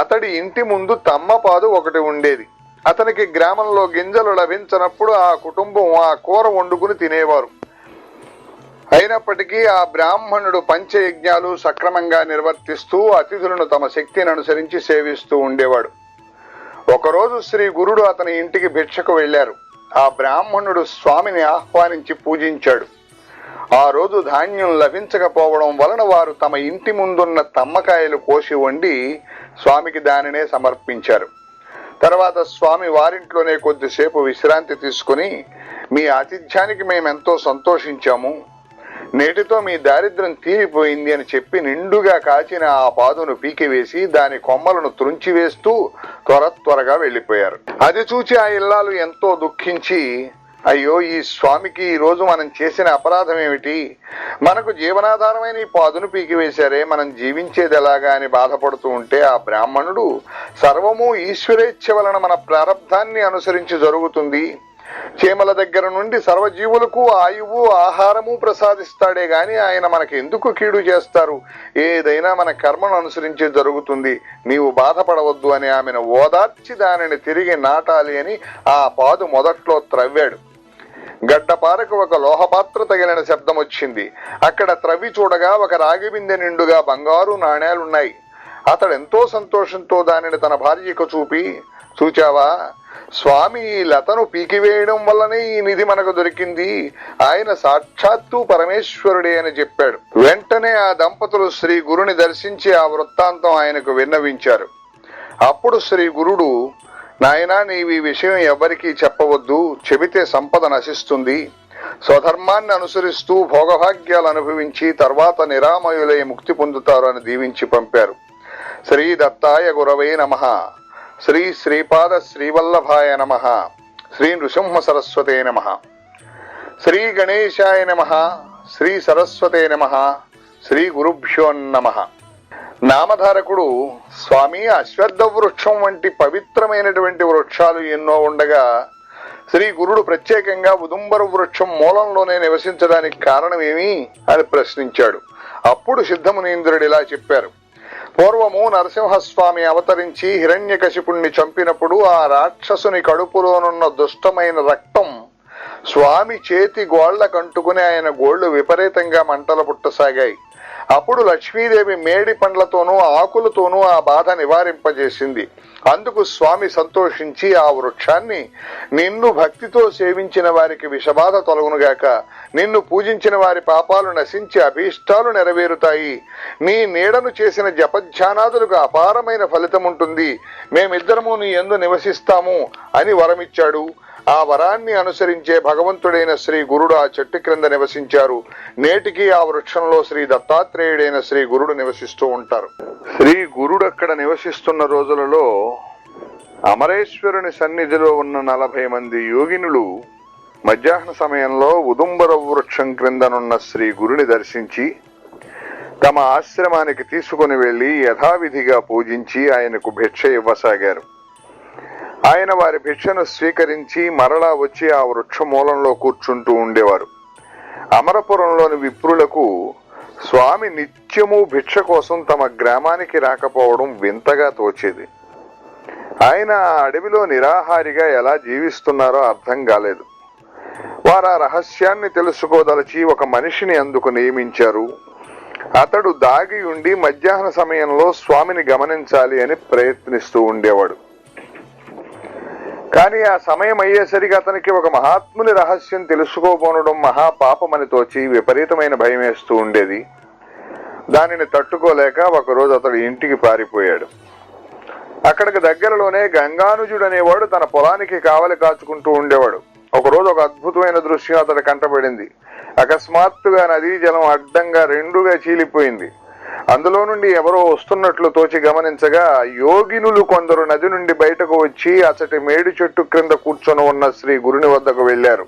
అతడి ఇంటి ముందు తమ్మపాదు ఒకటి ఉండేది. అతనికి గ్రామంలో గింజలు లభించినప్పుడు ఆ కుటుంబం ఆ కూర వండుకుని తినేవారు. అయినప్పటికీ ఆ బ్రాహ్మణుడు పంచయజ్ఞాలు సక్రమంగా నిర్వర్తిస్తూ అతిథులను తమ శక్తిని అనుసరించి సేవిస్తూ ఉండేవాడు. ఒకరోజు శ్రీ గురుడు అతని ఇంటికి భిక్షకు వెళ్లారు. ఆ బ్రాహ్మణుడు స్వామిని ఆహ్వానించి పూజించాడు. ఆ రోజు ధాన్యం లభించకపోవడం వలన వారు తమ ఇంటి ముందున్న తమ్మకాయలు కోసి వండి స్వామికి దానినే సమర్పించారు. తర్వాత స్వామి వారింట్లోనే కొద్దిసేపు విశ్రాంతి తీసుకుని, మీ ఆతిథ్యానికి మేమెంతో సంతోషించాము, నేటితో మీ దారిద్ర్యం తీరిపోయింది అని చెప్పి నిండుగా కాచిన ఆ పాదును పీకివేసి దాని కొమ్మలను త్రుంచివేస్తూ త్వరగా వెళ్లిపోయారు. అది చూచి ఆ ఇల్లాలు ఎంతో దుఃఖించి, అయ్యో, ఈ స్వామికి ఈ రోజు మనం చేసిన అపరాధం ఏమిటి? మనకు జీవనాధారమైన ఈ పాదును పీకివేశారే, మనం జీవించేది ఎలాగా అని బాధపడుతూ ఉంటే ఆ బ్రాహ్మణుడు, సర్వము ఈశ్వరేచ్ఛ వలన మన ప్రారబ్ధాన్ని అనుసరించి జరుగుతుంది. చీమల దగ్గర నుండి సర్వజీవులకు ఆయువు ఆహారము ప్రసాదిస్తాడే గాని ఆయన మనకి ఎందుకు కీడు చేస్తారు? ఏదైనా మన కర్మను అనుసరించి జరుగుతుంది, నీవు బాధపడవద్దు అని ఆమెను ఓదార్చి దానిని తిరిగి నాటాలి అని ఆ పాదు మొదట్లో త్రవ్వాడు. గడ్డపారకు ఒక లోహపాత్ర తగిలిన శబ్దం వచ్చింది. అక్కడ త్రవ్వి చూడగా ఒక రాగి బిందె నిండుగా బంగారు నాణేలున్నాయి. అతడు ఎంతో సంతోషంతో దానిని తన భార్యకు చూపి, చూచావా, స్వామి ఈ లతను పీకివేయడం వల్లనే ఈ నిధి మనకు దొరికింది. ఆయన సాక్షాత్తు పరమేశ్వరుడే అని చెప్పాడు. వెంటనే ఆ దంపతులు శ్రీ గురుని దర్శించి ఆ వృత్తాంతం ఆయనకు విన్నవించారు. అప్పుడు శ్రీ గురుడు, నాయనా, నీవు ఈ విషయం ఎవరికీ చెప్పవద్దు, చెబితే సంపద నశిస్తుంది. స్వధర్మాన్ని అనుసరిస్తూ భోగభాగ్యాలు అనుభవించి తర్వాత నిరామయులై ముక్తి పొందుతారు అని దీవించి పంపారు. శ్రీ దత్తాయ గురవే నమః. శ్రీ శ్రీపాద శ్రీవల్లభాయ నమః. శ్రీ నృసింహ సరస్వతే నమః. శ్రీ గణేశాయ నమః. శ్రీ సరస్వతే నమః. శ్రీ గురుభ్యో నమః. నామధారకుడు స్వామి అశ్వత్థ వృక్షం వంటి పవిత్రమైనటువంటి వృక్షాలు ఎన్నో ఉండగా శ్రీ గురుడు ప్రత్యేకంగా ఉదుంబర వృక్షం మూలంలోనే నివసించడానికి కారణమేమి అని ప్రశ్నించాడు. అప్పుడు సిద్ధమునీంద్రుడు ఇలా చెప్పారు. పూర్వము నరసింహస్వామి అవతరించి హిరణ్యకశిపుణ్ణి చంపినప్పుడు ఆ రాక్షసుని కడుపులోనున్న దుష్టమైన రక్తం స్వామి చేతి గోళ్లకంటుకుని ఆయన గోళ్లు విపరీతంగా మంటలు పుట్టసాగాయి. అప్పుడు లక్ష్మీదేవి మేడి పండ్లతోనూ ఆకులతోనూ ఆ బాధ నివారింపజేసింది. అందుకు స్వామి సంతోషించి ఆ వృక్షాన్ని, నిన్ను భక్తితో సేవించిన వారికి విషబాధ తొలగునుగాక, నిన్ను పూజించిన వారి పాపాలు నశించి అభీష్టాలు నెరవేరుతాయి, నీ నీడను చేసిన జపధ్యానాదులకు అపారమైన ఫలితం ఉంటుంది, మేమిద్దరము నీ యందు నివసిస్తాము అని వరమిచ్చాడు. ఆ వరాన్ని అనుసరించే భగవంతుడైన శ్రీ గురుడు ఆ చెట్టు క్రింద నివసించారు. నేటికి ఆ వృక్షంలో శ్రీ దత్తాత్రేయుడైన శ్రీ గురుడు నివసిస్తూ ఉంటారు. శ్రీ గురుడు అక్కడ నివసిస్తున్న రోజులలో అమరేశ్వరుని సన్నిధిలో ఉన్న 40 మంది యోగినులు మధ్యాహ్న సమయంలో ఉదుంబర వృక్షం క్రిందనున్న శ్రీ గురుని దర్శించి తమ ఆశ్రమానికి తీసుకుని వెళ్లి యథావిధిగా పూజించి ఆయనకు భిక్ష ఇవ్వసాగారు. ఆయన వారి భిక్షను స్వీకరించి మరలా వచ్చి ఆ వృక్ష మూలంలో కూర్చుంటూ ఉండేవారు. అమరపురంలోని విప్రులకు స్వామి నిత్యము భిక్ష కోసం తమ గ్రామానికి రాకపోవడం వింతగా తోచేది. ఆయన ఆ అడవిలో నిరాహారిగా ఎలా జీవిస్తున్నారో అర్థం కాలేదు. వారు ఆ రహస్యాన్ని తెలుసుకోదలచి ఒక మనిషిని అందుకు నియమించారు. అతడు దాగి ఉండి మధ్యాహ్న సమయంలో స్వామిని గమనించాలి అని ప్రయత్నిస్తూ ఉండేవాడు. కానీ ఆ సమయం అయ్యేసరికి అతనికి ఒక మహాత్ముని రహస్యం తెలుసుకోబోనడం మహాపాపమని తోచి విపరీతమైన భయం వేస్తూ ఉండేది. దానిని తట్టుకోలేక ఒకరోజు అతడు ఇంటికి పారిపోయాడు. అక్కడికి దగ్గరలోనే గంగానుజుడు అనేవాడు తన పొలానికి కావలి కాచుకుంటూ ఉండేవాడు. ఒకరోజు ఒక అద్భుతమైన దృశ్యం అతడి కంటపడింది. అకస్మాత్తుగా నదీ జలం అడ్డంగా రెండుగా చీలిపోయింది. అందులో నుండి ఎవరో వస్తున్నట్లు తోచి గమనించగా యోగినులు కొందరు నది నుండి బయటకు వచ్చి అచటి మేడి చెట్టు క్రింద కూర్చొని ఉన్న శ్రీ గురుని వద్దకు వెళ్లారు.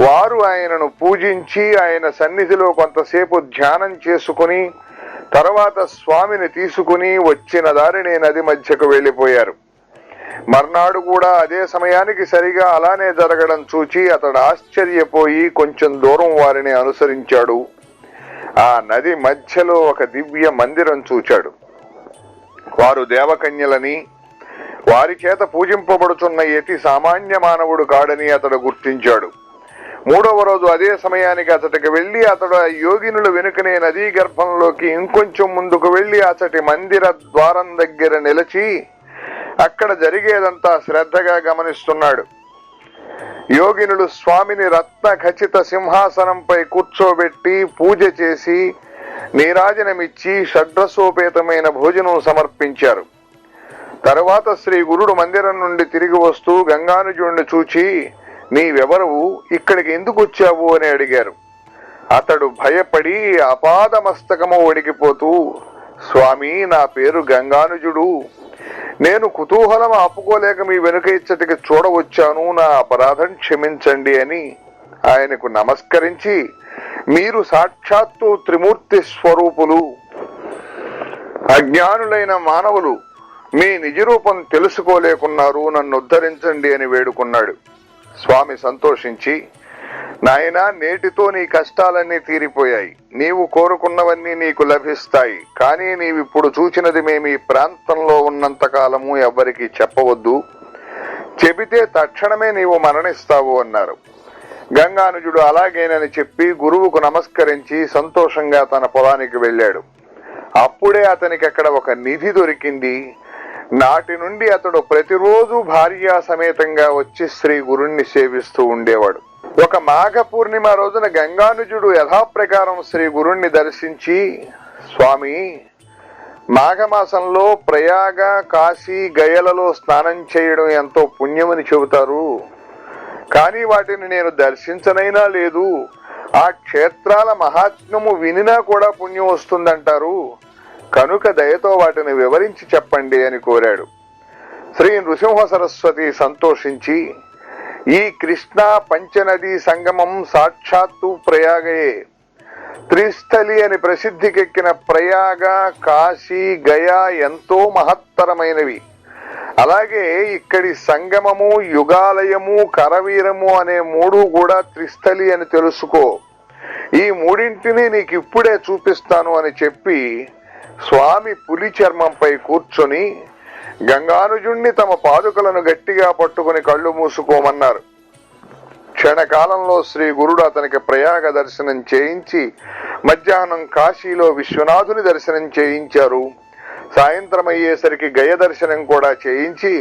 వారు ఆయనను పూజించి ఆయన సన్నిధిలో కొంతసేపు ధ్యానం చేసుకుని తర్వాత స్వామిని తీసుకుని వచ్చిన దారిని నది మధ్యకు వెళ్లిపోయారు. మర్నాడు కూడా అదే సమయానికి సరిగా అలానే జరగడం చూచి అతడు ఆశ్చర్యపోయి కొంచెం దూరం వారిని అనుసరించాడు. ఆ నది మధ్యలో ఒక దివ్య మందిరం చూచాడు. వారు దేవకన్యలని, వారి చేత పూజింపబడుతున్న యతి సామాన్య మానవుడు కాడని అతడు గుర్తించాడు. మూడవ రోజు అదే సమయానికి అతడికి వెళ్లి అతడు ఆ యోగినుల వెనుకనే నదీ గర్భంలోకి ఇంకొంచెం ముందుకు వెళ్లి అతడి మందిర ద్వారం దగ్గర నిలిచి అక్కడ జరిగేదంతా శ్రద్ధగా గమనిస్తున్నాడు. యోగినులు స్వామిని రత్న ఖచ్చిత సింహాసనంపై కూర్చోబెట్టి పూజ చేసి నీరాజనమిచ్చి షడ్రసోపేతమైన భోజనం సమర్పించారు. తరువాత శ్రీ గురుడు మందిరం నుండి తిరిగి వస్తూ గంగానుజుడిని చూచి, నీవెవరు, ఇక్కడికి ఎందుకు వచ్చావు అని అడిగారు. అతడు భయపడి అపాదమస్తకము వణికిపోతూ, స్వామి, నా పేరు గంగానుజుడు. నేను కుతూహలం ఆపుకోలేక మీ వెనుక ఇచ్చటికి చూడవచ్చాను. నా అపరాధం క్షమించండి అని ఆయనకు నమస్కరించి, మీరు సాక్షాత్తు త్రిమూర్తి స్వరూపులు. అజ్ఞానులైన మానవులు మీ నిజరూపం తెలుసుకోలేకున్నారు, నన్ను ఉద్ధరించండి అని వేడుకున్నాడు. స్వామి సంతోషించి, నాయనా, నేటితో నీ కష్టాలన్నీ తీరిపోయాయి. నీవు కోరుకున్నవన్నీ నీకు లభిస్తాయి. కానీ నీవిప్పుడు చూచినది మేము ఈ ప్రాంతంలో ఉన్నంత కాలము ఎవ్వరికీ చెప్పవద్దు. చెబితే తక్షణమే నీవు మరణిస్తావు అన్నారు. గంగానుజుడు అలాగేనని చెప్పి గురువుకు నమస్కరించి సంతోషంగా తన పొలానికి వెళ్ళాడు. అప్పుడే అతనికి అక్కడ ఒక నిధి దొరికింది. నాటి నుండి అతడు ప్రతిరోజు భార్యా సమేతంగా వచ్చి శ్రీ గురుణ్ణి సేవిస్తూ ఉండేవాడు. ఒక మాఘ పూర్ణిమ రోజున గంగానుజుడు యథాప్రకారం శ్రీ గురుణ్ణి దర్శించి, స్వామి, మాఘమాసంలో ప్రయాగ, కాశీ, గయలలో స్నానం చేయడం ఎంతో పుణ్యమని చెబుతారు. కానీ వాటిని నేను దర్శించనైనా లేదు. ఆ క్షేత్రాల మహాత్మ్యము వినినా కూడా పుణ్యం వస్తుందంటారు. కనుక దయతో వాటిని వివరించి చెప్పండి అని కోరాడు. శ్రీ నృసింహ సరస్వతి సంతోషించి, ఈ కృష్ణా పంచనదీ సంగమం సాక్షాత్తు ప్రయాగయే. త్రిస్థలి అని ప్రసిద్ధికెక్కిన ప్రయాగ, కాశీ, గయా ఎంతో మహత్తరమైనవి. అలాగే ఇక్కడి సంగమము, యుగాలయము, కరవీరము అనే మూడు కూడా త్రిస్థలి అని తెలుసుకో. ఈ మూడింటిని నీకు ఇప్పుడే చూపిస్తాను అని చెప్పి స్వామి పులి చర్మంపై కూర్చొని గంగానుజుణ్ణి తమ పాదుకలను గట్టిగా పట్టుకుని కళ్ళు మూసుకోమన్నారు. క్షణకాలంలో శ్రీ గురుడు అతనికి ప్రయాగ దర్శనం చేయించి మధ్యాహ్నం కాశీలో విశ్వనాథుని దర్శనం చేయించారు. సాయంత్రం అయ్యేసరికి గయ దర్శనం కూడా చేయించి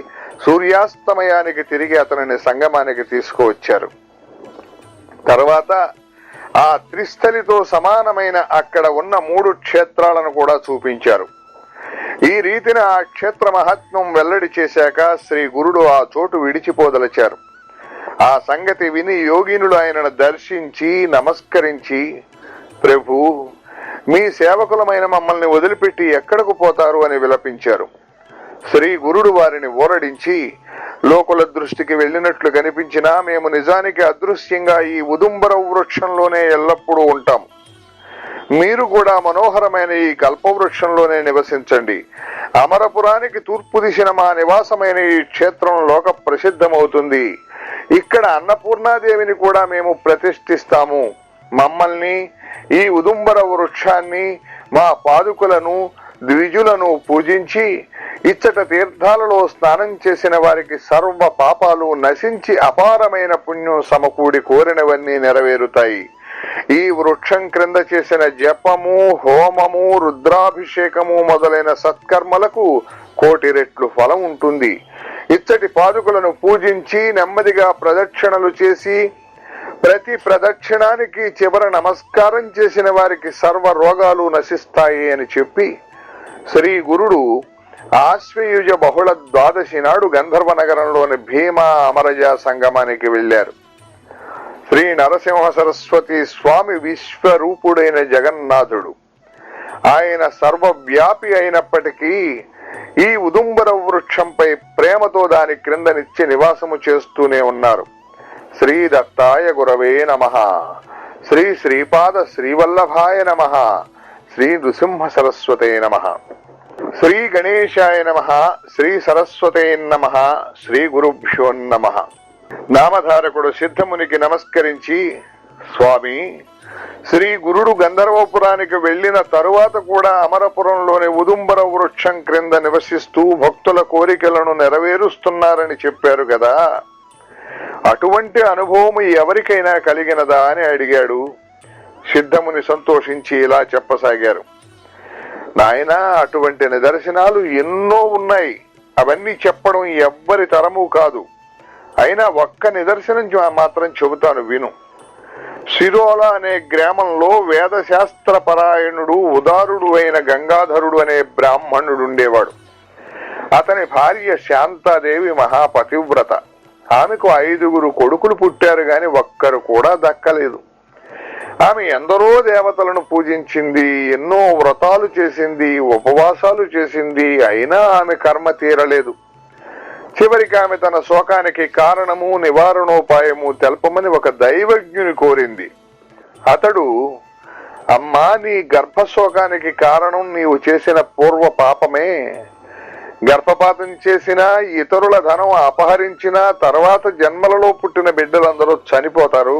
సూర్యాస్తమయానికి తిరిగి అతనిని సంగమానికి తీసుకువచ్చారు. తర్వాత ఆ త్రిస్థలితో సమానమైన అక్కడ ఉన్న 3 క్షేత్రాలను కూడా చూపించారు. ఈ రీతిన ఆ క్షేత్ర మహాత్మ్యం వెల్లడి చేశాక శ్రీ గురుడు ఆ చోటు విడిచిపోదలచారు. ఆ సంగతి విని యోగినులు ఆయనను దర్శించి నమస్కరించి, ప్రభు, మీ సేవకులమైన మమ్మల్ని వదిలిపెట్టి ఎక్కడకు పోతారు అని విలపించారు. శ్రీ గురుడు వారిని ఊరడించి, లోకుల దృష్టికి వెళ్ళినట్లు కనిపించినా మేము నిజానికి అదృశ్యంగా ఈ ఉదుంబర వృక్షంలోనే ఎల్లప్పుడూ ఉంటాం. మీరు కూడా మనోహరమైన ఈ కల్పవృక్షంలోనే నివసించండి. అమరపురానికి తూర్పు దిశన మా నివాసమైన ఈ క్షేత్రం లోక ప్రసిద్ధమవుతుంది. ఇక్కడ అన్నపూర్ణాదేవిని కూడా మేము ప్రతిష్ఠిస్తాము. మమ్మల్ని, ఈ ఉదుంబర వృక్షాన్ని, మా పాదుకులను, ద్విజులను పూజించి ఇచ్చట తీర్థాలలో స్నానం చేసిన వారికి సర్వ పాపాలు నశించి అపారమైన పుణ్యం సమకూడి కోరినవన్నీ నెరవేరుతాయి. ఈ వృక్షం క్రింద చేసిన జపము, హోమము, రుద్రాభిషేకము మొదలైన సత్కర్మలకు 1,000,000 రెట్లు ఫలం ఉంటుంది. ఇచ్చటి పాదుకులను పూజించి నెమ్మదిగా ప్రదక్షిణలు చేసి ప్రతి ప్రదక్షిణానికి చివర నమస్కారం చేసిన వారికి సర్వ రోగాలు నశిస్తాయి అని చెప్పి శ్రీ గురుడు ఆశ్వయుజ బహుళ ద్వాదశి నాడు గంధర్వ నగరంలోని భీమా అమరజ సంగమానికి వెళ్లారు. శ్రీ నరసింహ సరస్వతి స్వామి విశ్వరూపుడైన జగన్నాథుడు. ఆయన సర్వవ్యాపి అయినప్పటికీ ఈ ఉదుంబర వృక్షంపై ప్రేమతో దాని క్రింద నిత్య నివాసము చేస్తూనే ఉన్నారు. శ్రీ దత్తాయ గురవే నమః, శ్రీ శ్రీపాద శ్రీవల్లభాయ నమః, శ్రీ నృసింహ సరస్వతే నమః, శ్రీ గణేశాయ నమః, శ్రీ సరస్వతే నమః, శ్రీ గురుభ్యో నమః. నామధారకుడు సిద్ధమునికి నమస్కరించి, స్వామి, శ్రీ గురుడు గంధర్వపురానికి వెళ్లిన తరువాత కూడా అమరపురంలోని ఉదుంబర వృక్షం క్రింద నివసిస్తూ భక్తుల కోరికలను నెరవేరుస్తున్నారని చెప్పారు కదా, అటువంటి అనుభవం ఎవరికైనా కలిగినదా అని అడిగాడు. సిద్ధముని సంతోషించి ఇలా చెప్పసాగారు. నాయనా, అటువంటి నిదర్శనాలు ఎన్నో ఉన్నాయి. అవన్నీ చెప్పడం ఎవ్వరి తరము కాదు. అయినా ఒక్క నిదర్శనం మాత్రం చెబుతాను, విను. శిరోల అనే గ్రామంలో వేదశాస్త్ర పరాయణుడు ఉదారుడు అయిన గంగాధరుడు అనే బ్రాహ్మణుడు ఉండేవాడు. అతని భార్య శాంతాదేవి మహాపతివ్రత. ఆమెకు 5 కొడుకులు పుట్టారు గాని ఒక్కరు కూడా దక్కలేదు. ఆమె ఎందరో దేవతలను పూజించింది, ఎన్నో వ్రతాలు చేసింది, ఉపవాసాలు చేసింది. అయినా ఆమె కర్మ తీరలేదు. చివరికి ఆమె తన శోకానికి కారణము నివారణోపాయము తెలపమని ఒక దైవజ్ఞుని కోరింది. అతడు, అమ్మా, నీ గర్భశోకానికి కారణం నీవు చేసిన పూర్వ పాపమే. గర్భపాతం చేసినా, ఇతరుల ధనం అపహరించినా తర్వాత జన్మలలో పుట్టిన బిడ్డలందరూ చనిపోతారు.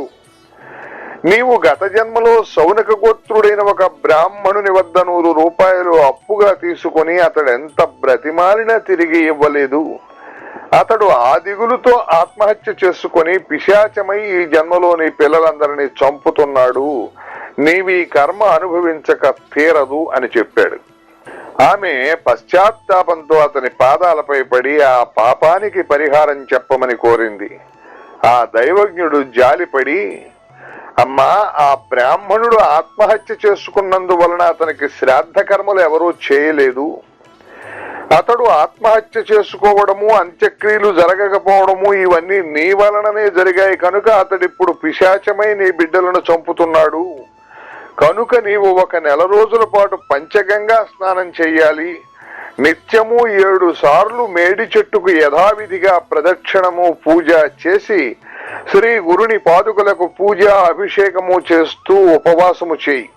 నీవు గత జన్మలో సౌనక గోత్రుడైన ఒక బ్రాహ్మణుని వద్ద 100 రూపాయలు అప్పుగా తీసుకుని అతడెంత బ్రతిమాలినా తిరిగి ఇవ్వలేదు. అతడు ఆ దిగులుతో ఆత్మహత్య చేసుకుని పిశాచమై ఈ జన్మలో నీ పిల్లలందరినీ చంపుతున్నాడు. నీవీ కర్మ అనుభవించక తీరదు అని చెప్పాడు. ఆమె పశ్చాత్తాపంతో అతని పాదాలపై పడి ఆ పాపానికి పరిహారం చెప్పమని కోరింది. ఆ దైవజ్ఞుడు జాలిపడి, అమ్మా, ఆ బ్రాహ్మణుడు ఆత్మహత్య చేసుకున్నందువలన అతనికి శ్రాద్ధ కర్మలు ఎవరూ చేయలేదు. అతడు ఆత్మహత్య చేసుకోవడము, అంత్యక్రియలు జరగకపోవడము ఇవన్నీ నీ వలననే జరిగాయి కనుక అతడిప్పుడు పిశాచమై నీ బిడ్డలను చంపుతున్నాడు. కనుక నీవు 1 నెల రోజుల పాటు పంచగంగా స్నానం చెయ్యాలి. నిత్యము 7 సార్లు మేడి చెట్టుకు యథావిధిగా ప్రదక్షిణము పూజ చేసి శ్రీ గురుని పాదుకలకు పూజ అభిషేకము చేస్తూ ఉపవాసము చేయి.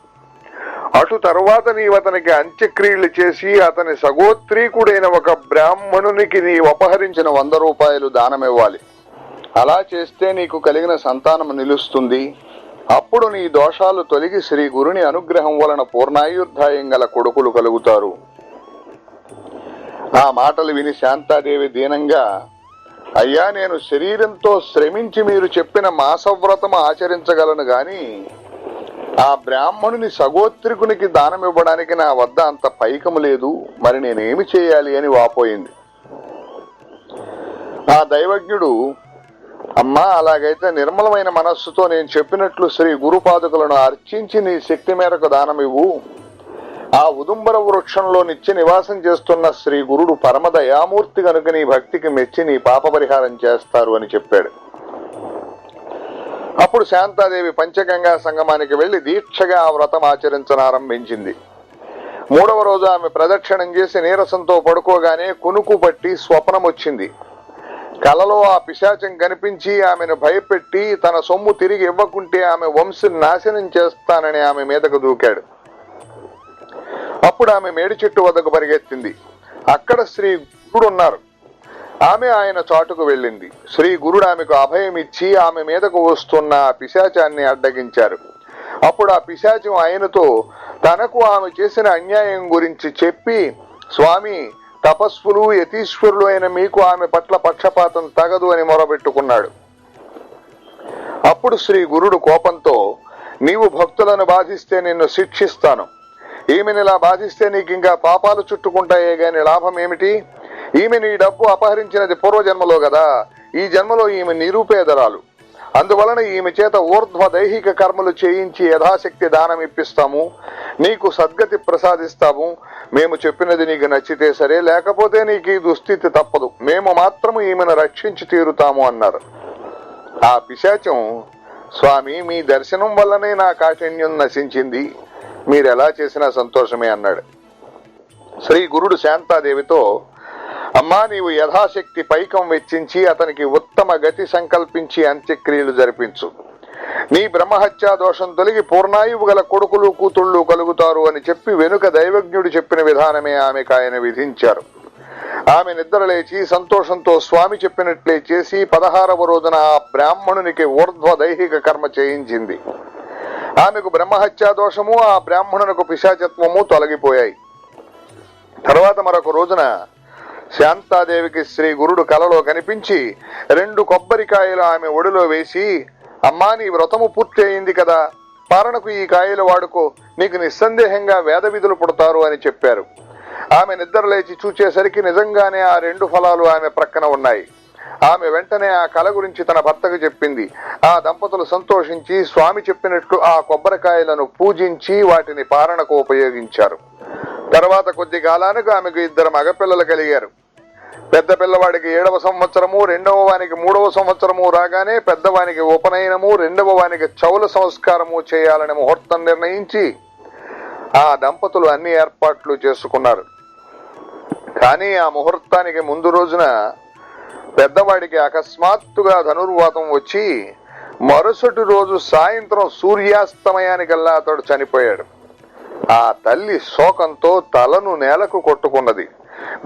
అటు తరువాత నీవతనికి అంత్యక్రియలు చేసి అతని సగోత్రీకుడైన ఒక బ్రాహ్మణునికి నీవు అపహరించిన 100 రూపాయలు దానమివ్వాలి. అలా చేస్తే నీకు కలిగిన సంతానం నిలుస్తుంది. అప్పుడు నీ దోషాలు తొలగి శ్రీ గురుని అనుగ్రహం వలన పూర్ణాయుర్ధాయం గల కొడుకులు కలుగుతారు. ఆ మాటలు విని శాంతాదేవి దీనంగా, అయ్యా, నేను శరీరంతో శ్రమించి మీరు చెప్పిన మాసవ్రతము ఆచరించగలను గాని ఆ బ్రాహ్మణుని సగోత్రికునికి దానమివ్వడానికి నా వద్ద అంత పైకము లేదు. మరి నేనేమి చేయాలి అని వాపోయింది. ఆ దైవజ్ఞుడు, అమ్మా, అలాగైతే నిర్మలమైన మనస్సుతో నేను చెప్పినట్లు శ్రీ గురుపాదుకలను అర్చించి నీ శక్తి మేరకు దానమివ్వు. ఆ ఉదుంబర వృక్షంలో నిత్య నివాసం చేస్తున్న శ్రీ గురుడు పరమదయామూర్తి కనుక నీ భక్తికి మెచ్చి నీ పాప పరిహారం చేస్తారు అని చెప్పాడు. అప్పుడు శాంతాదేవి పంచగంగా సంగమానికి వెళ్లి దీక్షగా ఆ వ్రతం ఆచరించనారంభించింది. 3వ రోజు ఆమె ప్రదక్షిణం చేసి నీరసంతో పడుకోగానే కునుకు పట్టి స్వప్నం వచ్చింది. కలలో ఆ పిశాచం కనిపించి ఆమెను భయపెట్టి తన సొమ్ము తిరిగి ఇవ్వకుంటే ఆమె వంశం నాశనం చేస్తానని ఆమె మీదకు దూకాడు. అప్పుడు ఆమె మేడి చెట్టు వద్దకు పరిగెత్తింది. అక్కడ శ్రీ గురుడు ఉన్నారు. ఆమె ఆయన చాటుకు వెళ్ళింది. శ్రీ గురుడు ఆమెకు అభయం ఇచ్చి ఆమె మీదకు వస్తున్న ఆ పిశాచాన్ని అడ్డగించారు. అప్పుడు ఆ పిశాచం ఆయనతో తనకు ఆమె చేసిన అన్యాయం గురించి చెప్పి, స్వామి, తపస్సులు యతీశ్వరులు అయిన మీకు ఆమె పట్ల పక్షపాతం తగదు అని మొరబెట్టుకున్నాడు. అప్పుడు శ్రీ గురుడు కోపంతో, నీవు భక్తులను బాధిస్తే నిన్ను శిక్షిస్తాను. ఈమెనిలా బాధిస్తే నీకు ఇంకా పాపాలు చుట్టుకుంటాయే గాని లాభం ఏమిటి? ఈమె నీ డబ్బు అపహరించినది పూర్వజన్మలో గదా. ఈ జన్మలో ఈమె నిరుపేదరాలు. అందువలన ఈమె చేత ఊర్ధ్వ దైహిక కర్మలు చేయించి యథాశక్తి దానం ఇప్పిస్తాము, నీకు సద్గతి ప్రసాదిస్తాము. మేము చెప్పినది నీకు నచ్చితే సరే, లేకపోతే నీకు ఈ దుస్థితి తప్పదు. మేము మాత్రము ఈమెను రక్షించి తీరుతాము అన్నారు. ఆ పిశాచం, స్వామి మీ దర్శనం వల్లనే నా కాఠిన్యం నశించింది, మీరెలా చేసినా సంతోషమే అన్నాడు. శ్రీ గురుడు శాంతాదేవితో, అమ్మా నీవు యథాశక్తి పైకం వెచ్చించి అతనికి ఉత్తమ గతి సంకల్పించి అంత్యక్రియలు జరిపించు. నీ బ్రహ్మహత్యా దోషం తొలగి పూర్ణాయువు గల కొడుకులు కూతుళ్ళు కలుగుతారు అని చెప్పి వెనుక దైవజ్ఞుడు చెప్పిన విధానమే ఆమెకు ఆయన విధించారు. ఆమె నిద్రలేచి సంతోషంతో స్వామి చెప్పినట్లే చేసి 16వ రోజున ఆ బ్రాహ్మణునికి ఊర్ధ్వ దైహిక కర్మ చేయించింది. ఆమెకు బ్రహ్మహత్యా దోషము, ఆ బ్రాహ్మణునకు పిశాచత్వము తొలగిపోయాయి. తర్వాత మరొక రోజున శాంతాదేవికి శ్రీ గురుడు కలలో కనిపించి 2 కొబ్బరికాయలు ఆమె ఒడిలో వేసి, అమ్మా నీ వ్రతము పూర్తి అయింది కదా, పారణకు ఈ కాయలు వాడుకో, నీకు నిస్సందేహంగా వేద విధులు పుడతారు అని చెప్పారు. ఆమె నిద్రలేచి చూచేసరికి నిజంగానే ఆ 2 ఫలాలు ఆమె ప్రక్కన ఉన్నాయి. ఆమె వెంటనే ఆ కల గురించి తన భర్తకు చెప్పింది. ఆ దంపతులు సంతోషించి స్వామి చెప్పినట్లు ఆ కొబ్బరికాయలను పూజించి వాటిని పారణకు ఉపయోగించారు. తర్వాత కొద్ది కాలానికి ఆమెకు 2 మగపిల్లలు కలిగారు. పెద్ద పిల్లవాడికి 7వ సంవత్సరము, రెండవ వానికి 3వ సంవత్సరము రాగానే పెద్దవానికి ఉపనయనము, రెండవ వానికి చౌల సంస్కారము చేయాలని ముహూర్తం నిర్ణయించి ఆ దంపతులు అన్ని ఏర్పాట్లు చేసుకున్నారు. కానీ ఆ ముహూర్తానికి ముందు రోజున పెద్దవాడికి అకస్మాత్తుగా ధనుర్వాతం వచ్చి మరుసటి రోజు సాయంత్రం సూర్యాస్తమయానికల్లా అతడు చనిపోయాడు. ఆ తల్లి శోకంతో తలను నేలకు కొట్టుకున్నది,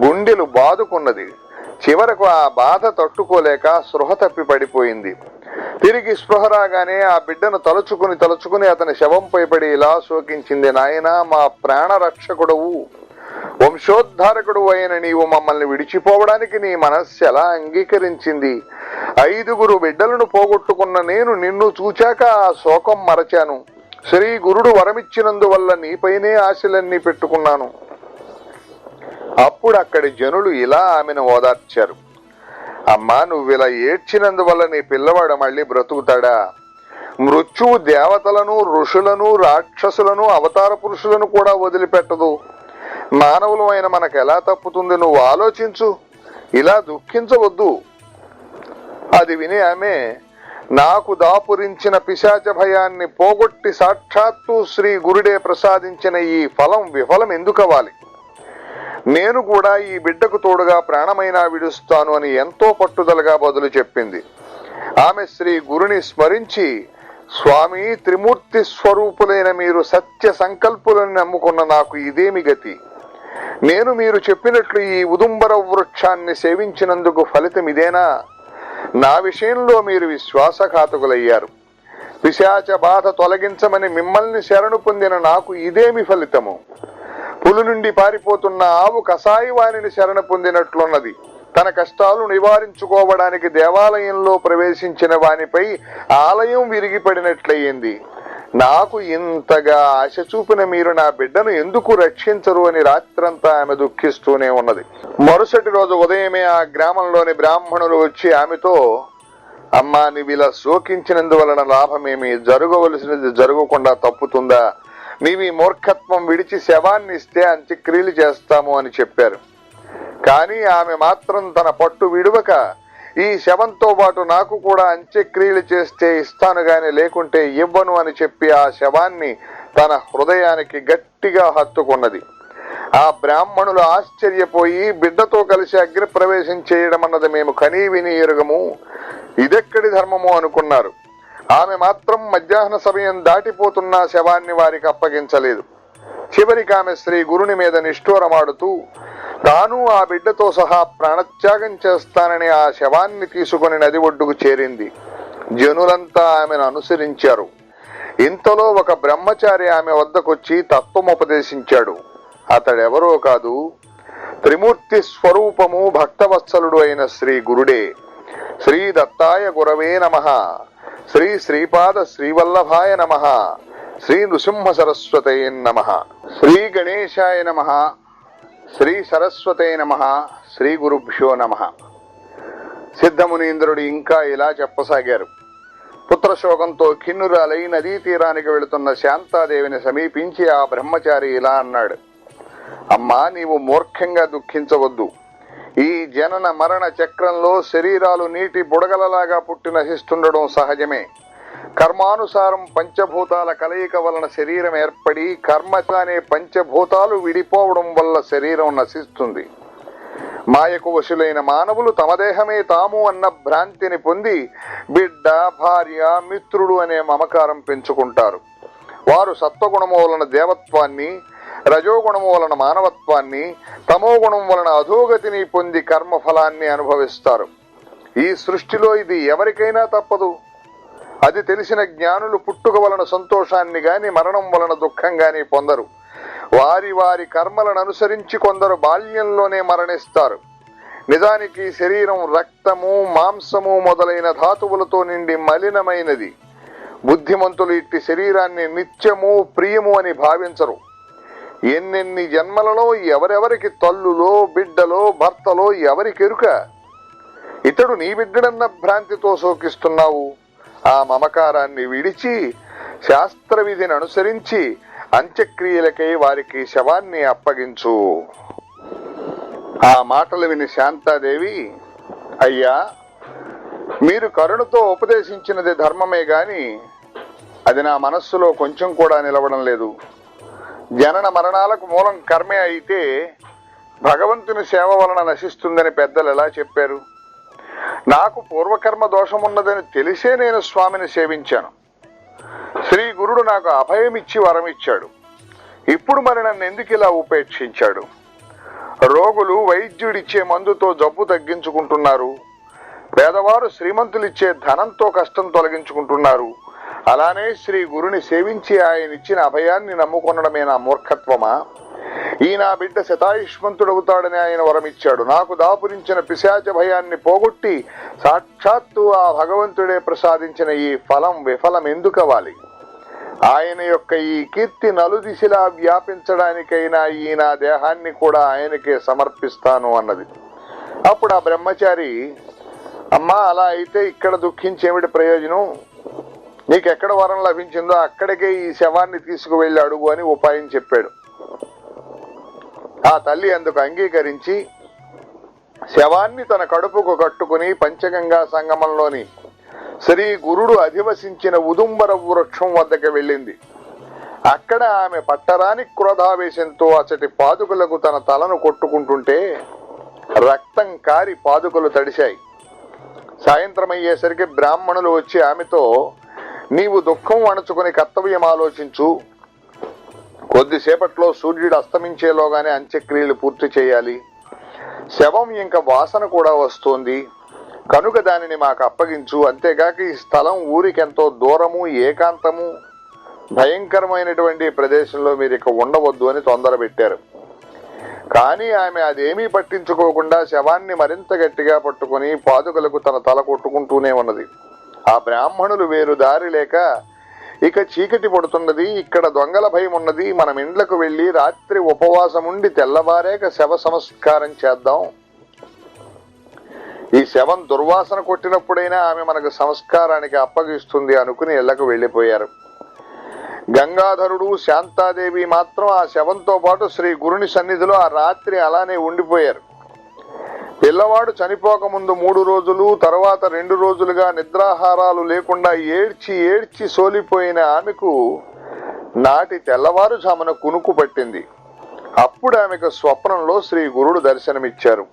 గుండెలు బాదుకున్నది. చివరకు ఆ బాధ తట్టుకోలేక స్పృహ తప్పి పడిపోయింది. తిరిగి స్పృహ రాగానే ఆ బిడ్డను తలుచుకుని అతని శవంపై పడి ఇలా శోకించింది, నాయనా మా ప్రాణ రక్షకుడవు, వంశోద్ధారకుడు అయిన నీవు మమ్మల్ని విడిచిపోవడానికి నీ మనస్సు ఎలా అంగీకరించింది? 5 బిడ్డలను పోగొట్టుకున్న నేను నిన్ను చూచాక ఆ శోకం మరచాను. శ్రీ గురుడు వరమిచ్చినందువల్ల నీపైనే ఆశలన్నీ పెట్టుకున్నాను. అప్పుడు అక్కడి జనులు ఇలా ఆమెను ఓదార్చారు, అమ్మా నువ్విలా ఏడ్చినందువల్ల నీ పిల్లవాడు మళ్ళీ బ్రతుకుతాడా? మృత్యువు దేవతలను, ఋషులను, రాక్షసులను, అవతార పురుషులను కూడా వదిలిపెట్టదు. మానవులు అయిన మనకు ఎలా తప్పుతుంది? నువ్వు ఆలోచించు, ఇలా దుఃఖించవద్దు. అది విని ఆమె, నాకు దాపురించిన పిశాచ భయాన్ని పోగొట్టి సాక్షాత్తు శ్రీ గురుడే ప్రసాదించిన ఈ ఫలం విఫలం ఎందుకవ్వాలి? నేను కూడా ఈ బిడ్డకు తోడుగా ప్రాణమైనా విడుస్తాను అని ఎంతో పట్టుదలగా బదులు చెప్పింది. ఆమె శ్రీ గురుని స్మరించి, స్వామి త్రిమూర్తి స్వరూపులైన మీరు సత్య సంకల్పులను నమ్ముకున్న నాకు ఇదేమి గతి? నేను మీరు చెప్పినట్లు ఈ ఉదుంబర వృక్షాన్ని సేవించినందుకు ఫలితం ఇదేనా? నా విషయంలో మీరు విశ్వాసఘాతకులయ్యారు. పిశాచ బాధ తొలగించమని మిమ్మల్ని శరణు పొందిన నాకు ఇదేమి ఫలితము? పులి నుండి పారిపోతున్న ఆవు కసాయి వారిని శరణ పొందినట్లున్నది. తన కష్టాలు నివారించుకోవడానికి దేవాలయంలో ప్రవేశించిన వానిపై ఆలయం విరిగిపడినట్లయింది. నాకు ఇంతగా ఆశ చూపిన మీరు నా బిడ్డను ఎందుకు రక్షించరు అని రాత్రంతా ఆమె దుఃఖిస్తూనే ఉన్నది. మరుసటి రోజు ఉదయమే ఆ గ్రామంలోని బ్రాహ్మణులు వచ్చి ఆమెతో, అమ్మా నీవిలా శోకించినందువలన లాభమేమి? జరగవలసినది జరగకుండా తప్పుతుందా? నీవి మూర్ఖత్వం విడిచి శవాన్ని ఇస్తే అంత్యక్రియలు చేస్తాము అని చెప్పారు. కానీ ఆమె మాత్రం తన పట్టు విడువక, ఈ శవంతో పాటు నాకు కూడా అంత్యక్రియలు చేస్తే ఇస్తాను గాని లేకుంటే ఇవ్వను అని చెప్పి ఆ శవాన్ని తన హృదయానికి గట్టిగా హత్తుకున్నది. ఆ బ్రాహ్మణులు ఆశ్చర్యపోయి, బిడ్డతో కలిసి అగ్ని ప్రవేశం చేయడం అన్నది మేము కనీ విని ఎరుగము, ఇదెక్కడి ధర్మము అనుకున్నారు. ఆమె మాత్రం మధ్యాహ్న సమయం దాటిపోతున్న శవాన్ని వారికి అప్పగించలేదు. చివరికి ఆమె శ్రీ గురుని మీద నిష్ఠూరమాడుతూ తాను ఆ బిడ్డతో సహా ప్రాణత్యాగం చేస్తానని ఆ శవాన్ని తీసుకుని నది ఒడ్డుకు చేరింది. జనులంతా ఆమెను అనుసరించారు. ఇంతలో ఒక బ్రహ్మచారి ఆమె వద్దకొచ్చి తత్వముపదేశించాడు. అతడెవరో కాదు, త్రిమూర్తి స్వరూపము భక్తవత్సలుడు అయిన శ్రీ గురుడే. శ్రీ దత్తాయ గురవే నమః, శ్రీ శ్రీపాద శ్రీవల్లభాయ నమః, శ్రీ నృసింహ సరస్వతయ నమః, శ్రీ గణేశాయ నమః, శ్రీ సరస్వతయ నమః, శ్రీ గురుభ్యో నమః. సిద్ధమునీంద్రుడు ఇంకా ఇలా చెప్పసాగారు. పుత్రశోకంతో ఖిన్నురాలై నదీ తీరానికి వెళుతున్న శాంతాదేవిని సమీపించి ఆ బ్రహ్మచారి ఇలా అన్నాడు: అమ్మా, నీవు మూర్ఖంగా దుఃఖించవద్దు. ఈ జనన మరణ చక్రంలో శరీరాలు నీటి బుడగలలాగా పుట్టి నశిస్తుండడం సహజమే. కర్మానుసారం పంచభూతాల కలయిక వలన శరీరం ఏర్పడి, కర్మగానే పంచభూతాలు విడిపోవడం వల్ల శరీరం నశిస్తుంది. మాయకు వశులైన మానవులు తమ దేహమే తాము అన్న భ్రాంతిని పొంది బిడ్డ, భార్య, మిత్రుడు అనే మమకారం పెంచుకుంటారు. వారు సత్వగుణము వలన దేవత్వాన్ని, రజోగుణము వలన మానవత్వాన్ని, తమోగుణం వలన అధోగతిని పొంది కర్మఫలాన్ని అనుభవిస్తారు. ఈ సృష్టిలో ఇది ఎవరికైనా తప్పదు. అది తెలిసిన జ్ఞానులు పుట్టుక వలన సంతోషాన్ని గాని, మరణం వలన దుఃఖం గాని పొందరు. వారి వారి కర్మలను అనుసరించి కొందరు బాల్యంలోనే మరణిస్తారు. నిజానికి శరీరం రక్తము, మాంసము మొదలైన ధాతువులతో నిండి మలినమైనది. బుద్ధిమంతులు ఇట్టి శరీరాన్ని నిత్యము, ప్రియము అని భావించరు. ఎన్నెన్ని జన్మలలో ఎవరెవరికి తల్లులో, బిడ్డలో, భర్తలో ఎవరికెరుక? ఇతడు నీ బిడ్డడన్న భ్రాంతితో శోకిస్తున్నావు. ఆ మమకారాన్ని విడిచి శాస్త్ర విధిని అనుసరించి అంత్యక్రియలకై వారికి శవాన్ని అప్పగించు. ఆ మాటలు విని శాంతాదేవి, అయ్యా, మీరు కరుణతో ఉపదేశించినది ధర్మమే గాని అది నా మనస్సులో కొంచెం కూడా నిలవడం లేదు. జనన మరణాలకు మూలం కర్మే అయితే భగవంతుని సేవ వలన నశిస్తుందని పెద్దలు ఎలా చెప్పారు? నాకు పూర్వకర్మ దోషమున్నదని తెలిసే నేను స్వామిని సేవించాను. శ్రీ గురుడు నాకు అభయమిచ్చి వరమిచ్చాడు. ఇప్పుడు మరి నన్ను ఎందుకు ఇలా ఉపేక్షించాడు? రోగులు వైద్యుడిచ్చే మందుతో జబ్బు తగ్గించుకుంటున్నారు. పేదవారు శ్రీమంతులిచ్చే ధనంతో కష్టం తొలగించుకుంటున్నారు. అలానే శ్రీ గురుని సేవించి ఆయన ఇచ్చిన అభయాన్ని నమ్ముకొనడమే నా మూర్ఖత్వమా? ఈ నా బిడ్డ శతాయుష్మంతుడవుతాడని ఆయన వరమిచ్చాడు. నాకు దాపురించిన పిశాచ భయాన్ని పోగొట్టి సాక్షాత్తు ఆ భగవంతుడే ప్రసాదించిన ఈ ఫలం విఫలం ఎందుకవాలి? ఆయన యొక్క ఈ కీర్తి నలుదిశలా వ్యాపించడానికైనా ఈ నా దేహాన్ని కూడా ఆయనకే సమర్పిస్తాను అన్నది. అప్పుడు ఆ బ్రహ్మచారి, అమ్మా, అలా అయితే ఇక్కడ దుఃఖించేమిటి ప్రయోజనం? నీకెక్కడ వరం లభించిందో అక్కడికే ఈ శవాన్ని తీసుకువెళ్ళి అడుగు అని ఉపాయం చెప్పాడు. ఆ తల్లి అందుకు అంగీకరించి శవాన్ని తన కడుపుకు కట్టుకుని పంచగంగా సంగమంలోని శ్రీ గురుడు అధివసించిన ఉదుంబర వృక్షం వద్దకు వెళ్ళింది. అక్కడ ఆమె పట్టరాని క్రోధావేశంతో అచటి పాదుకలకు తన తలను కొట్టుకుంటుంటే రక్తం కారి పాదుకలు తడిశాయి. సాయంత్రం అయ్యేసరికి బ్రాహ్మణులు వచ్చి ఆమెతో, నీవు దుఃఖం అణచుకుని కర్తవ్యం ఆలోచించు. కొద్దిసేపట్లో సూర్యుడు అస్తమించేలోగానే అంత్యక్రియలు పూర్తి చేయాలి. శవం ఇంకా వాసన కూడా వస్తోంది కనుక దానిని మాకు అప్పగించు. అంతేగాక ఈ స్థలం ఊరికెంతో దూరము, ఏకాంతము, భయంకరమైనటువంటి ప్రదేశంలో మీరు ఇక ఉండవద్దు అని తొందర పెట్టారు. కానీ ఆమె అదేమీ పట్టించుకోకుండా శవాన్ని మరింత గట్టిగా పట్టుకుని పాదుకలకు తన తల కొట్టుకుంటూనే ఉన్నది. ఆ బ్రాహ్మణులు వేరు దారి లేక, ఇక చీకటి పడుతున్నది, ఇక్కడ దొంగల భయం ఉన్నది, మనం ఇండ్లకు వెళ్లి రాత్రి ఉపవాసముండి తెల్లవారేక శవ సంస్కారం చేద్దాం. ఈ శవం దుర్వాసన కొట్టినప్పుడైనా ఆమె మనకు సంస్కారానికి అప్పగిస్తుంది అనుకుని ఇళ్లకు వెళ్లిపోయారు. గంగాధరుడు, శాంతాదేవి మాత్రం ఆ శవంతో పాటు శ్రీ గురుని సన్నిధిలో ఆ రాత్రి అలానే ఉండిపోయారు. పిల్లవాడు చనిపోక ముందు 3 రోజులు, తర్వాత 2 రోజులుగా నిద్రాహారాలు లేకుండా ఏడ్చి ఏడ్చి సోలిపోయిన ఆమెకు నాటి తెల్లవారుజామున కునుకు పట్టింది. అప్పుడు ఆమెకు స్వప్నంలో శ్రీ గురుడు దర్శనమిచ్చారు.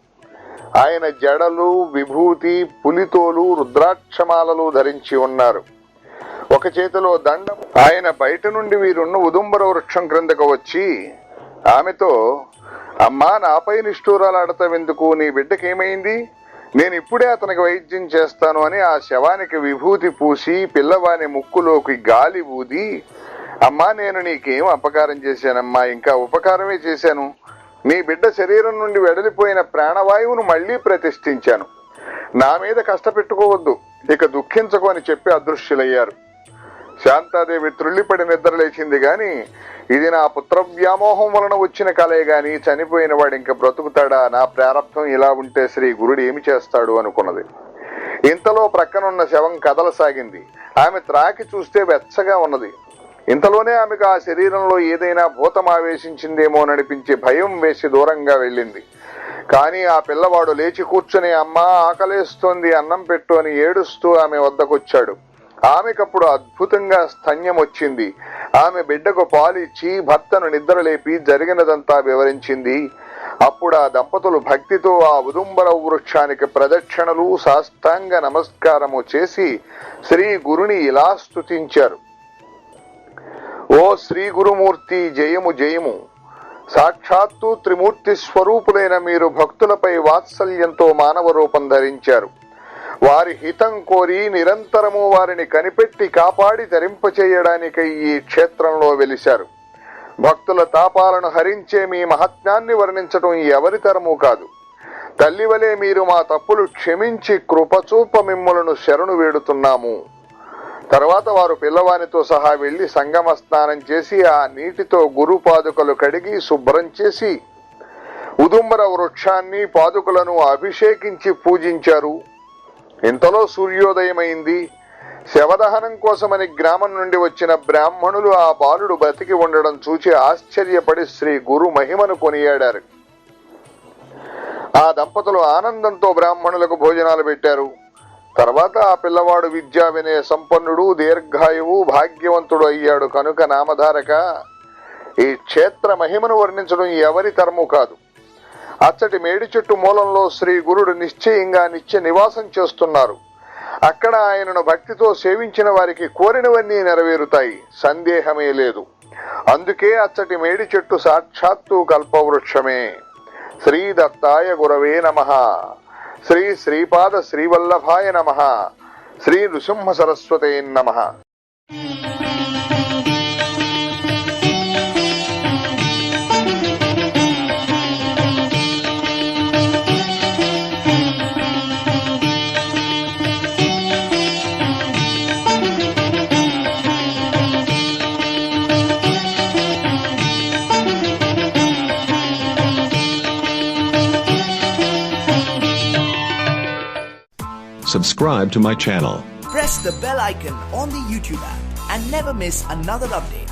ఆయన జడలు, విభూతి, పులితోలు, రుద్రాక్షమాలలు ధరించి ఉన్నారు. ఒక చేతిలో దండం. ఆయన బయట నుండి వీరున్న ఉదుంబర వృక్షం క్రిందకు వచ్చి ఆమెతో, అమ్మా, నాపై నిష్ఠూరాలాడతావెందుకు? నీ బిడ్డకేమైంది? నేను ఇప్పుడే అతనికి వైద్యం చేస్తాను అని ఆ శవానికి విభూతి పూసి పిల్లవాని ముక్కులోకి గాలి ఊది, అమ్మా, నేను నీకేం అపకారం చేశానమ్మా? ఇంకా ఉపకారమే చేశాను. నీ బిడ్డ శరీరం నుండి వెడలిపోయిన ప్రాణవాయువును మళ్లీ ప్రతిష్ఠించాను. నా మీద కష్టపెట్టుకోవద్దు, ఇక దుఃఖించకు అని చెప్పి అదృశ్యులయ్యారు. శాంతాదేవి త్రుళ్ళిపడి నిద్రలేచింది గాని, ఇది నా పుత్ర వ్యామోహం వలన వచ్చిన కలే గాని చనిపోయిన వాడు ఇంకా బ్రతుకుతాడా? నా ప్రారంభం ఇలా ఉంటే శ్రీ గురుడు ఏమి చేస్తాడు అనుకున్నది. ఇంతలో ప్రక్కనున్న శవం కదలసాగింది. ఆమె త్రాకి చూస్తే వెచ్చగా ఉన్నది. ఇంతలోనే ఆమెకు ఆ శరీరంలో ఏదైనా భూతం ఆవేశించిందేమో నడిపించే భయం వేసి దూరంగా వెళ్ళింది. కానీ ఆ పిల్లవాడు లేచి కూర్చుని, అమ్మా ఆకలేస్తోంది, అన్నం పెట్టు అని ఏడుస్తూ ఆమె వద్దకొచ్చాడు. ఆమెకప్పుడు అద్భుతంగా స్తన్యం వచ్చింది. ఆమె బిడ్డకు పాలిచ్చి భర్తను నిద్రలేపి జరిగినదంతా వివరించింది. అప్పుడు ఆ దంపతులు భక్తితో ఆ ఉదుంబర వృక్షానికి ప్రదక్షిణలు సాష్టాంగ నమస్కారము చేసి శ్రీ గురుని ఇలా స్తుతించారు. ఓ శ్రీ గురుమూర్తి, జయము జయము. సాక్షాత్తు త్రిమూర్తి స్వరూపులైన మీరు భక్తులపై వాత్సల్యంతో మానవ రూపం ధరించారు. వారి హితం కోరి నిరంతరము వారిని కనిపెట్టి కాపాడి తరింపచేయడానికై ఈ క్షేత్రంలో వెలిశారు. భక్తుల తాపాలను హరించే మీ మహాత్మ్యాన్ని వర్ణించటం ఎవరి తరము కాదు. తల్లివలే మీరు మా తప్పులు క్షమించి కృపచూప మిమ్ములను శరణు వేడుతున్నాము. తర్వాత వారు పిల్లవానితో సహా వెళ్లి సంగమ స్నానం చేసి ఆ నీటితో గురు పాదుకలు కడిగి శుభ్రం చేసి ఉదుంబర వృక్షాన్ని పాదుకలను అభిషేకించి పూజించారు. ఇంతలో సూర్యోదయమైంది. శవదహనం కోసమని గ్రామం నుండి వచ్చిన బ్రాహ్మణులు ఆ బాలుడు బతికి ఉండడం చూచి ఆశ్చర్యపడి శ్రీ గురు మహిమను కొనియాడారు. ఆ దంపతులు ఆనందంతో బ్రాహ్మణులకు భోజనాలు పెట్టారు. తర్వాత ఆ పిల్లవాడు విద్యా వినయ సంపన్నుడు, దీర్ఘాయువు, భాగ్యవంతుడు అయ్యాడు. కనుక నామధారక, ఈ క్షేత్ర మహిమను వర్ణించడం ఎవరి తరము కాదు. అచ్చటి మేడి చెట్టు మూలంలో శ్రీ గురుడు నిశ్చయంగా నిత్య నివాసం చేస్తున్నారు. అక్కడ ఆయనను భక్తితో సేవించిన వారికి కోరినవన్నీ నెరవేరుతాయి, సందేహమే లేదు. అందుకే అచ్చటి మేడి చెట్టు సాక్షాత్తు కల్పవృక్షమే. శ్రీ దత్తాయ గురవే నమః. శ్రీ శ్రీపాద శ్రీవల్లభాయ నమః. శ్రీ నృసింహ సరస్వతే నమః. Subscribe to my channel. Press the bell icon on the YouTube app and never miss another update.